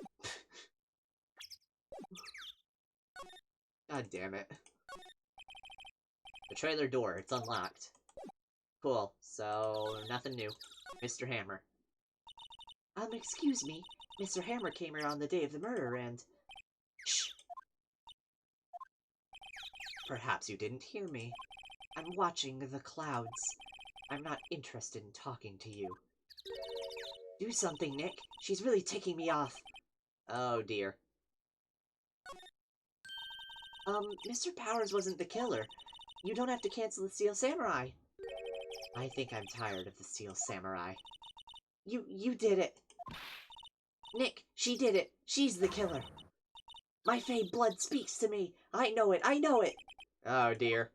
God damn it. The trailer door, it's unlocked. Cool, so nothing new. Mr. Hammer. Excuse me. Mr. Hammer came here on the day of the murder and... Shh. Perhaps you didn't hear me. I'm watching the clouds. I'm not interested in talking to you. Do something, Nick. She's really ticking me off. Oh, dear. Mr. Powers wasn't the killer. You don't have to cancel the Steel Samurai. I think I'm tired of the Steel Samurai. You did it. Nick, she did it. She's the killer. My Fey blood speaks to me. I know it. Oh, dear.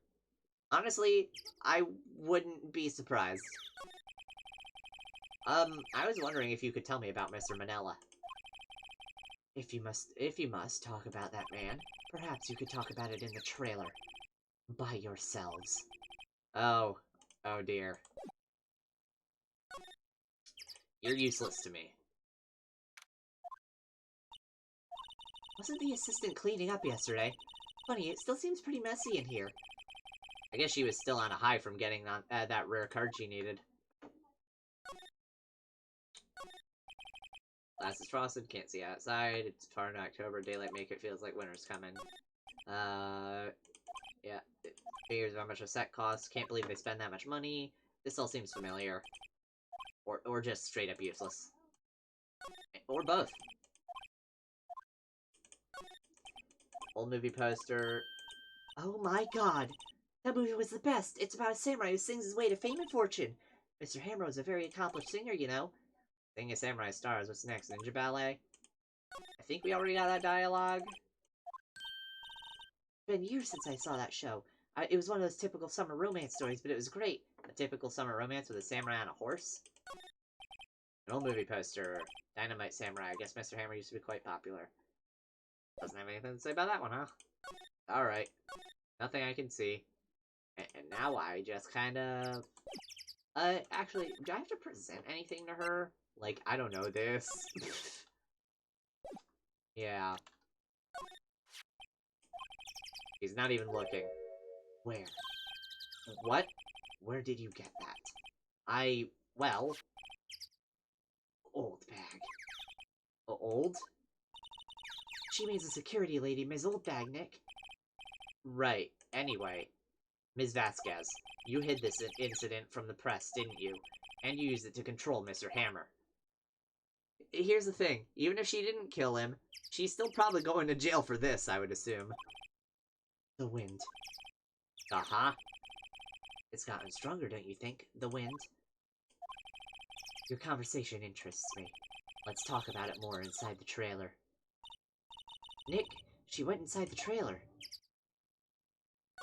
Honestly, I wouldn't be surprised. I was wondering if you could tell me about Mr. Manella. If you must talk about that man, perhaps you could talk about it in the trailer. By yourselves. Oh dear. You're useless to me. Wasn't the assistant cleaning up yesterday? Funny, it still seems pretty messy in here. I guess she was still on a high from getting on that rare card she needed. Glass is frosted, can't see outside. It's far in October, daylight make it feels like winter's coming. Yeah. Figures how much a set costs. Can't believe they spend that much money. This all seems familiar. Or just straight up useless. Or both. Old movie poster. Oh my god! That movie was the best! It's about a samurai who sings his way to fame and fortune! Mr. Hammer was a very accomplished singer, you know. Singing samurai stars. What's next? Ninja ballet? I think we already got that dialogue. It's been years since I saw that show. It was one of those typical summer romance stories, but it was great. A typical summer romance with a samurai on a horse? An old movie poster. Dynamite Samurai. I guess Mr. Hammer used to be quite popular. Doesn't have anything to say about that one, huh? Alright. Nothing I can see. And now I just kind of... actually, do I have to present anything to her? Like, I don't know this. Yeah. He's not even looking. Where? What? Where did you get that? Well... Old bag. Old? She means a security lady, Ms. Oldbag, Nick. Right. Anyway, Ms. Vasquez, you hid this incident from the press, didn't you? And you used it to control Mr. Hammer. Here's the thing. Even if she didn't kill him, she's still probably going to jail for this, I would assume. The wind. Uh-huh. It's gotten stronger, don't you think? The wind. Your conversation interests me. Let's talk about it more inside the trailer. Nick, she went inside the trailer.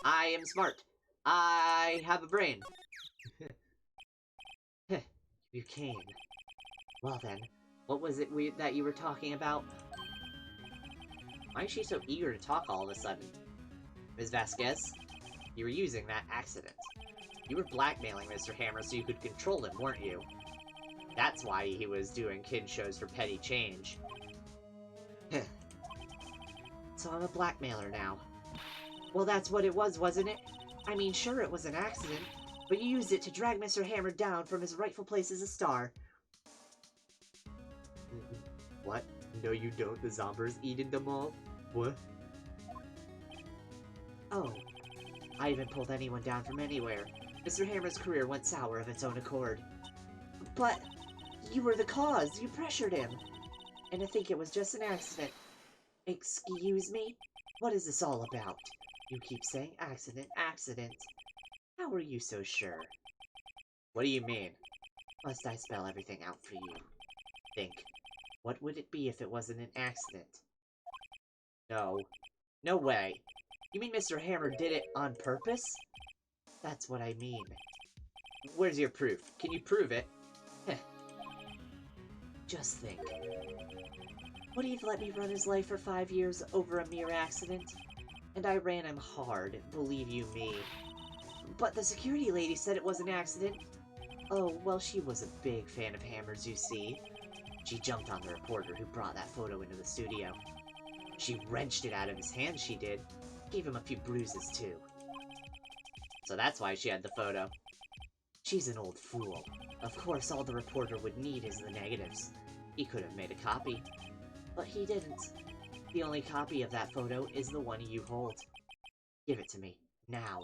I am smart. I have a brain. You came. Well then, what was it that you were talking about? Why is she so eager to talk all of a sudden? Ms. Vasquez, you were using that accident. You were blackmailing Mr. Hammer so you could control him, weren't you? That's why he was doing kid shows for petty change. So I'm a blackmailer now. Well, that's what it was, wasn't it? I mean, sure, it was an accident, but you used it to drag Mr. Hammer down from his rightful place as a star. What? No, you don't. The zombies eating them all? What? Oh, I haven't pulled anyone down from anywhere. Mr. Hammer's career went sour of its own accord. But you were the cause. You pressured him. And I think it was just an accident. Excuse me? What is this all about? You keep saying accident, accident. How are you so sure? What do you mean? Must I spell everything out for you? Think. What would it be if it wasn't an accident? No. No way. You mean Mr. Hammer did it on purpose? That's what I mean. Where's your proof? Can you prove it? Just think. Would he have let me run his life for 5 years over a mere accident? And I ran him hard, believe you me. But the security lady said it was an accident. Oh, well, she was a big fan of Hammer's, you see. She jumped on the reporter who brought that photo into the studio. She wrenched it out of his hand, she did. Gave him a few bruises, too. So that's why she had the photo. She's an old fool. Of course, all the reporter would need is the negatives. He could have made a copy. But he didn't. The only copy of that photo is the one you hold. Give it to me, now.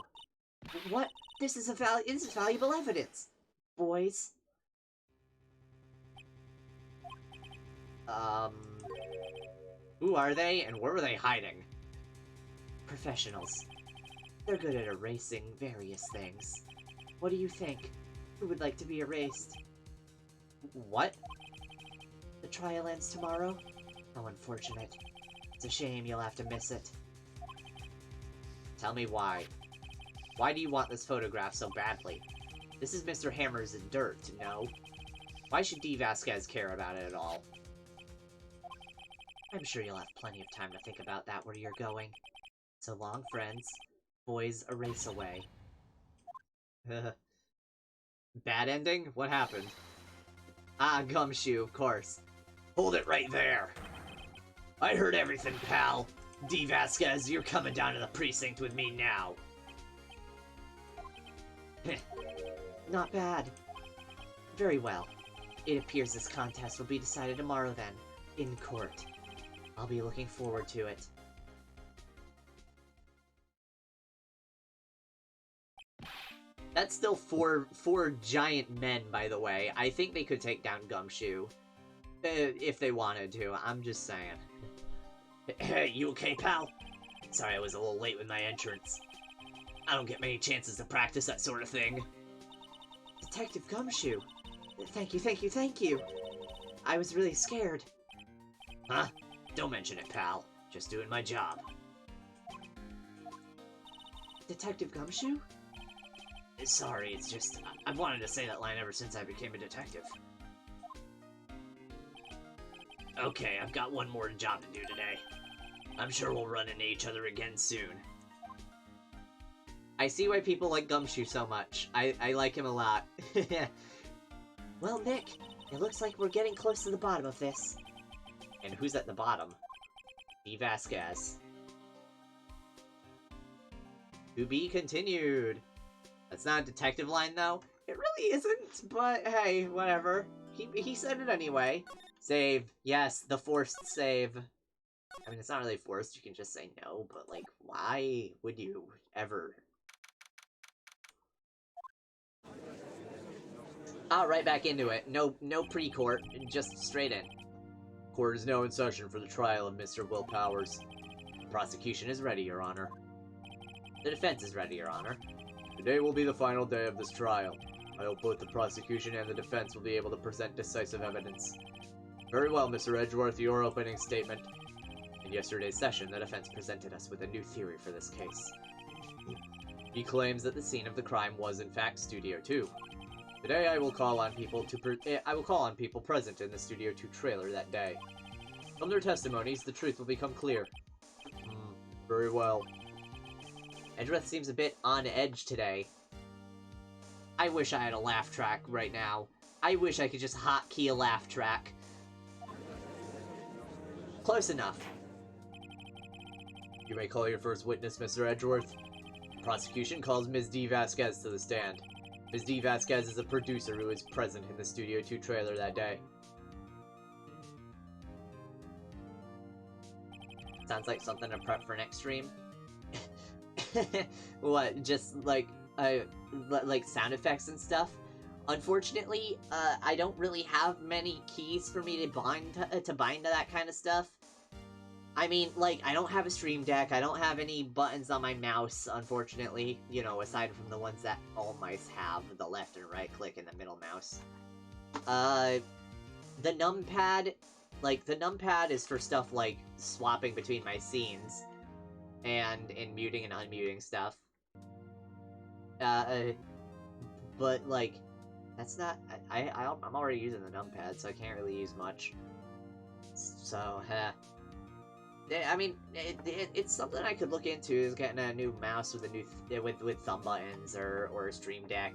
What? This is valuable evidence. Boys. Who are they, and where were they hiding? Professionals. They're good at erasing various things. What do you think? Who would like to be erased? What? The trial ends tomorrow? How unfortunate. It's a shame you'll have to miss it. Tell me why. Why do you want this photograph so badly? This is Mr. Hammer's dirt, no? Why should D. Vasquez care about it at all? I'm sure you'll have plenty of time to think about that where you're going. So long, friends. Boys, erase away. Bad ending? What happened? Ah, Gumshoe, of course. Hold it right there. I heard everything, pal. D. Vasquez, you're coming down to the precinct with me now. Not bad. Very well. It appears this contest will be decided tomorrow then, in court. I'll be looking forward to it. That's still four giant men, by the way. I think they could take down Gumshoe. If they wanted to, I'm just saying. Hey, you okay, pal? Sorry I was a little late with my entrance. I don't get many chances to practice that sort of thing. Detective Gumshoe! Thank you, thank you, thank you! I was really scared. Huh? Don't mention it, pal. Just doing my job. Detective Gumshoe? Sorry, it's just... I've wanted to say that line ever since I became a detective. Okay, I've got one more job to do today. I'm sure we'll run into each other again soon. I see why people like Gumshoe so much. I like him a lot. Well, Nick, it looks like we're getting close to the bottom of this. And who's at the bottom? D. Vasquez. To be continued. That's not a detective line, though. It really isn't, but hey, whatever. He said it anyway. Save. Yes, the forced save. I mean, it's not really forced. You can just say no, but, like, why would you ever? Right back into it. No pre-court, just straight in. Court is now in session for the trial of Mr. Will Powers. The prosecution is ready, Your Honor. The defense is ready, Your Honor. Today will be the final day of this trial. I hope both the prosecution and the defense will be able to present decisive evidence. Very well, Mr. Edgeworth, your opening statement. In yesterday's session, the defense presented us with a new theory for this case. He claims that the scene of the crime was in fact Studio 2. Today I will call on people present in the Studio 2 trailer that day. From their testimonies, the truth will become clear. Very well. Edgeworth seems a bit on edge today. I wish I had a laugh track right now. I wish I could just hotkey a laugh track. Close enough. You may call your first witness, Mr. Edgeworth. The prosecution calls Ms. D. Vasquez to the stand. Ms. D. Vasquez is a producer who was present in the Studio 2 trailer that day. Sounds like something to prep for next stream. What, just like sound effects and stuff? Unfortunately, I don't really have many keys for me to bind to that kind of stuff. I mean, like, I don't have a Stream Deck, I don't have any buttons on my mouse, unfortunately, you know, aside from the ones that all mice have, the left and right click and the middle mouse. The numpad, is for stuff like swapping between my scenes, and muting and unmuting stuff. But, like, that's not, I'm already using the numpad, so I can't really use much. So, I mean, it's something I could look into, is getting a new mouse with a new with thumb buttons or a Stream Deck.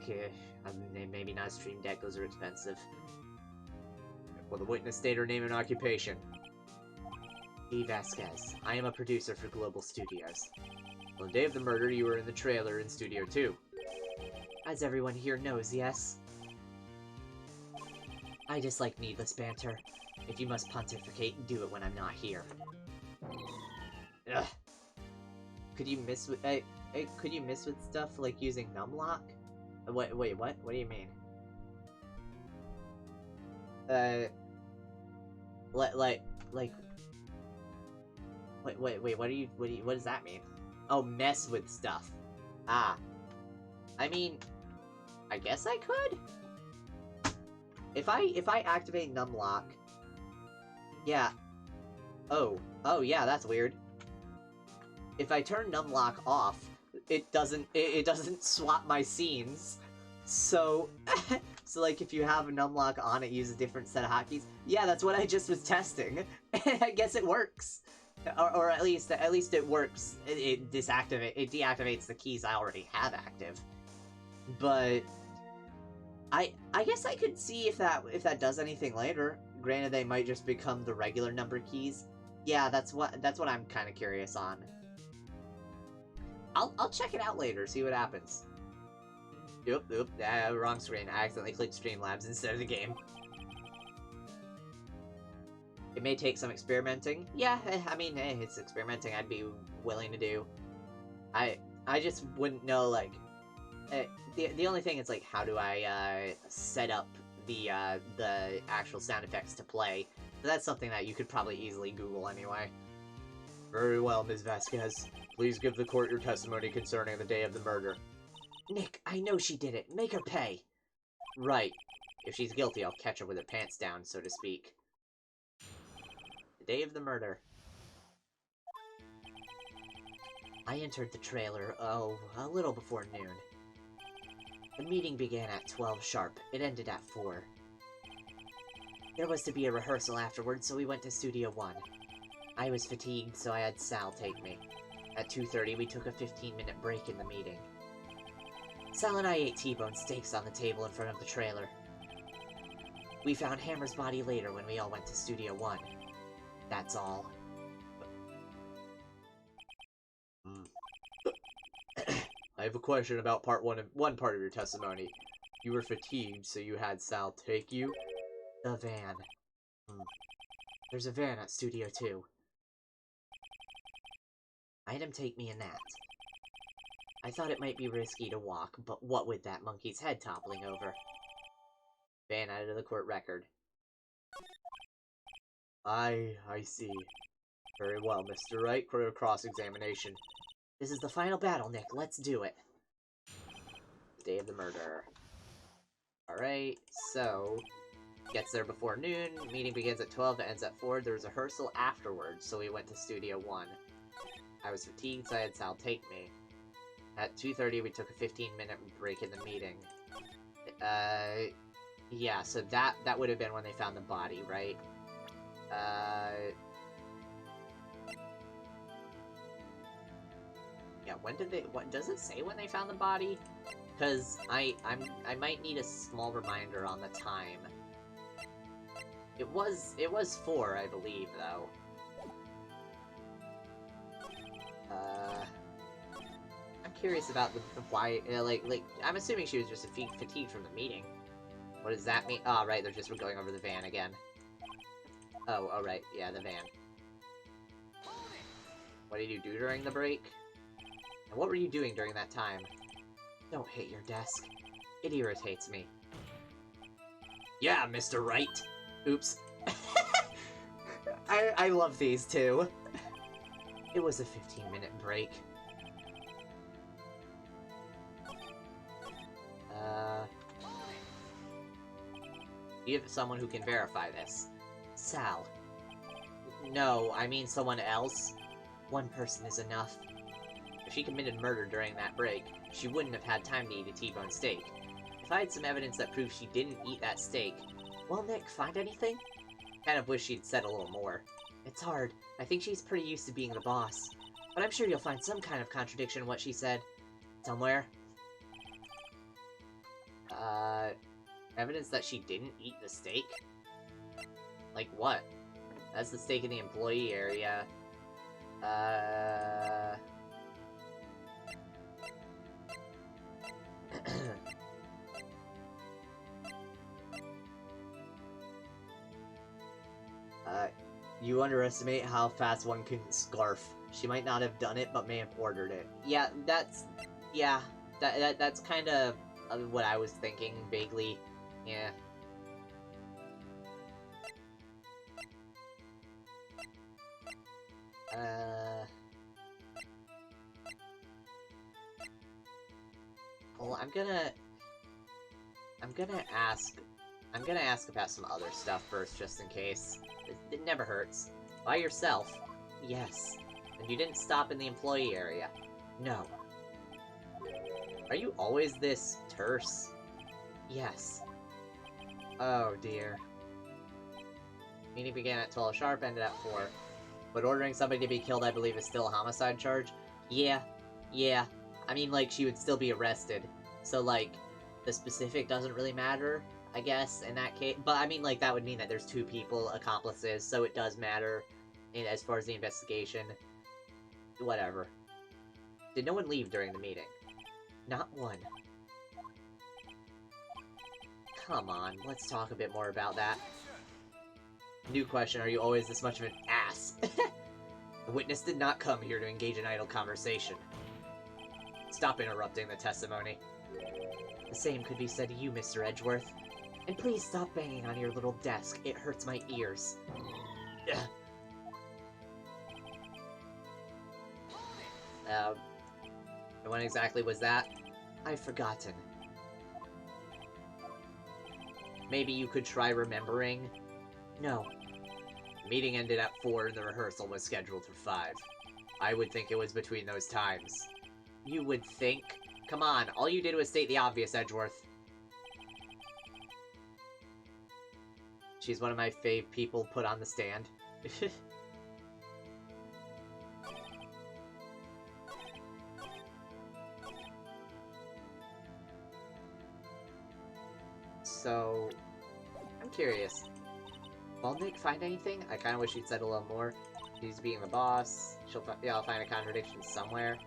Maybe not a Stream Deck; those are expensive. Will the witness state her name and occupation? D. Vasquez. I am a producer for Global Studios. On the day of the murder, you were in the trailer in Studio 2. As everyone here knows, yes. I dislike needless banter. If you must pontificate, do it when I'm not here. Ugh. Could you miss with could you miss with stuff like using numlock? Wait, what? What do you mean? Wait, what does that mean? Oh, mess with stuff. Ah. I mean, I guess I could? If I activate numlock... Yeah. Oh, yeah, that's weird. If I turn numlock off, it doesn't swap my scenes. So, so like if you have a numlock on, it uses a different set of hotkeys. Yeah, that's what I just was testing. I guess it works. Or at least it works. It deactivates the keys I already have active. But I guess I could see if that does anything later. Granted, they might just become the regular number keys. Yeah, that's what I'm kind of curious on. I'll check it out later, see what happens. Oop, wrong screen. I accidentally clicked Streamlabs instead of the game. It may take some experimenting. Yeah, I mean, it's experimenting I'd be willing to do. I just wouldn't know, like... the only thing is, like, how do I, set up the actual sound effects to play? But that's something that you could probably easily Google anyway. Very well, Ms. Vasquez. Please give the court your testimony concerning the day of the murder. Nick, I know she did it. Make her pay. Right. If she's guilty, I'll catch her with her pants down, so to speak. The day of the murder. I entered the trailer, a little before noon. The meeting began at 12 sharp. It ended at 4. There was to be a rehearsal afterwards, so we went to Studio 1. I was fatigued, so I had Sal take me. At 2:30, we took a 15-minute break in the meeting. Sal and I ate T-bone steaks on the table in front of the trailer. We found Hammer's body later when we all went to Studio 1. That's all. I have a question about one part of your testimony. You were fatigued, so you had Sal take you? The van. There's a van at Studio 2. I had him take me in that. I thought it might be risky to walk, but what with that monkey's head toppling over? Van added to the court record. I see. Very well, Mr. Wright, cross-examination. This is the final battle, Nick. Let's do it. The day of the murder. Alright, so... Gets there before noon, meeting begins at 12, it ends at 4, there was a rehearsal afterwards, so we went to Studio 1. I was fatigued, so I had Sal take me. At 2:30, we took a 15-minute break in the meeting. Yeah, so that would have been when they found the body, right? Yeah, when did they... What does it say when they found the body? Because I might need a small reminder on the time. It was 4, I believe, though. I'm curious about the why, like, I'm assuming she was just fatigued from the meeting. What does that mean? Oh, right, they're just going over the van again. Oh, right, yeah, the van. What did you do during the break? And what were you doing during that time? Don't hit your desk. It irritates me. Yeah, Mr. Wright. Oops. I love these two. It was a 15-minute break. You have someone who can verify this. Sal. No, I mean someone else. One person is enough. If she committed murder during that break, she wouldn't have had time to eat a T-bone steak. If I had some evidence that proves she didn't eat that steak... Well, Nick, find anything? Kind of wish she'd said a little more. It's hard. I think she's pretty used to being the boss. But I'm sure you'll find some kind of contradiction in what she said. Somewhere. Evidence that she didn't eat the steak? Like what? That's the steak in the employee area. You underestimate how fast one can scarf. She might not have done it, but may have ordered it. Yeah, that's kind of what I was thinking, vaguely. Yeah. Well, I'm gonna ask about some other stuff first, just in case. It never hurts. By yourself? Yes. And you didn't stop in the employee area? No. Are you always this terse? Yes. Oh dear. Meeting began at 12 sharp, ended at 4. But ordering somebody to be killed, I believe, is still a homicide charge? Yeah. I mean, like, she would still be arrested. So, like, the specific doesn't really matter, I guess, in that case. But, I mean, like, that would mean that there's 2 people, accomplices, so it does matter as far as the investigation. Whatever. Did no one leave during the meeting? Not one. Come on, let's talk a bit more about that. New question, are you always this much of an ass? The witness did not come here to engage in idle conversation. Stop interrupting the testimony. The same could be said to you, Mr. Edgeworth. And please stop banging on your little desk, it hurts my ears. When exactly was that? I've forgotten. Maybe you could try remembering? No. The meeting ended at 4 and the rehearsal was scheduled for 5. I would think it was between those times. You would think? Come on, all you did was state the obvious, Edgeworth. She's one of my fave people put on the stand. So, I'm curious. Will Nick find anything? I kind of wish she'd said a little more. She's being the boss. I'll find a contradiction somewhere.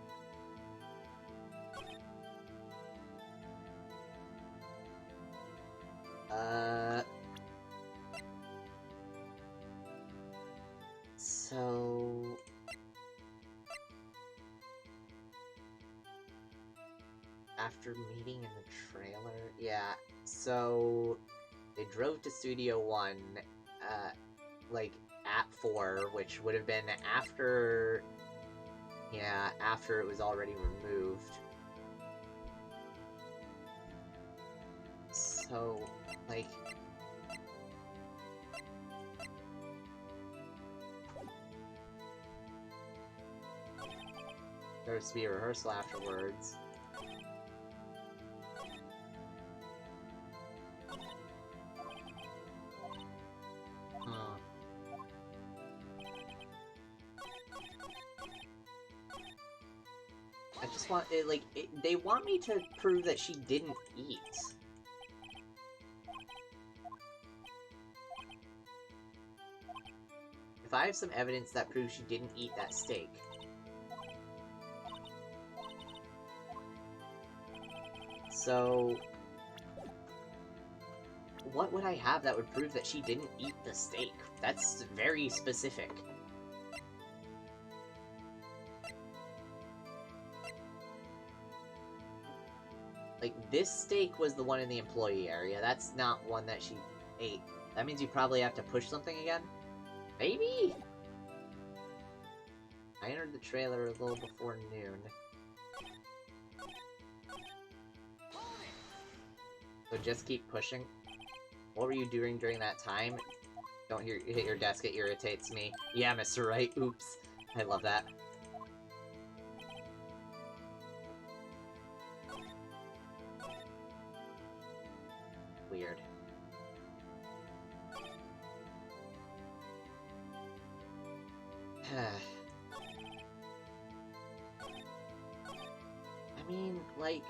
So... After meeting in the trailer? Yeah, so... They drove to Studio 1, like, at 4, which would have been after... Yeah, after it was already removed. So, like... There's to be a rehearsal afterwards. I just want it, like, they want me to prove that she didn't eat. If I have some evidence that proves she didn't eat that steak. So, what would I have that would prove that she didn't eat the steak? That's very specific. Like, this steak was the one in the employee area. That's not one that she ate. That means you probably have to push something again? Maybe? I entered the trailer a little before noon. So just keep pushing. What were you doing during that time? Don't hit your desk, it irritates me. Yeah, Mr. Wright, oops. I love that. Weird. I mean, like...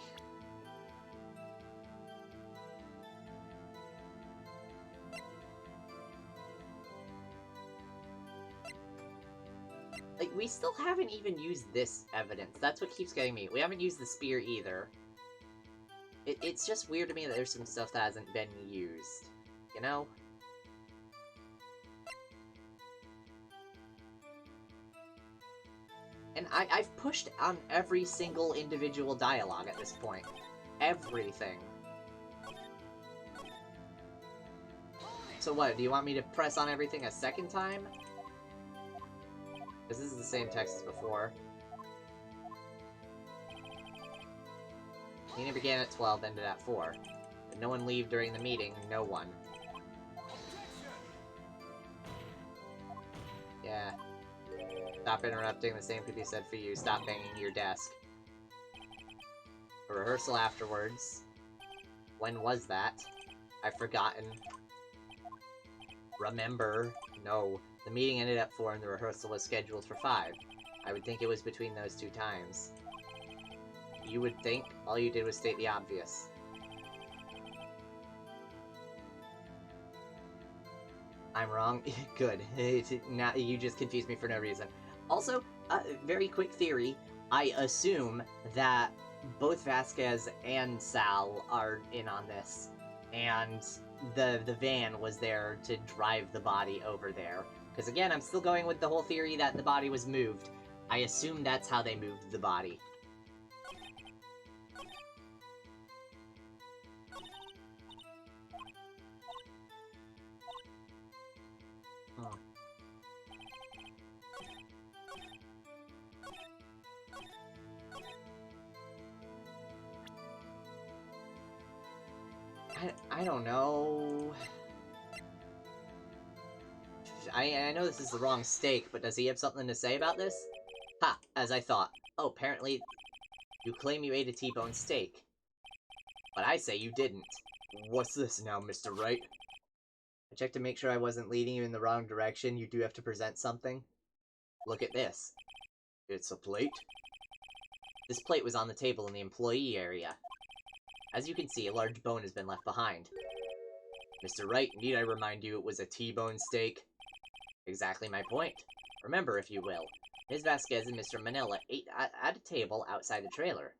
Like, we still haven't even used this evidence. That's what keeps getting me. We haven't used the spear either. It's just weird to me that there's some stuff that hasn't been used. You know? And I've pushed on every single individual dialogue at this point. Everything. So what, do you want me to press on everything a second time? Because this is the same text as before. Meeting began at 12, ended at 4. Did no one leave during the meeting? No one. Yeah. Stop interrupting, the same could be said for you. Stop banging your desk. A rehearsal afterwards. When was that? I've forgotten. Remember? No. The meeting ended at 4 and the rehearsal was scheduled for 5. I would think it was between those two times. You would think all you did was state the obvious. I'm wrong? Good. Now you just confused me for no reason. Also, very quick theory. I assume that both Vasquez and Sal are in on this. And the van was there to drive the body over there. Because again, I'm still going with the whole theory that the body was moved. I assume that's how they moved the body. I don't know. I know this is the wrong steak, but does he have something to say about this? Ha! As I thought. Oh, apparently you claim you ate a T-bone steak. But I say you didn't. What's this now, Mr. Wright? I checked to make sure I wasn't leading you in the wrong direction. You do have to present something. Look at this. It's a plate? This plate was on the table in the employee area. As you can see, a large bone has been left behind. Mr. Wright, need I remind you it was a T-bone steak? Exactly my point. Remember, if you will, Ms. Vasquez and Mr. Manila ate at a table outside the trailer.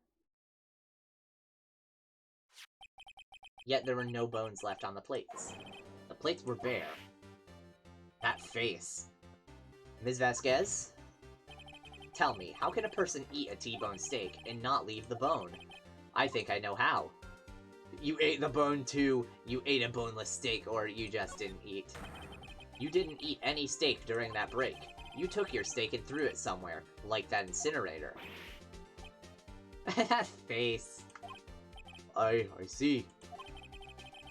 Yet there were no bones left on the plates. The plates were bare. That face. Ms. Vasquez? Tell me, how can a person eat a T-bone steak and not leave the bone? I think I know how. You ate the bone too. You ate a boneless steak, or you just didn't eat. You didn't eat any steak during that break. You took your steak and threw it somewhere, like that incinerator. That face. I see.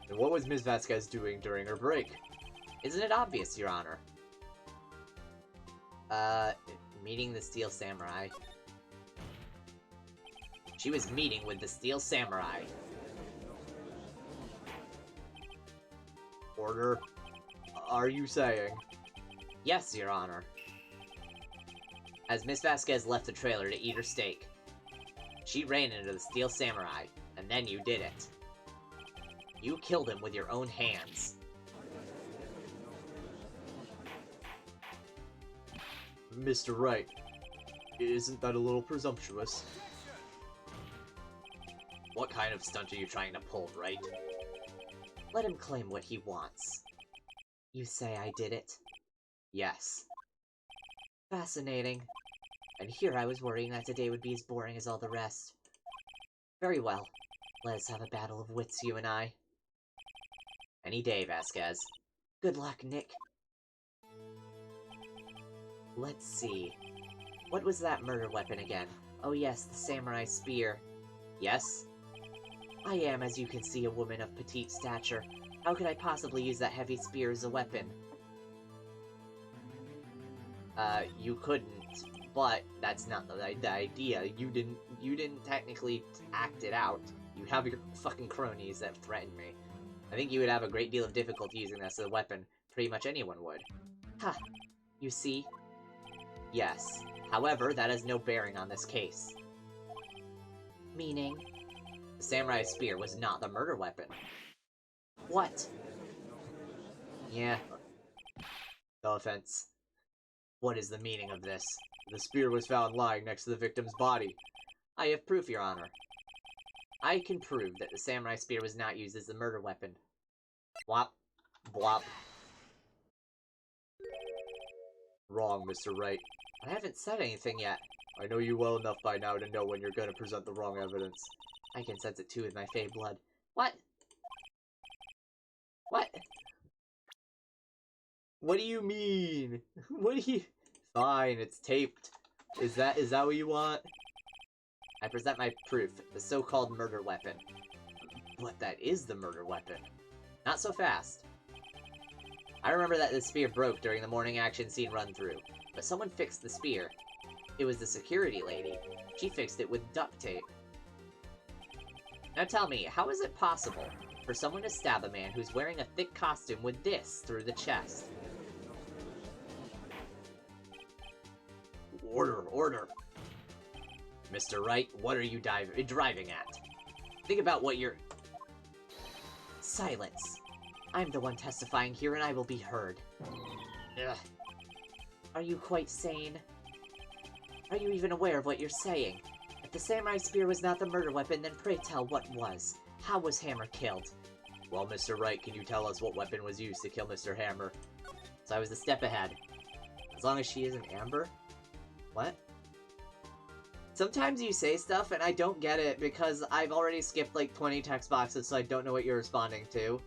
And what was Ms. Vasquez doing during her break? Isn't it obvious, Your Honor? Meeting the Steel Samurai. She was meeting with the Steel Samurai. Order? Are you saying? Yes, Your Honor. As Miss Vasquez left the trailer to eat her steak, she ran into the Steel Samurai, and then you did it. You killed him with your own hands. Mr. Wright, isn't that a little presumptuous? What kind of stunt are you trying to pull, Wright? Let him claim what he wants. You say I did it? Yes. Fascinating. And here I was worrying that today would be as boring as all the rest. Very well. Let us have a battle of wits, you and I. Any day, Vasquez. Good luck, Nick. Let's see. What was that murder weapon again? Oh yes, the samurai spear. Yes? I am, as you can see, a woman of petite stature. How could I possibly use that heavy spear as a weapon? You couldn't, but that's not the idea. You didn't technically act it out. You have your fucking cronies that threaten me. I think you would have a great deal of difficulty using this as a weapon. Pretty much anyone would. Ha! You see? Yes. However, that has no bearing on this case. Meaning? The samurai spear was not the murder weapon. What? Yeah. No offense. What is the meaning of this? The spear was found lying next to the victim's body. I have proof, Your Honor. I can prove that the samurai spear was not used as the murder weapon. Blop. Blop. Wrong, Mr. Wright. I haven't said anything yet. I know you well enough by now to know when you're gonna present the wrong evidence. I can sense it too with my fey blood. What? What? What do you mean? What do you... Fine, it's taped. Is that what you want? I present my proof, the so-called murder weapon. But that is the murder weapon. Not so fast. I remember that the spear broke during the morning action scene run-through, but someone fixed the spear. It was the security lady. She fixed it with duct tape. Now tell me, how is it possible for someone to stab a man who's wearing a thick costume with this through the chest? Order, order. Mr. Wright, what are you driving at? Think about what you're... Silence. I'm the one testifying here and I will be heard. Ugh. Are you quite sane? Are you even aware of what you're saying? If the samurai spear was not the murder weapon, then pray tell what was. How was Hammer killed? Well, Mr. Wright, can you tell us what weapon was used to kill Mr. Hammer? So I was a step ahead. As long as she isn't Amber? What? Sometimes you say stuff and I don't get it because I've already skipped like 20 text boxes, so I don't know what you're responding to.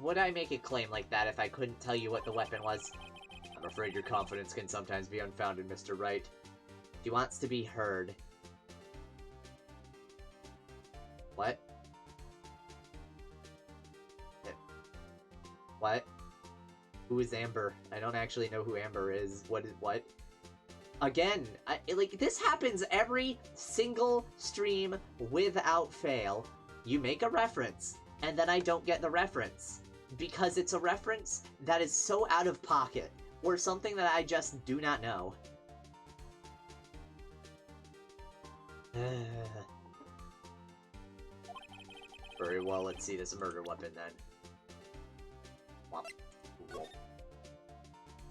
Would I make a claim like that if I couldn't tell you what the weapon was? I'm afraid your confidence can sometimes be unfounded, Mr. Wright. She wants to be heard. What? What? Who is Amber? I don't actually know who Amber is. What? Again, like, this happens every single stream without fail. You make a reference, and then I don't get the reference. Because it's a reference that is so out of pocket, or something that I just do not know. Very well, let's see this murder weapon then.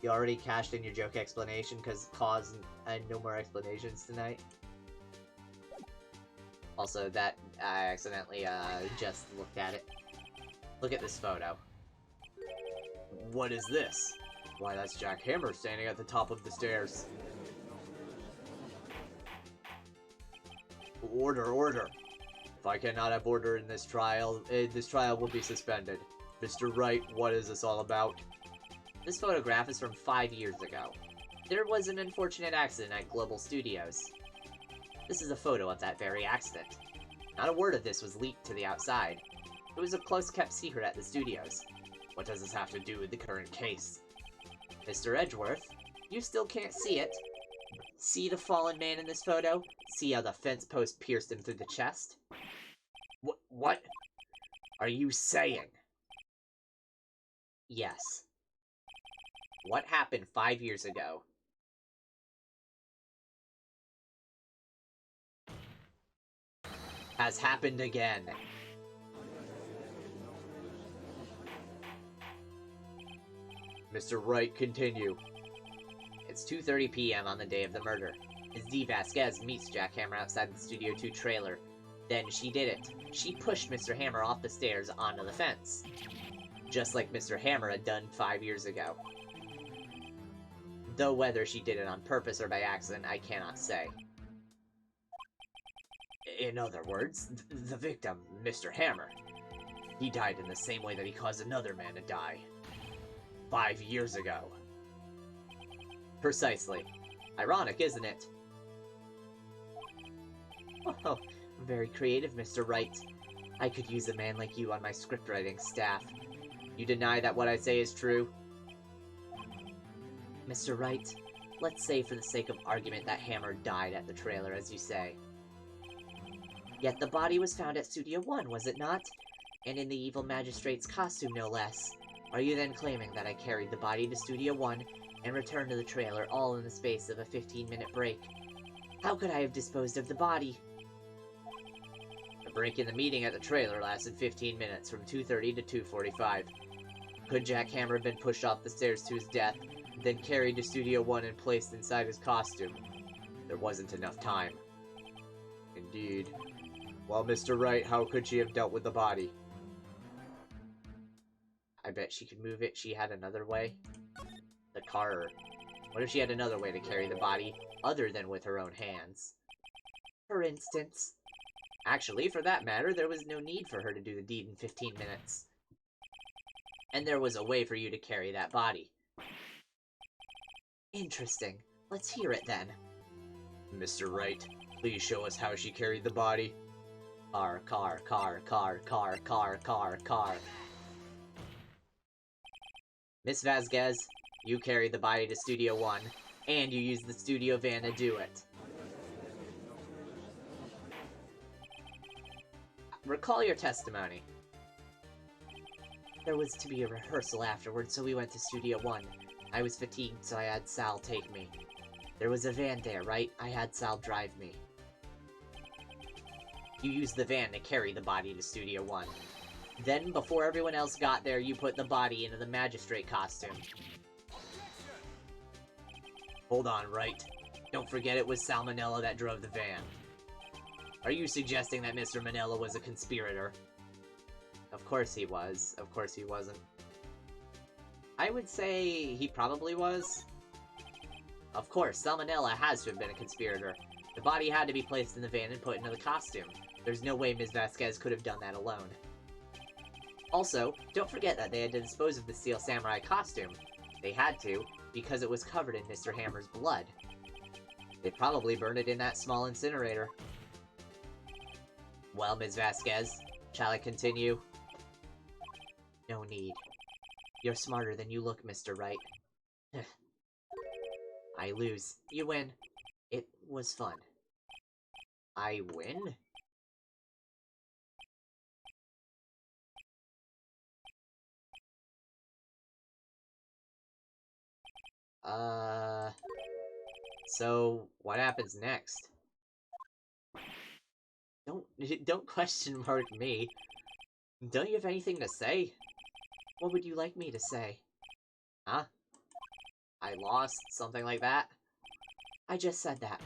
You already cashed in your joke explanation because cause and no more explanations tonight. Also, that I accidentally just looked at it. Look at this photo. What is this? Why, that's Jack Hammer standing at the top of the stairs. Order, order. If I cannot have order in this trial will be suspended. Mr. Wright, what is this all about? This photograph is from 5 years ago. There was an unfortunate accident at Global Studios. This is a photo of that very accident. Not a word of this was leaked to the outside. It was a close-kept secret at the studios. What does this have to do with the current case? Mr. Edgeworth, you still can't see it. See the fallen man in this photo? See how the fence post pierced him through the chest? What are you saying? Yes. What happened 5 years ago has happened again. Mr. Wright, continue. It's 2:30 p.m. on the day of the murder. Ms. D. Vasquez meets Jack Hammer outside the Studio 2 trailer. Then she did it. She pushed Mr. Hammer off the stairs onto the fence. Just like Mr. Hammer had done 5 years ago. Though whether she did it on purpose or by accident, I cannot say. In other words, the victim, Mr. Hammer, he died in the same way that he caused another man to die. 5 years ago. Precisely. Ironic, isn't it? Oh, very creative, Mr. Wright. I could use a man like you on my scriptwriting staff. You deny that what I say is true? Mr. Wright, let's say for the sake of argument that Hammer died at the trailer, as you say. Yet the body was found at Studio 1, was it not? And in the evil magistrate's costume, no less. Are you then claiming that I carried the body to Studio 1 and returned to the trailer all in the space of a 15-minute break? How could I have disposed of the body? The break in the meeting at the trailer lasted 15 minutes, from 2:30 to 2:45. Could Jack Hammer have been pushed off the stairs to his death, then carried to Studio 1 and placed inside his costume? There wasn't enough time. Indeed. Well, Mr. Wright, how could she have dealt with the body? I bet she could move it. She had another way. The car. What if she had another way to carry the body, other than with her own hands? For instance. Actually, for that matter, there was no need for her to do the deed in 15 minutes. And there was a way for you to carry that body. Interesting. Let's hear it then. Mr. Wright, please show us how she carried the body. Car. Miss Vasquez, you carried the body to Studio 1, and you used the studio van to do it. Recall your testimony. There was to be a rehearsal afterwards, so we went to Studio 1. I was fatigued, so I had Sal take me. There was a van there, right? I had Sal drive me. You used the van to carry the body to Studio 1. Then, before everyone else got there, you put the body into the magistrate costume. Hold on, Wright. Don't forget it was Sal Manella that drove the van. Are you suggesting that Mr. Manella was a conspirator? Of course he was. Of course he wasn't. I would say he probably was. Of course, Sal Manella has to have been a conspirator. The body had to be placed in the van and put into the costume. There's no way Ms. Vasquez could have done that alone. Also, don't forget that they had to dispose of the Steel Samurai costume. They had to, because it was covered in Mr. Hammer's blood. They probably burned it in that small incinerator. Well, Ms. Vasquez, shall I continue? No need. You're smarter than you look, Mr. Wright. I lose. You win. It was fun. I win? So, what happens next? Don't question mark me. Don't you have anything to say? What would you like me to say? Huh? I lost? Something like that? I just said that.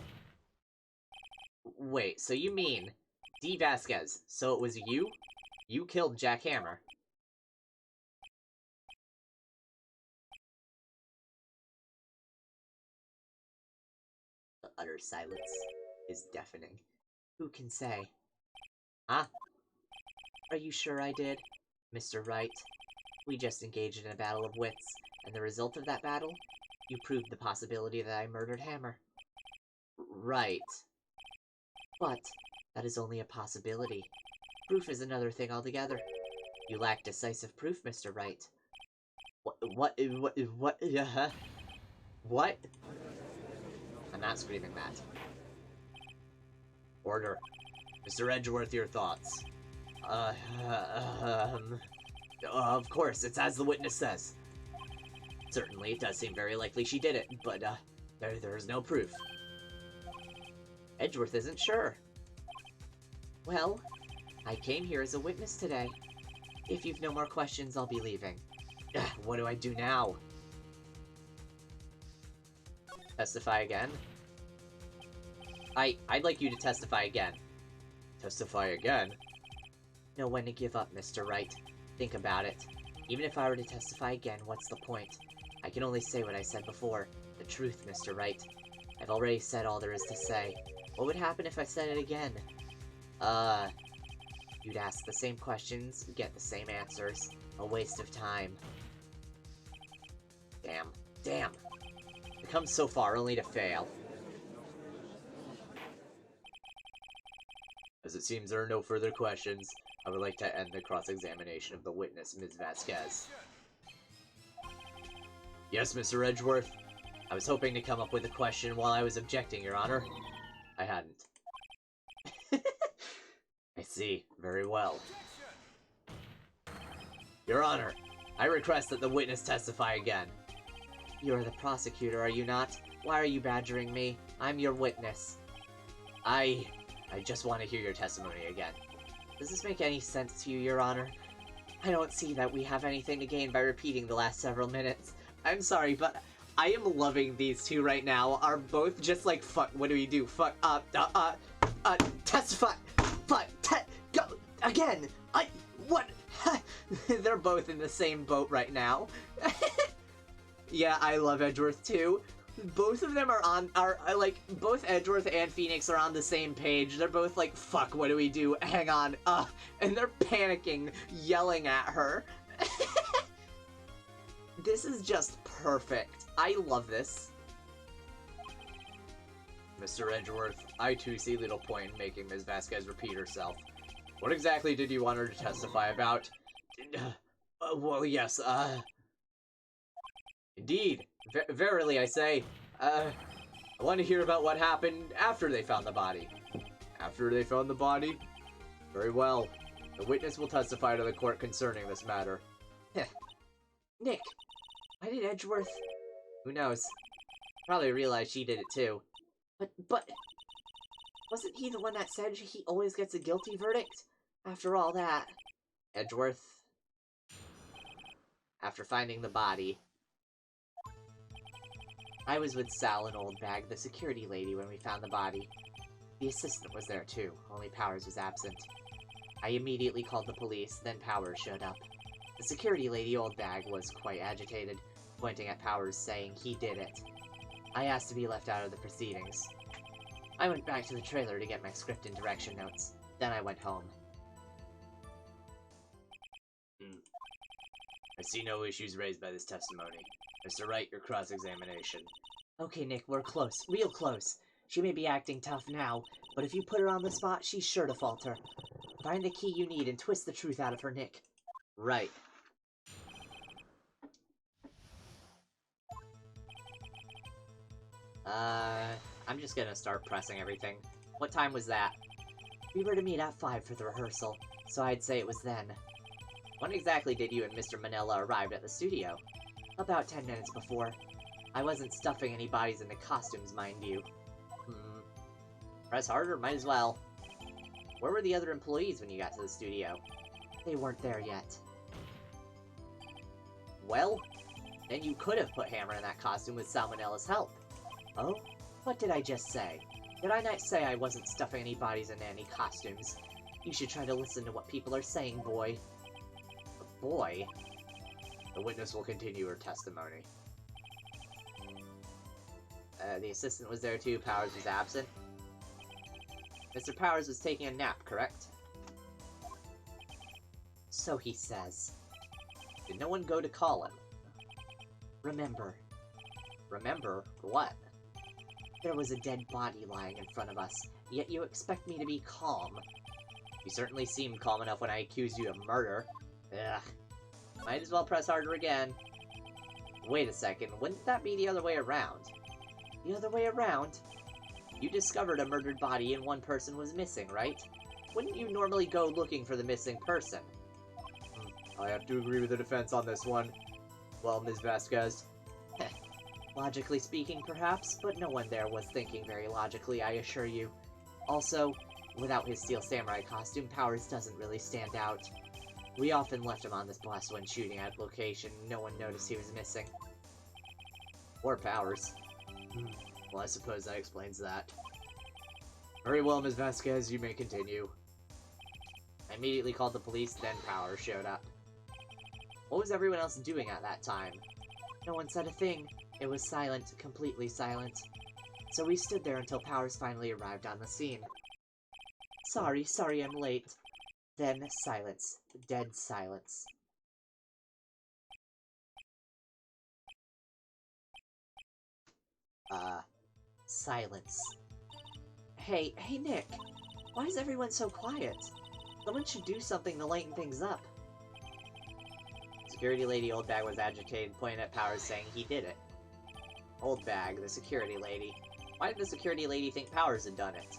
Wait, so you mean D. Vasquez, so it was you? You killed Jack Hammer. The utter silence is deafening. Who can say? Huh? Are you sure I did? Mr. Wright, we just engaged in a battle of wits, and the result of that battle? You proved the possibility that I murdered Hammer. Right. But that is only a possibility. Proof is another thing altogether. You lack decisive proof, Mr. Wright. What? I'm not screaming that. Order. Mr. Edgeworth, your thoughts. Of course, it's as the witness says. Certainly, it does seem very likely she did it, but, there's no proof. Edgeworth isn't sure. Well, I came here as a witness today. If you've no more questions, I'll be leaving. What do I do now? Testify again? I'd like you to testify again. Testify again? Know when to give up, Mr. Wright. Think about it. Even if I were to testify again, what's the point? I can only say what I said before. The truth, Mr. Wright. I've already said all there is to say. What would happen if I said it again? You'd ask the same questions, get the same answers. A waste of time. Damn. It comes so far only to fail. As it seems there are no further questions, I would like to end the cross-examination of the witness, Ms. Vasquez. Yes, Mr. Edgeworth? I was hoping to come up with a question while I was objecting, Your Honor. I hadn't. I see. Very well. Your Honor, I request that the witness testify again. You're the prosecutor, are you not? Why are you badgering me? I'm your witness. I just want to hear your testimony again. Does this make any sense to you, Your Honor? I don't see that we have anything to gain by repeating the last several minutes. I'm sorry, but I am loving these two right now. Are both just like, fuck, what do we do? Fuck, testify! Fuck, go, again! What? They're both in the same boat right now. Yeah, I love Edgeworth too. Both of them are like, both Edgeworth and Phoenix are on the same page. They're both like, fuck, what do we do? Hang on, and they're panicking, yelling at her. This is just perfect. I love this. Mr. Edgeworth, I too see little point in making Ms. Vasquez repeat herself. What exactly did you want her to testify about? Well, yes, Indeed. Verily, I say. I want to hear about what happened after they found the body. After they found the body? Very well. The witness will testify to the court concerning this matter. Nick, why did Edgeworth... Who knows? Probably realized she did it too. But... wasn't he the one that said he always gets a guilty verdict? After all that... Edgeworth... After finding the body... I was with Sal and Old Bag, the security lady, when we found the body. The assistant was there too, only Powers was absent. I immediately called the police, then Powers showed up. The security lady, Old Bag, was quite agitated, pointing at Powers, saying he did it. I asked to be left out of the proceedings. I went back to the trailer to get my script and direction notes. Then I went home. I see no issues raised by this testimony. Mr. Wright, your cross-examination. Okay, Nick, we're close. Real close. She may be acting tough now, but if you put her on the spot, she's sure to falter. Find the key you need and twist the truth out of her, Nick. Right. I'm just gonna start pressing everything. What time was that? We were to meet at 5 for the rehearsal, so I'd say it was then. When exactly did you and Mr. Manila arrive at the studio? About 10 minutes before. I wasn't stuffing any bodies into costumes, mind you. Press harder, might as well. Where were the other employees when you got to the studio? They weren't there yet. Well, then you could have put Hammer in that costume with Salmonella's help. Oh? What did I just say? Did I not say I wasn't stuffing any bodies into any costumes? You should try to listen to what people are saying, boy. Boy? The witness will continue her testimony. The assistant was there too, Powers was absent. Mr. Powers was taking a nap, correct? So he says. Did no one go to call him? Remember. Remember what? There was a dead body lying in front of us, yet you expect me to be calm. You certainly seemed calm enough when I accused you of murder. Ugh. Might as well press harder again. Wait a second, wouldn't that be the other way around? The other way around? You discovered a murdered body and one person was missing, right? Wouldn't you normally go looking for the missing person? I have to agree with the defense on this one. Well, Ms. Vasquez. Logically speaking, perhaps, but no one there was thinking very logically, I assure you. Also, without his Steel Samurai costume, Powers doesn't really stand out. We often left him on this bus when shooting at location. No one noticed he was missing. Or Powers. Well, I suppose that explains that. Very well, Ms. Vasquez, you may continue. I immediately called the police, then Powers showed up. What was everyone else doing at that time? No one said a thing. It was silent, completely silent. So we stood there until Powers finally arrived on the scene. Sorry I'm late. Then silence. Dead silence. Silence. Hey, Nick. Why is everyone so quiet? Someone should do something to lighten things up. Security lady Old Bag was agitated, pointing at Powers, saying he did it. Old Bag, the security lady. Why did the security lady think Powers had done it?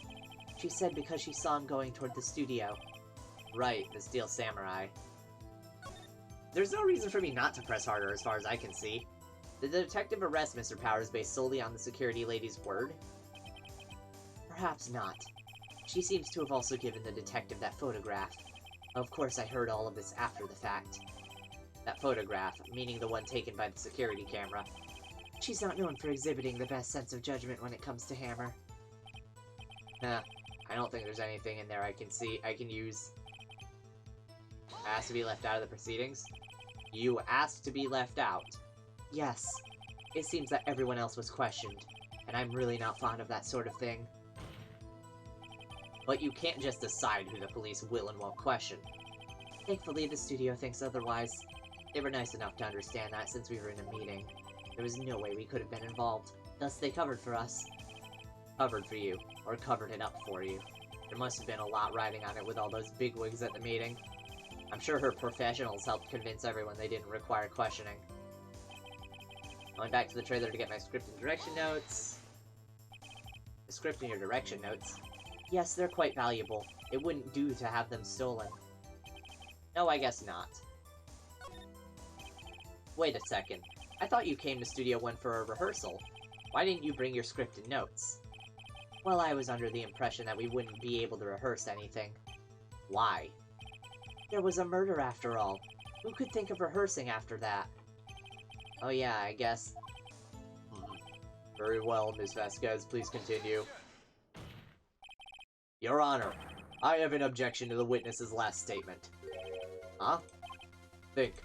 She said because she saw him going toward the studio. Right, the Steel Samurai. There's no reason for me not to press harder as far as I can see. Did the detective arrest Mr. Powers based solely on the security lady's word? Perhaps not. She seems to have also given the detective that photograph. Of course, I heard all of this after the fact. That photograph, meaning the one taken by the security camera. She's not known for exhibiting the best sense of judgment when it comes to Hammer. Nah, I don't think there's anything in there I can use. Asked to be left out of the proceedings? You asked to be left out? Yes. It seems that everyone else was questioned, and I'm really not fond of that sort of thing. But you can't just decide who the police will and won't question. Thankfully, the studio thinks otherwise. They were nice enough to understand that since we were in a meeting. There was no way we could have been involved. Thus, they covered for us. Covered for you, or covered it up for you. There must have been a lot riding on it with all those bigwigs at the meeting. I'm sure her professionals helped convince everyone they didn't require questioning. Going back to the trailer to get my script and direction notes. The script and your direction notes? Yes, they're quite valuable. It wouldn't do to have them stolen. No, I guess not. Wait a second. I thought you came to Studio One for a rehearsal. Why didn't you bring your script and notes? Well, I was under the impression that we wouldn't be able to rehearse anything. Why? There was a murder after all. Who could think of rehearsing after that? Oh yeah, I guess. Very well, Ms. Vasquez, please continue. Your Honor, I have an objection to the witness's last statement. Huh? Think.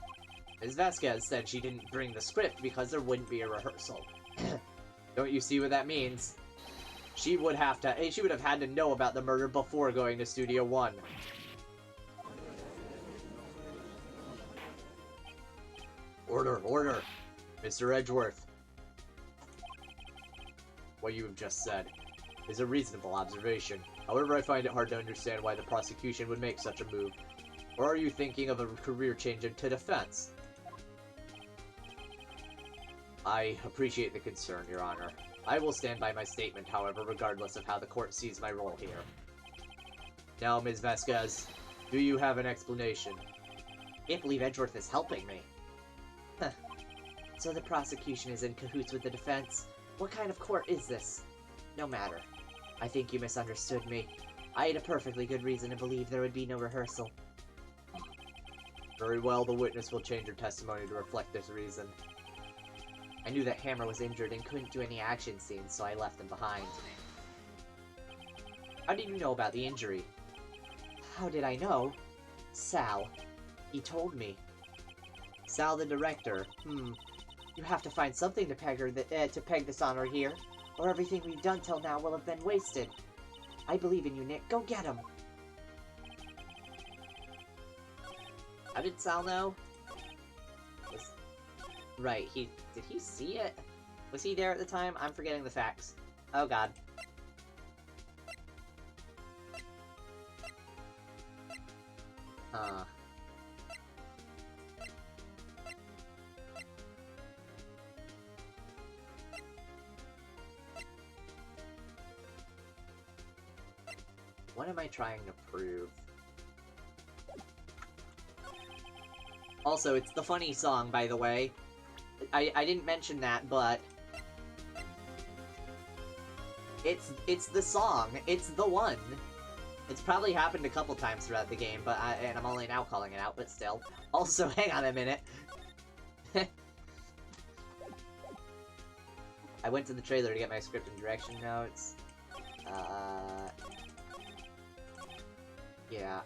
Ms. Vasquez said she didn't bring the script because there wouldn't be a rehearsal. Don't you see what that means? She would have had to know about the murder before going to Studio One. Order! Mr. Edgeworth. What you have just said is a reasonable observation. However, I find it hard to understand why the prosecution would make such a move. Or are you thinking of a career change into defense? I appreciate the concern, Your Honor. I will stand by my statement, however, regardless of how the court sees my role here. Now, Ms. Vasquez, do you have an explanation? Can't believe Edgeworth is helping me. Huh. So the prosecution is in cahoots with the defense? What kind of court is this? No matter. I think you misunderstood me. I had a perfectly good reason to believe there would be no rehearsal. Very well, the witness will change her testimony to reflect this reason. I knew that Hammer was injured and couldn't do any action scenes, so I left him behind. How did you know about the injury? How did I know? Sal. He told me. Sal the director. You have to find something to peg this on her here, or everything we've done till now will have been wasted. I believe in you, Nick. Go get him! How did Sal know? Right, did he see it? Was he there at the time? I'm forgetting the facts. Oh god. What am I trying to prove? Also, it's the funny song, by the way. I didn't mention that, but... It's the song. It's the one. It's probably happened a couple times throughout the game, but and I'm only now calling it out, but still. Also, hang on a minute. I went to the trailer to get my script and direction notes. Yeah.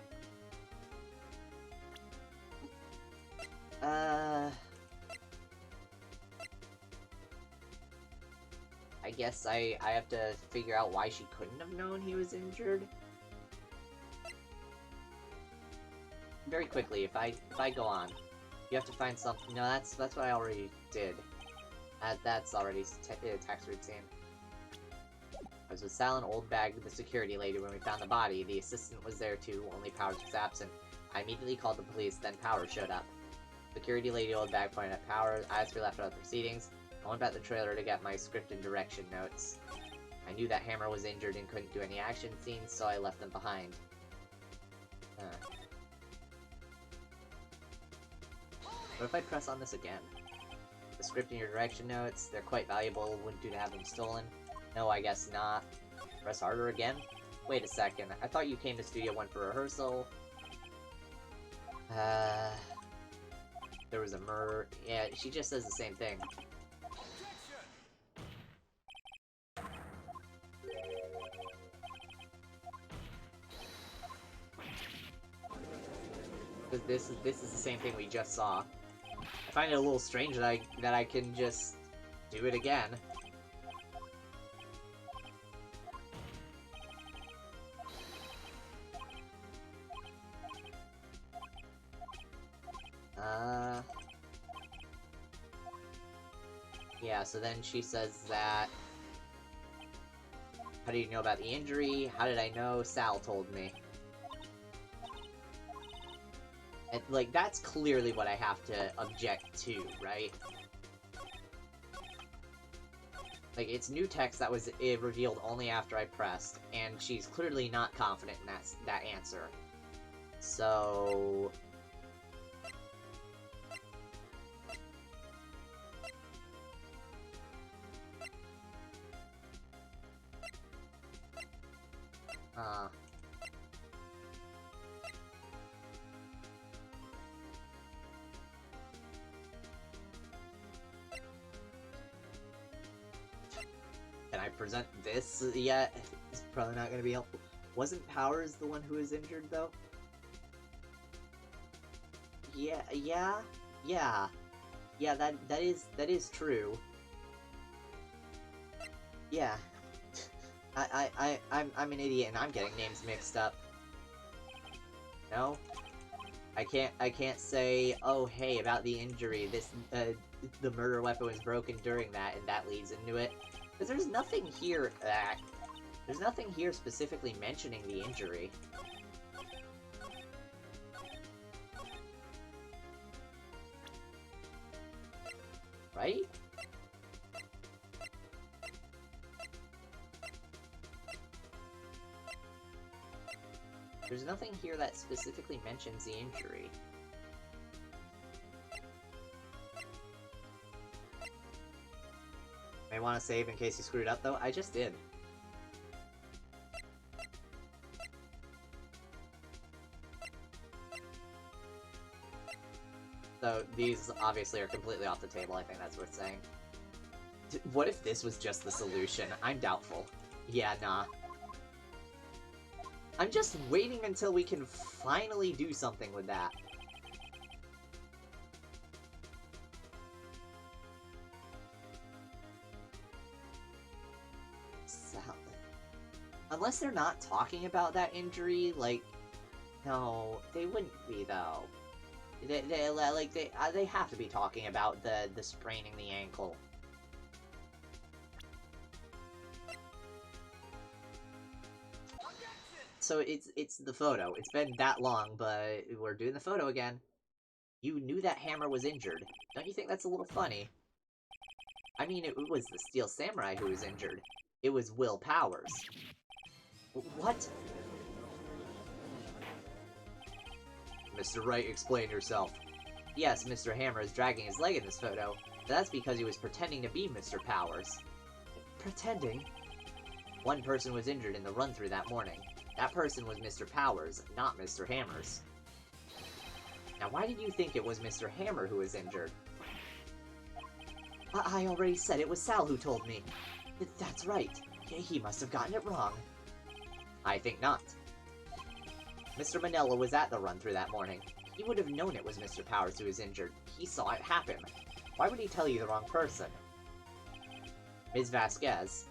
I guess I have to figure out why she couldn't have known he was injured. Very quickly, if I go on, you have to find something. No, that's what I already did. That's already text routine. I was with Sal and Old Bag, the security lady, when we found the body. The assistant was there too, only Powers was absent. I immediately called the police, then Powers showed up. Security lady Old Bag pointed at Powers. I asked her left out of the proceedings. I went back to the trailer to get my script and direction notes. I knew that Hammer was injured and couldn't do any action scenes, so I left them behind. What if I press on this again? The script and your direction notes, they're quite valuable, wouldn't do to have them stolen. No, I guess not. Press harder again? Wait a second, I thought you came to Studio 1 for rehearsal. There was a murder. Yeah, she just says the same thing. This is the same thing we just saw. I find it a little strange that I can just do it again. Yeah, so then she says that... How do you know about the injury? How did I know? Sal told me. And, like, that's clearly what I have to object to, right? Like, it's new text that was revealed only after I pressed, and she's clearly not confident in that answer. So... Can I present this yet? It's probably not gonna be helpful. Wasn't Powers the one who was injured, though? Yeah, that is true. Yeah. I'm an idiot and I'm getting names mixed up. No? I can't say, oh hey, about the injury, the murder weapon was broken during that and that leads into it. Because there's nothing here, there's nothing here specifically mentioning the injury. Right? There's nothing here that specifically mentions the injury. May want to save in case you screwed up, though. I just did. So, these obviously are completely off the table, I think that's worth saying. What if this was just the solution? I'm doubtful. Yeah, nah. I'm just waiting until we can finally do something with that. Unless they're not talking about that injury, like... No, they wouldn't be, though. They have to be talking about the spraining the ankle. So it's the photo. It's been that long, but we're doing the photo again. You knew that Hammer was injured. Don't you think that's a little funny? I mean, it was the Steel Samurai who was injured. It was Will Powers. What? Mr. Wright, explain yourself. Yes, Mr. Hammer is dragging his leg in this photo, but that's because he was pretending to be Mr. Powers. Pretending? One person was injured in the run-through that morning. That person was Mr. Powers, not Mr. Hammers. Now, why did you think it was Mr. Hammer who was injured? I already said it was Sal who told me. That's right. He must have gotten it wrong. I think not. Mr. Manella was at the run-through that morning. He would have known it was Mr. Powers who was injured. He saw it happen. Why would he tell you the wrong person? Ms. Vasquez,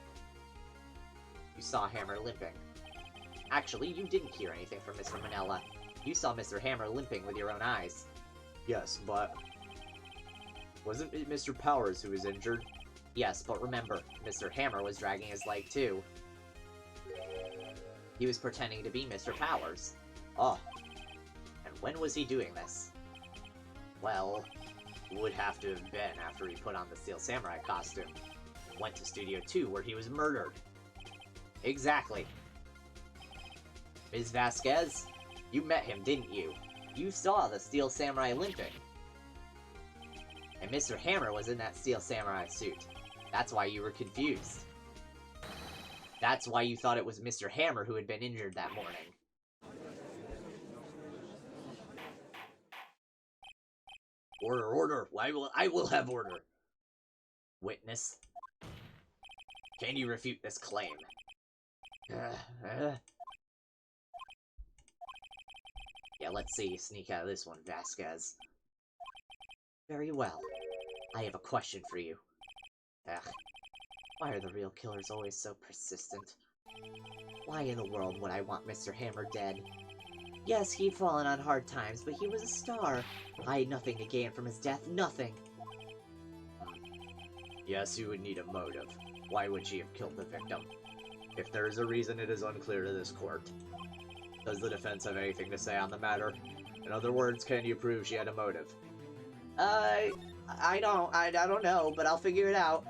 you saw Hammer limping. Actually, you didn't hear anything from Mr. Manella. You saw Mr. Hammer limping with your own eyes. Yes, but... wasn't it Mr. Powers who was injured? Yes, but remember, Mr. Hammer was dragging his leg too. He was pretending to be Mr. Powers. Oh. And when was he doing this? Well, it would have to have been after he put on the Steel Samurai costume and went to Studio 2 where he was murdered. Exactly. Ms. Vasquez, you met him, didn't you? You saw the Steel Samurai limping. And Mr. Hammer was in that Steel Samurai suit. That's why you were confused. That's why you thought it was Mr. Hammer who had been injured that morning. Order, order! I will have order! Witness, can you refute this claim? Yeah, let's see you sneak out of this one, Vasquez. Very well. I have a question for you. Ugh. Why are the real killers always so persistent? Why in the world would I want Mr. Hammer dead? Yes, he'd fallen on hard times, but he was a star. I had nothing to gain from his death, nothing. Yes, you would need a motive. Why would she have killed the victim? If there is a reason, it is unclear to this court. Does the defense have anything to say on the matter? In other words, can you prove she had a motive? I don't know, but I'll figure it out.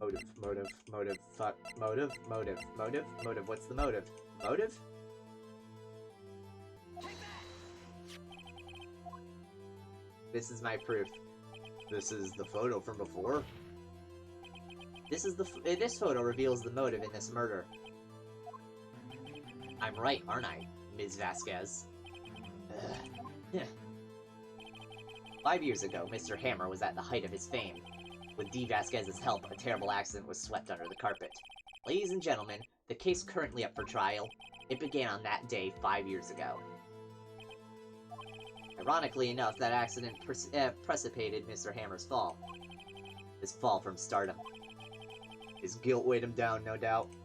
Motive, fuck, motive, what's the motive? Motive? This is my proof. This is the photo from before? This photo reveals the motive in this murder. I'm right, aren't I, Ms. Vasquez? 5 years ago, Mr. Hammer was at the height of his fame. With D. Vasquez's help, a terrible accident was swept under the carpet. Ladies and gentlemen, the case currently up for trial. It began on that day 5 years ago. Ironically enough, that accident precipitated Mr. Hammer's fall. His fall from stardom. His guilt weighed him down, no doubt.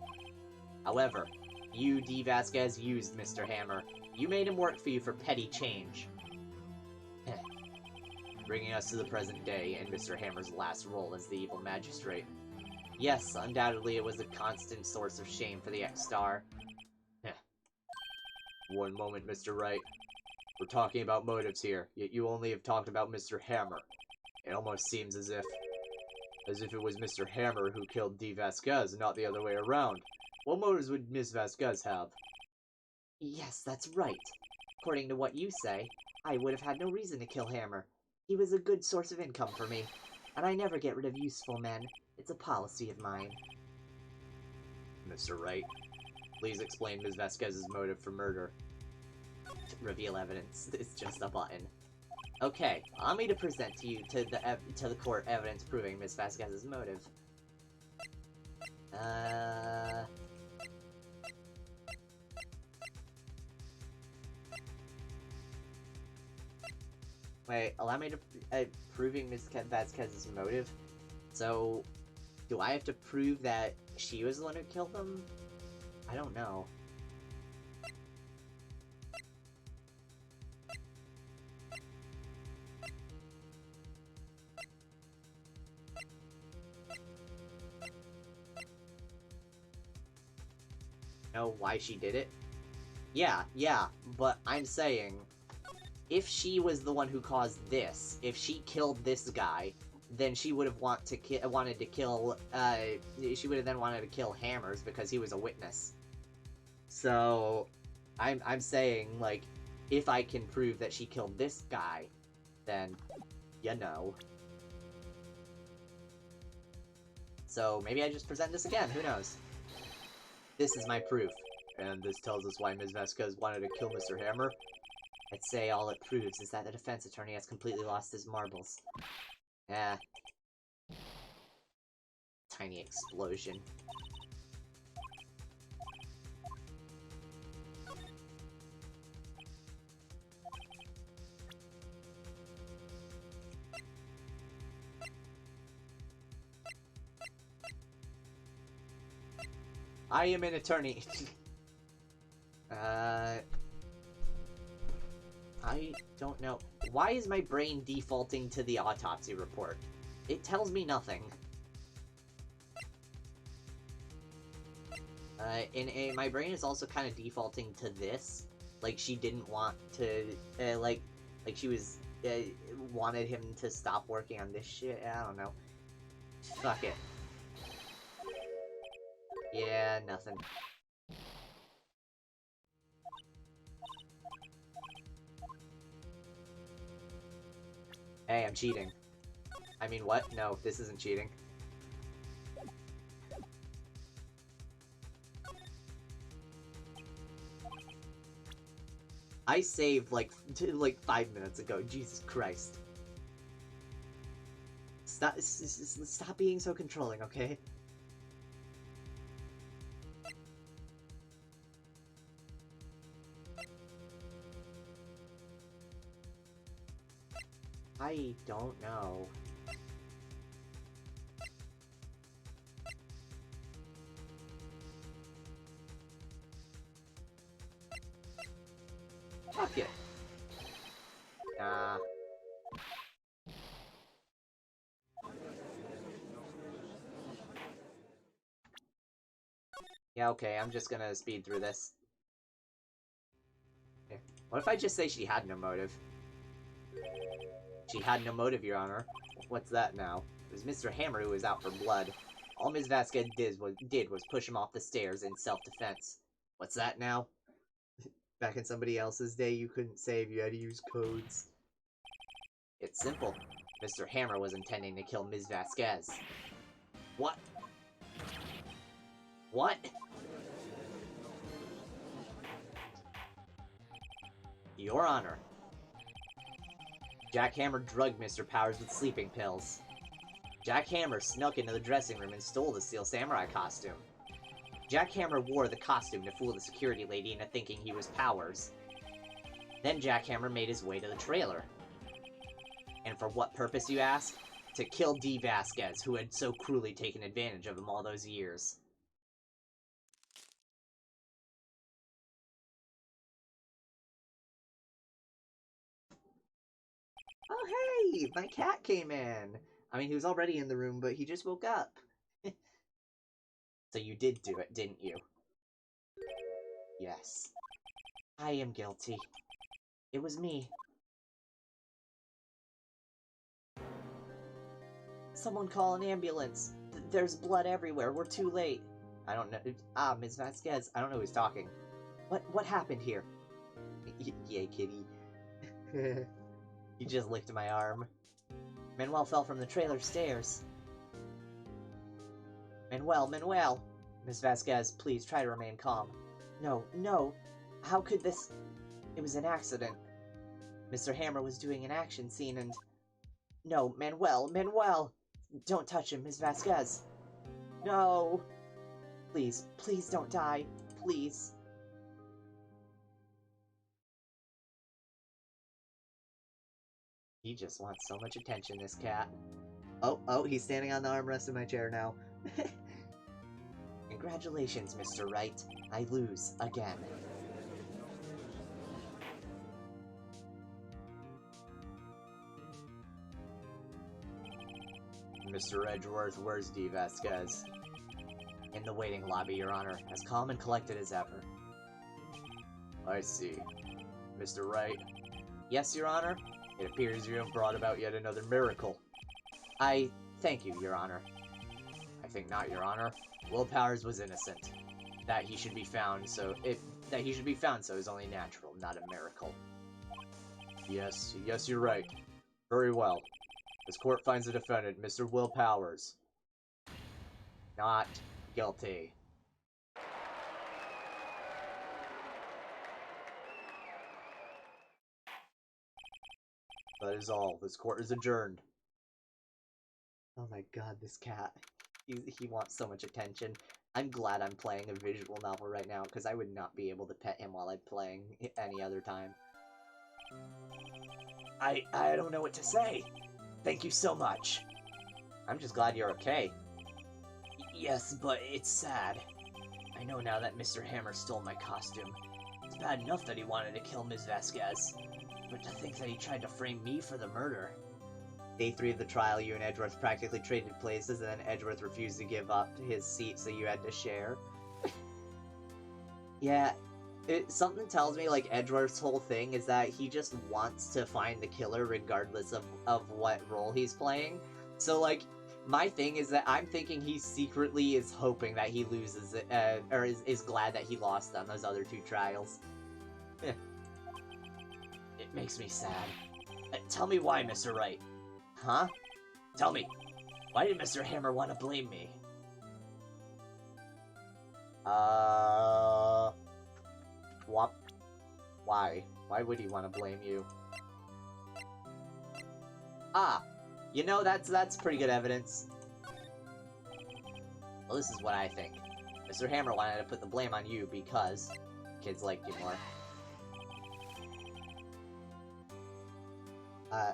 However, you, D. Vasquez, used Mr. Hammer. You made him work for you for petty change. Bringing us to the present day and Mr. Hammer's last role as the evil magistrate. Yes, undoubtedly it was a constant source of shame for the ex-star. One moment, Mr. Wright. We're talking about motives here, yet you only have talked about Mr. Hammer. It almost seems as if it was Mr. Hammer who killed D. Vasquez, not the other way around. What motives would Miss Vasquez have? Yes, that's right. According to what you say, I would have had no reason to kill Hammer. He was a good source of income for me, and I never get rid of useful men. It's a policy of mine. Mr. Wright, please explain Ms. Vasquez's motive for murder. Reveal evidence. It's just a button. Okay, allow me to present to you to the court evidence proving Ms. Vasquez's motive. Wait, allow me to proving Ms. Vasquez's motive. So, do I have to prove that she was the one who killed them? I don't know. Know why she did it? Yeah, but I'm saying, if she was the one who caused this, if she killed this guy, then she would have wanted to kill Hammers because he was a witness. So, I'm saying, like, if I can prove that she killed this guy, then, you know. So, maybe I just present this again, who knows? This is my proof. And this tells us why Ms. Vasquez wanted to kill Mr. Hammer? I'd say all it proves is that the defense attorney has completely lost his marbles. Eh. Tiny explosion. I am an attorney. I don't know. Why is my brain defaulting to the autopsy report? It tells me nothing. My brain is also kind of defaulting to this. Like, she didn't want to, like she was, wanted him to stop working on this shit. I don't know. Fuck it. Yeah, nothing. Hey, I'm cheating. I mean, what? No, this isn't cheating. I saved, like 5 minutes ago. Jesus Christ. Stop being so controlling, okay? I don't know. Fuck it. Nah. Yeah, okay, I'm just gonna speed through this. Yeah. What if I just say she had no motive? She had no motive, Your Honor. What's that now? It was Mr. Hammer who was out for blood. All Ms. Vasquez did was push him off the stairs in self-defense. What's that now? Back in somebody else's day, you couldn't save, you had to use codes. It's simple. Mr. Hammer was intending to kill Ms. Vasquez. What? What? Your Honor. Jack Hammer drugged Mr. Powers with sleeping pills. Jack Hammer snuck into the dressing room and stole the Steel Samurai costume. Jack Hammer wore the costume to fool the security lady into thinking he was Powers. Then Jack Hammer made his way to the trailer. And for what purpose, you ask? To kill Dee Vasquez, who had so cruelly taken advantage of him all those years. Oh hey! My cat came in! I mean, he was already in the room, but he just woke up. So you did do it, didn't you? Yes. I am guilty. It was me. Someone call an ambulance. There's blood everywhere. We're too late. I don't know. Ah, Ms. Vasquez. I don't know who's talking. What happened here? Yay, kitty. You just licked my arm. Manuel fell from the trailer stairs. Manuel! Ms. Vasquez, please try to remain calm. No. How could this... It was an accident. Mr. Hammer was doing an action scene and... No, Manuel! Don't touch him, Ms. Vasquez. No! Please don't die. Please. He just wants so much attention, this cat. Oh, he's standing on the armrest of my chair now. Congratulations, Mr. Wright. I lose again. Mr. Edgeworth, where's Dee Vasquez? In the waiting lobby, Your Honor, as calm and collected as ever. I see. Mr. Wright? Yes, Your Honor? It appears you have brought about yet another miracle. I thank you, Your Honor. I think not, Your Honor. Will Powers was innocent. That he should be found, so that he should be found so is only natural, not a miracle. Yes, you're right. Very well. This court finds the defendant, Mr. Will Powers, not guilty. That is all. This court is adjourned. Oh my god, this cat. He wants so much attention. I'm glad I'm playing a visual novel right now, because I would not be able to pet him while I'm playing any other time. I don't know what to say. Thank you so much. I'm just glad you're okay. Yes, but it's sad. I know now that Mr. Hammer stole my costume. It's bad enough that he wanted to kill Ms. Vasquez, but to think that he tried to frame me for the murder. Day 3 of the trial, you and Edgeworth practically traded places, and then Edgeworth refused to give up his seat, so you had to share. Yeah, something tells me, like, Edgeworth's whole thing is that he just wants to find the killer regardless of what role he's playing. So, like, my thing is that I'm thinking he secretly is hoping that he loses, or is glad that he lost on those other 2 trials. It makes me sad. Tell me why, Mr. Wright. Huh? Tell me, why did Mr. Hammer want to blame me? What? Why? Why would he want to blame you? Ah, you know, that's pretty good evidence. Well, this is what I think. Mr. Hammer wanted to put the blame on you because kids liked you more.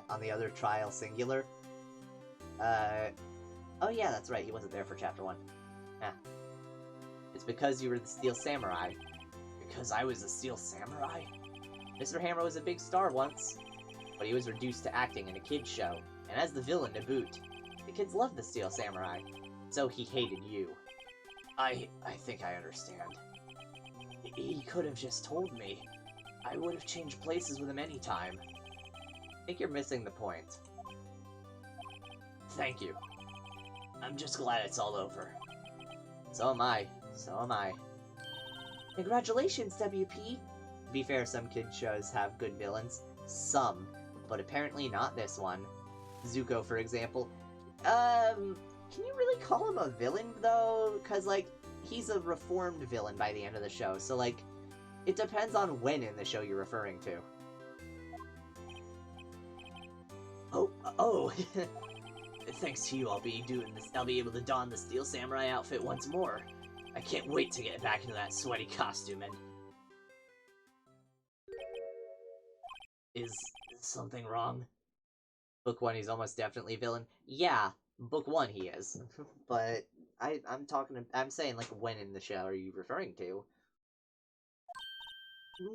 On the other trial, singular. Oh yeah, that's right, he wasn't there for chapter 1. Ah. It's because you were the Steel Samurai. Because I was a Steel Samurai? Mr. Hammer was a big star once, but he was reduced to acting in a kid's show, and as the villain to boot. The kids loved the Steel Samurai, so he hated you. I think I understand. He could have just told me. I would have changed places with him anytime. I think you're missing the point. Thank you. I'm just glad it's all over. So am I. So am I. Congratulations, WP! To be fair, some kid shows have good villains. Some. But apparently not this one. Zuko, for example. Can you really call him a villain, though? Because, like, he's a reformed villain by the end of the show. So, like, it depends on when in the show you're referring to. Oh. Thanks to you, I'll be doing this. I'll be able to don the Steel Samurai outfit once more. I can't wait to get back into that sweaty costume and... Is something wrong? Book 1, he's almost definitely a villain. Yeah, Book 1 he is. But I'm saying, like, when in the show are you referring to?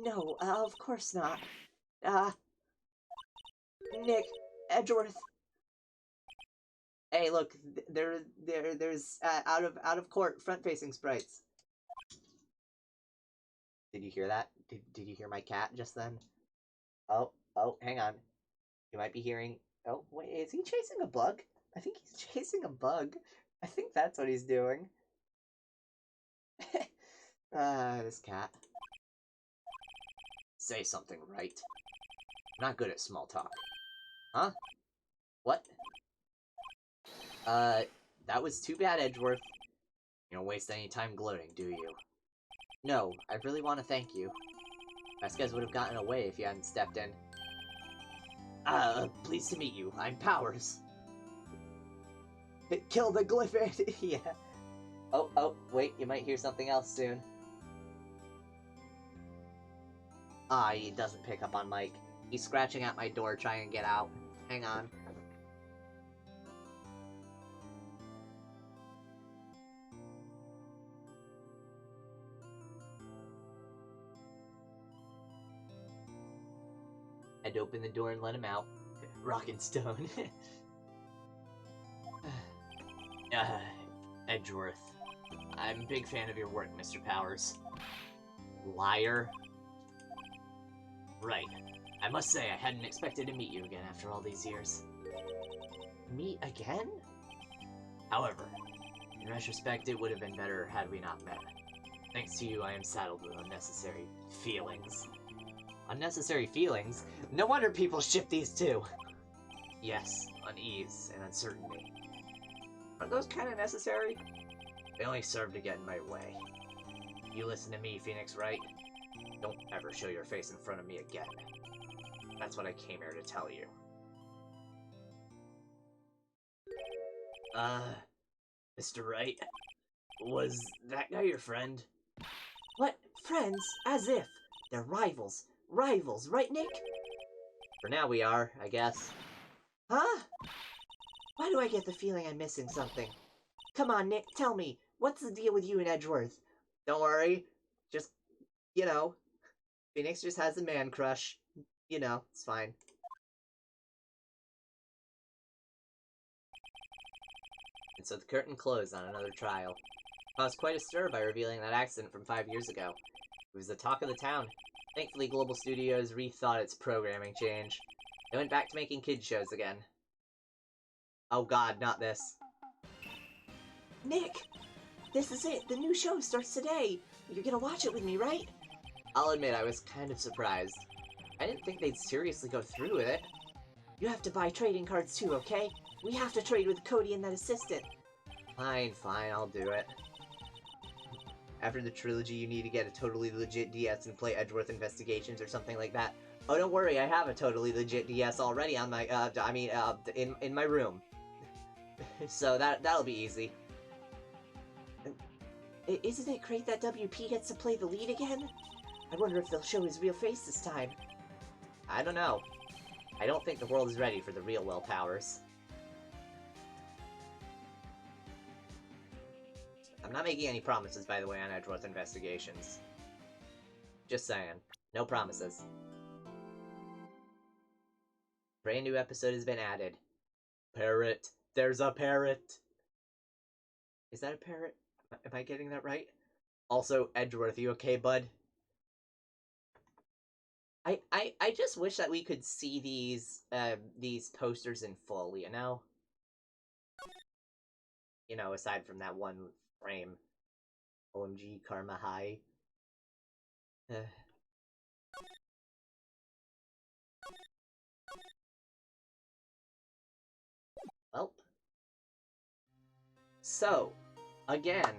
No, of course not. Nick, Edgeworth. Hey, look, there's out of court front-facing sprites. Did you hear that? Did you hear my cat just then? Oh, hang on. You might be hearing. Oh, wait, is he chasing a bug? I think he's chasing a bug. I think that's what he's doing. This cat. Say something, Wright. I'm not good at small talk. Huh? What? That was too bad, Edgeworth. You don't waste any time gloating, do you? No, I really want to thank you. Vasquez would have gotten away if you hadn't stepped in. Pleased to meet you. I'm Powers. Kill the Glyphid! Yeah. Oh, wait, you might hear something else soon. He doesn't pick up on Mike. He's scratching at my door trying to get out. Hang on. I'd open the door and let him out. Rock and stone. Edgeworth. I'm a big fan of your work, Mr. Powers. Liar. Right. I must say, I hadn't expected to meet you again after all these years. Meet again? However, in retrospect, it would have been better had we not met. Thanks to you, I am saddled with unnecessary feelings. Unnecessary feelings? No wonder people ship these two! Yes, unease and uncertainty. Are those kind of necessary? They only serve to get in my way. You listen to me, Phoenix, Wright? Don't ever show your face in front of me again. That's what I came here to tell you. Mr. Wright? Was that guy your friend? What? Friends? As if. They're rivals. Rivals, right, Nick? For now we are, I guess. Huh? Why do I get the feeling I'm missing something? Come on, Nick, tell me. What's the deal with you and Edgeworth? Don't worry. Just, you know, Phoenix just has a man crush. You know, it's fine. And so the curtain closed on another trial. Caused quite a stir by revealing that accident from 5 years ago. It was the talk of the town. Thankfully, Global Studios rethought its programming change. They went back to making kids shows again. Oh god, not this. Nick! This is it. The new show starts today. You're gonna watch it with me, right? I'll admit I was kind of surprised. I didn't think they'd seriously go through with it. You have to buy trading cards too, okay? We have to trade with Cody and that assistant. Fine, I'll do it. After the trilogy, you need to get a totally legit DS and play Edgeworth Investigations or something like that. Oh, don't worry, I have a totally legit DS already on my, in my room. So that'll be easy. Isn't it great that WP gets to play the lead again? I wonder if they'll show his real face this time. I don't know. I don't think the world is ready for the real Will Powers. I'm not making any promises, by the way, on Edgeworth Investigations. Just saying. No promises. Brand new episode has been added. Parrot. There's a parrot! Is that a parrot? Am I getting that right? Also, Edgeworth, you okay, bud? I just wish that we could see these posters in full, you know? You know, aside from that one frame. OMG, Karma High. Welp. So, again,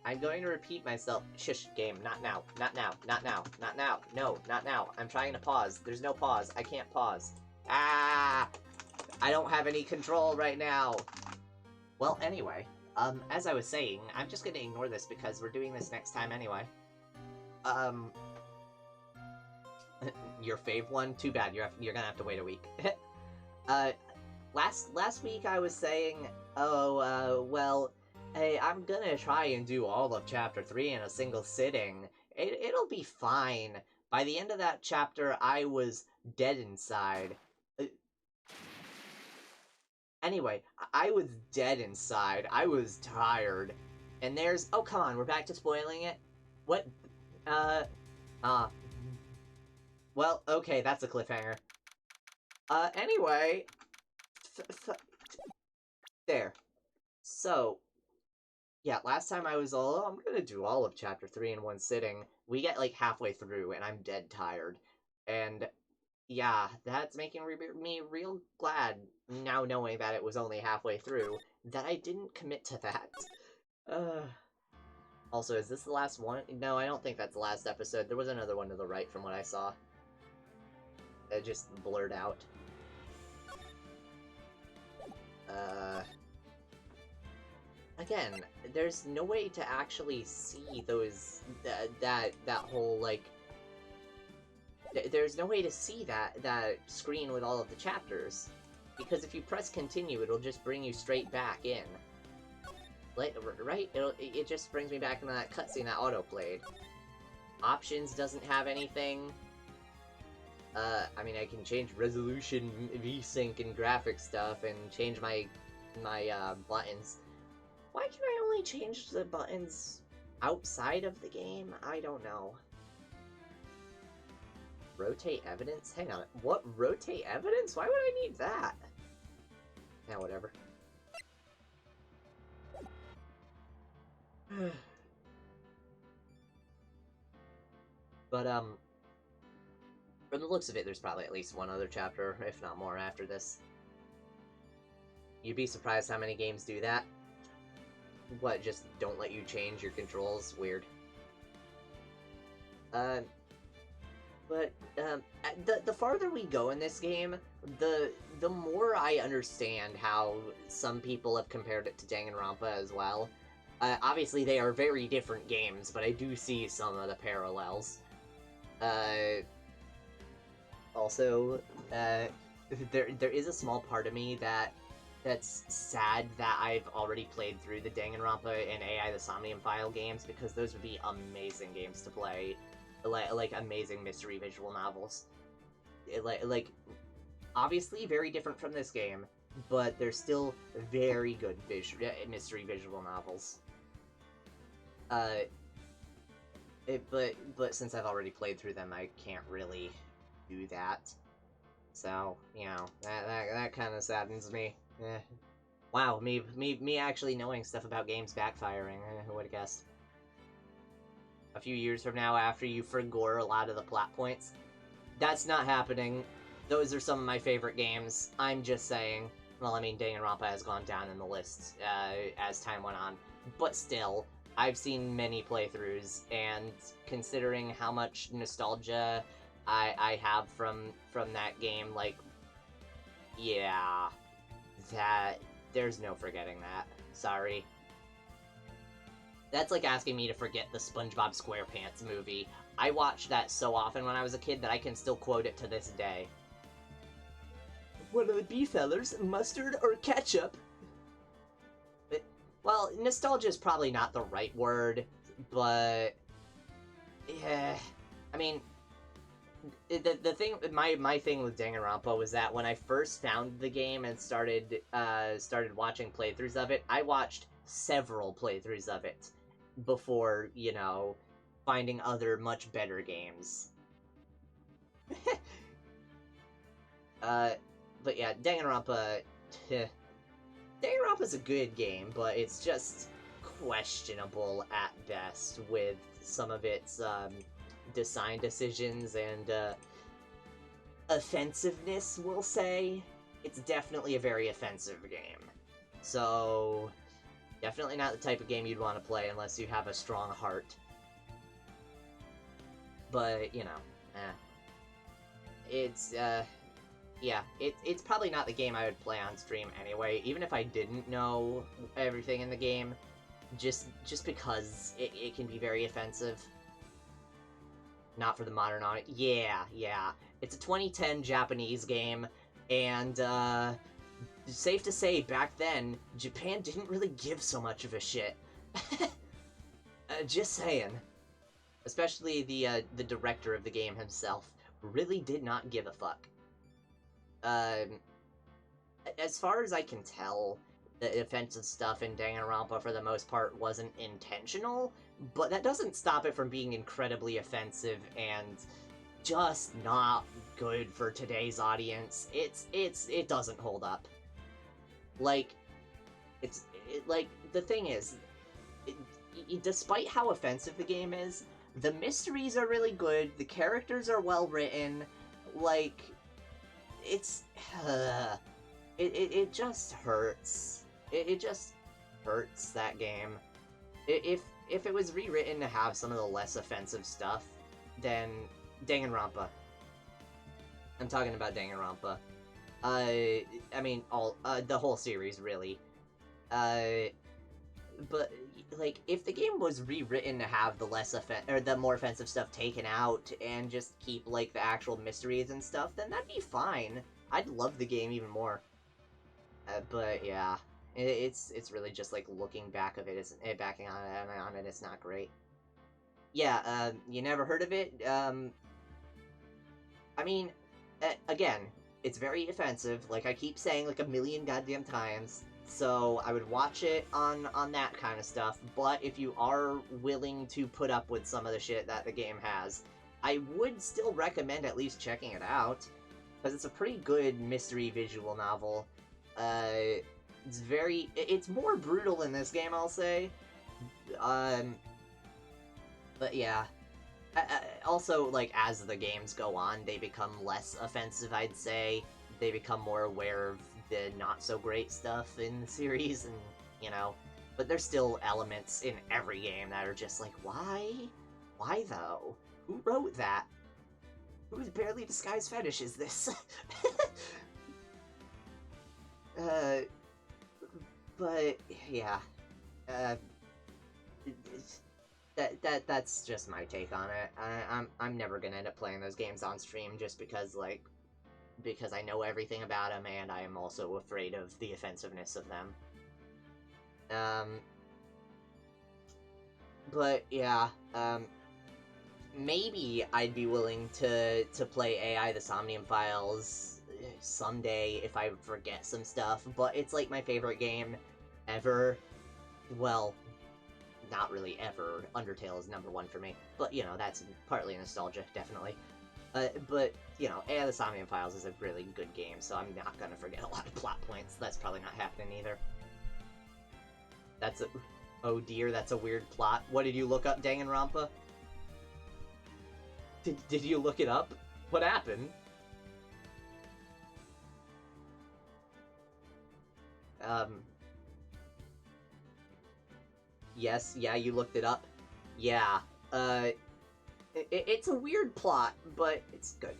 I'm going to repeat myself. Shush, game, not now, not now, not now, not now, no, not now. I'm trying to pause. There's no pause. I can't pause. Ah! I don't have any control right now. Well, anyway, as I was saying, I'm just gonna ignore this because we're doing this next time anyway. Your fave one? Too bad, you're gonna have to wait a week. Last week I was saying, well, hey, I'm gonna try and do all of Chapter 3 in a single sitting. It'll be fine. By the end of that chapter, I was dead inside. Anyway, I was dead inside. I was tired. And there's... Oh, come on, we're back to spoiling it? What? Well, okay, that's a cliffhanger. Anyway... There. So... Yeah, last time I was all, I'm gonna do all of Chapter 3 in one sitting. We get, like, halfway through, and I'm dead tired. And... yeah, that's making me real glad, now knowing that it was only halfway through, that I didn't commit to that. Also, is this the last one? No, I don't think that's the last episode. There was another one to the right from what I saw. It just blurred out. Again, there's no way to actually see those, that whole, like... There's no way to see that screen with all of the chapters, because if you press continue, it'll just bring you straight back in. Right? It just brings me back into that cutscene that autoplayed. Options doesn't have anything. I mean, I can change resolution, VSync, and graphic stuff, and change my buttons. Why can I only change the buttons outside of the game? I don't know. Rotate evidence? Hang on. What? Rotate evidence? Why would I need that? Yeah, whatever. But, from the looks of it, there's probably at least one other chapter, if not more, after this. You'd be surprised how many games do that. What, just don't let you change your controls? Weird. The farther we go in this game, the more I understand how some people have compared it to Danganronpa as well. Obviously, they are very different games, but I do see some of the parallels. Also, there is a small part of me that's sad that I've already played through the Danganronpa and AI the Somnium File games, because those would be amazing games to play. Like amazing mystery visual novels. Like, obviously very different from this game, but they're still very good mystery visual novels. But since I've already played through them, I can't really do that. So, you know, that kind of saddens me. Wow, me actually knowing stuff about games backfiring. Who would have guessed? A few years from now, after you forgore a lot of the plot points. That's not happening. Those are some of my favorite games. I'm just saying. Well, I mean, Danganronpa has gone down in the list as time went on. But still, I've seen many playthroughs, and considering how much nostalgia I have from that game, like, yeah, there's no forgetting that. Sorry. That's like asking me to forget the SpongeBob SquarePants movie. I watched that so often when I was a kid that I can still quote it to this day. What'll it be, fellers? Mustard or ketchup? Well, nostalgia is probably not the right word, but yeah, I mean, the thing, my thing with Danganronpa was that when I first found the game and started watching playthroughs of it, I watched several playthroughs of it before, you know, finding other much better games. But yeah, Danganronpa. Danganronpa's a good game, but it's just questionable at best with some of its design decisions and offensiveness, we'll say. It's definitely a very offensive game. So, definitely not the type of game you'd want to play unless you have a strong heart. But, you know, it's, yeah, it's probably not the game I would play on stream anyway, even if I didn't know everything in the game, just because it can be very offensive. Not for the modern audience. Yeah. It's a 2010 Japanese game, and, safe to say, back then, Japan didn't really give so much of a shit. Just saying. Especially the director of the game himself really did not give a fuck. As far as I can tell, the offensive stuff in Danganronpa for the most part wasn't intentional, but that doesn't stop it from being incredibly offensive and just not good for today's audience. It doesn't hold up. Like, the thing is, despite how offensive the game is, the mysteries are really good, the characters are well written, like, it just hurts. It just hurts, that game. If it was rewritten to have some of the less offensive stuff, then Danganronpa. I'm talking about Danganronpa. I mean, the whole series, really. But, like, if the game was rewritten to have the more offensive stuff taken out and just keep, like, the actual mysteries and stuff, then that'd be fine. I'd love the game even more. But, yeah. It's really just, like, looking back of it, backing on it, it's not great. Yeah, you never heard of it? I mean, again, it's very offensive, like I keep saying like a million goddamn times. So I would watch it on that kind of stuff, but if you are willing to put up with some of the shit that the game has, I would still recommend at least checking it out, because it's a pretty good mystery visual novel. It's more brutal in this game, I'll say. But yeah. Also, like, as the games go on, they become less offensive, I'd say. They become more aware of the not-so-great stuff in the series, and, you know... But there's still elements in every game that are just like, why? Why, though? Who wrote that? Whose barely disguised fetish is this? But, yeah. That's just my take on it. I'm never gonna end up playing those games on stream just because, like, because I know everything about them, and I am also afraid of the offensiveness of them. But yeah, maybe I'd be willing to play AI the Somnium Files someday if I forget some stuff, but it's like my favorite game ever. Well, not really ever. Undertale is #1 for me, but you know, that's partly nostalgia, definitely. But, you know, AI the Somnium Files is a really good game, so I'm not gonna forget a lot of plot points. That's probably not happening either. That's a... Oh dear, that's a weird plot. What did you look up, Danganronpa? Did you look it up? What happened? Yes, yeah, you looked it up. Yeah, it's a weird plot, but it's good.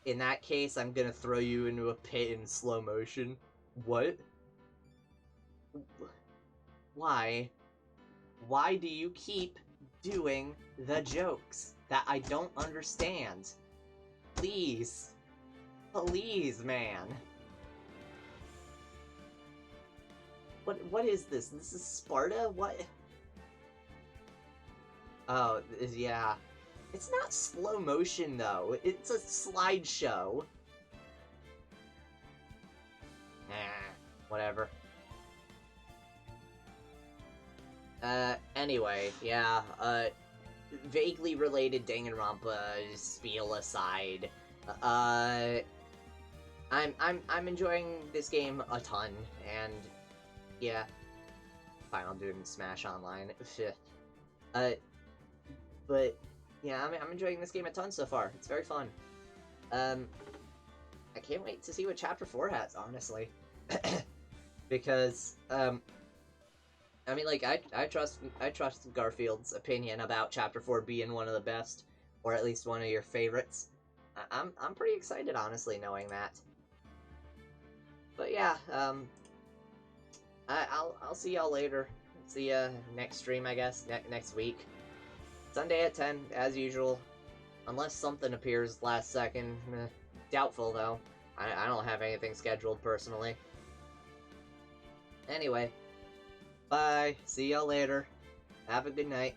In that case, I'm gonna throw you into a pit in slow motion. What? Why? Why do you keep doing the jokes that I don't understand? Please. Please, man. What is this? This is Sparta? What? Oh, yeah. It's not slow motion, though. It's a slideshow. Whatever. Anyway, yeah, vaguely related Danganronpa spiel aside, I'm enjoying this game a ton, and, yeah, fine, I'll do it in Smash Online, but, yeah, I'm enjoying this game a ton so far, it's very fun. I can't wait to see what Chapter 4 has, honestly, because, I mean, like, I trust Garfield's opinion about Chapter 4 being one of the best, or at least one of your favorites. I'm pretty excited, honestly, knowing that. But yeah, I'll see y'all later. See ya next stream, I guess, next week. Sunday at 10, as usual. Unless something appears last second. Doubtful, though. I don't have anything scheduled, personally. Anyway. Bye. See y'all later. Have a good night.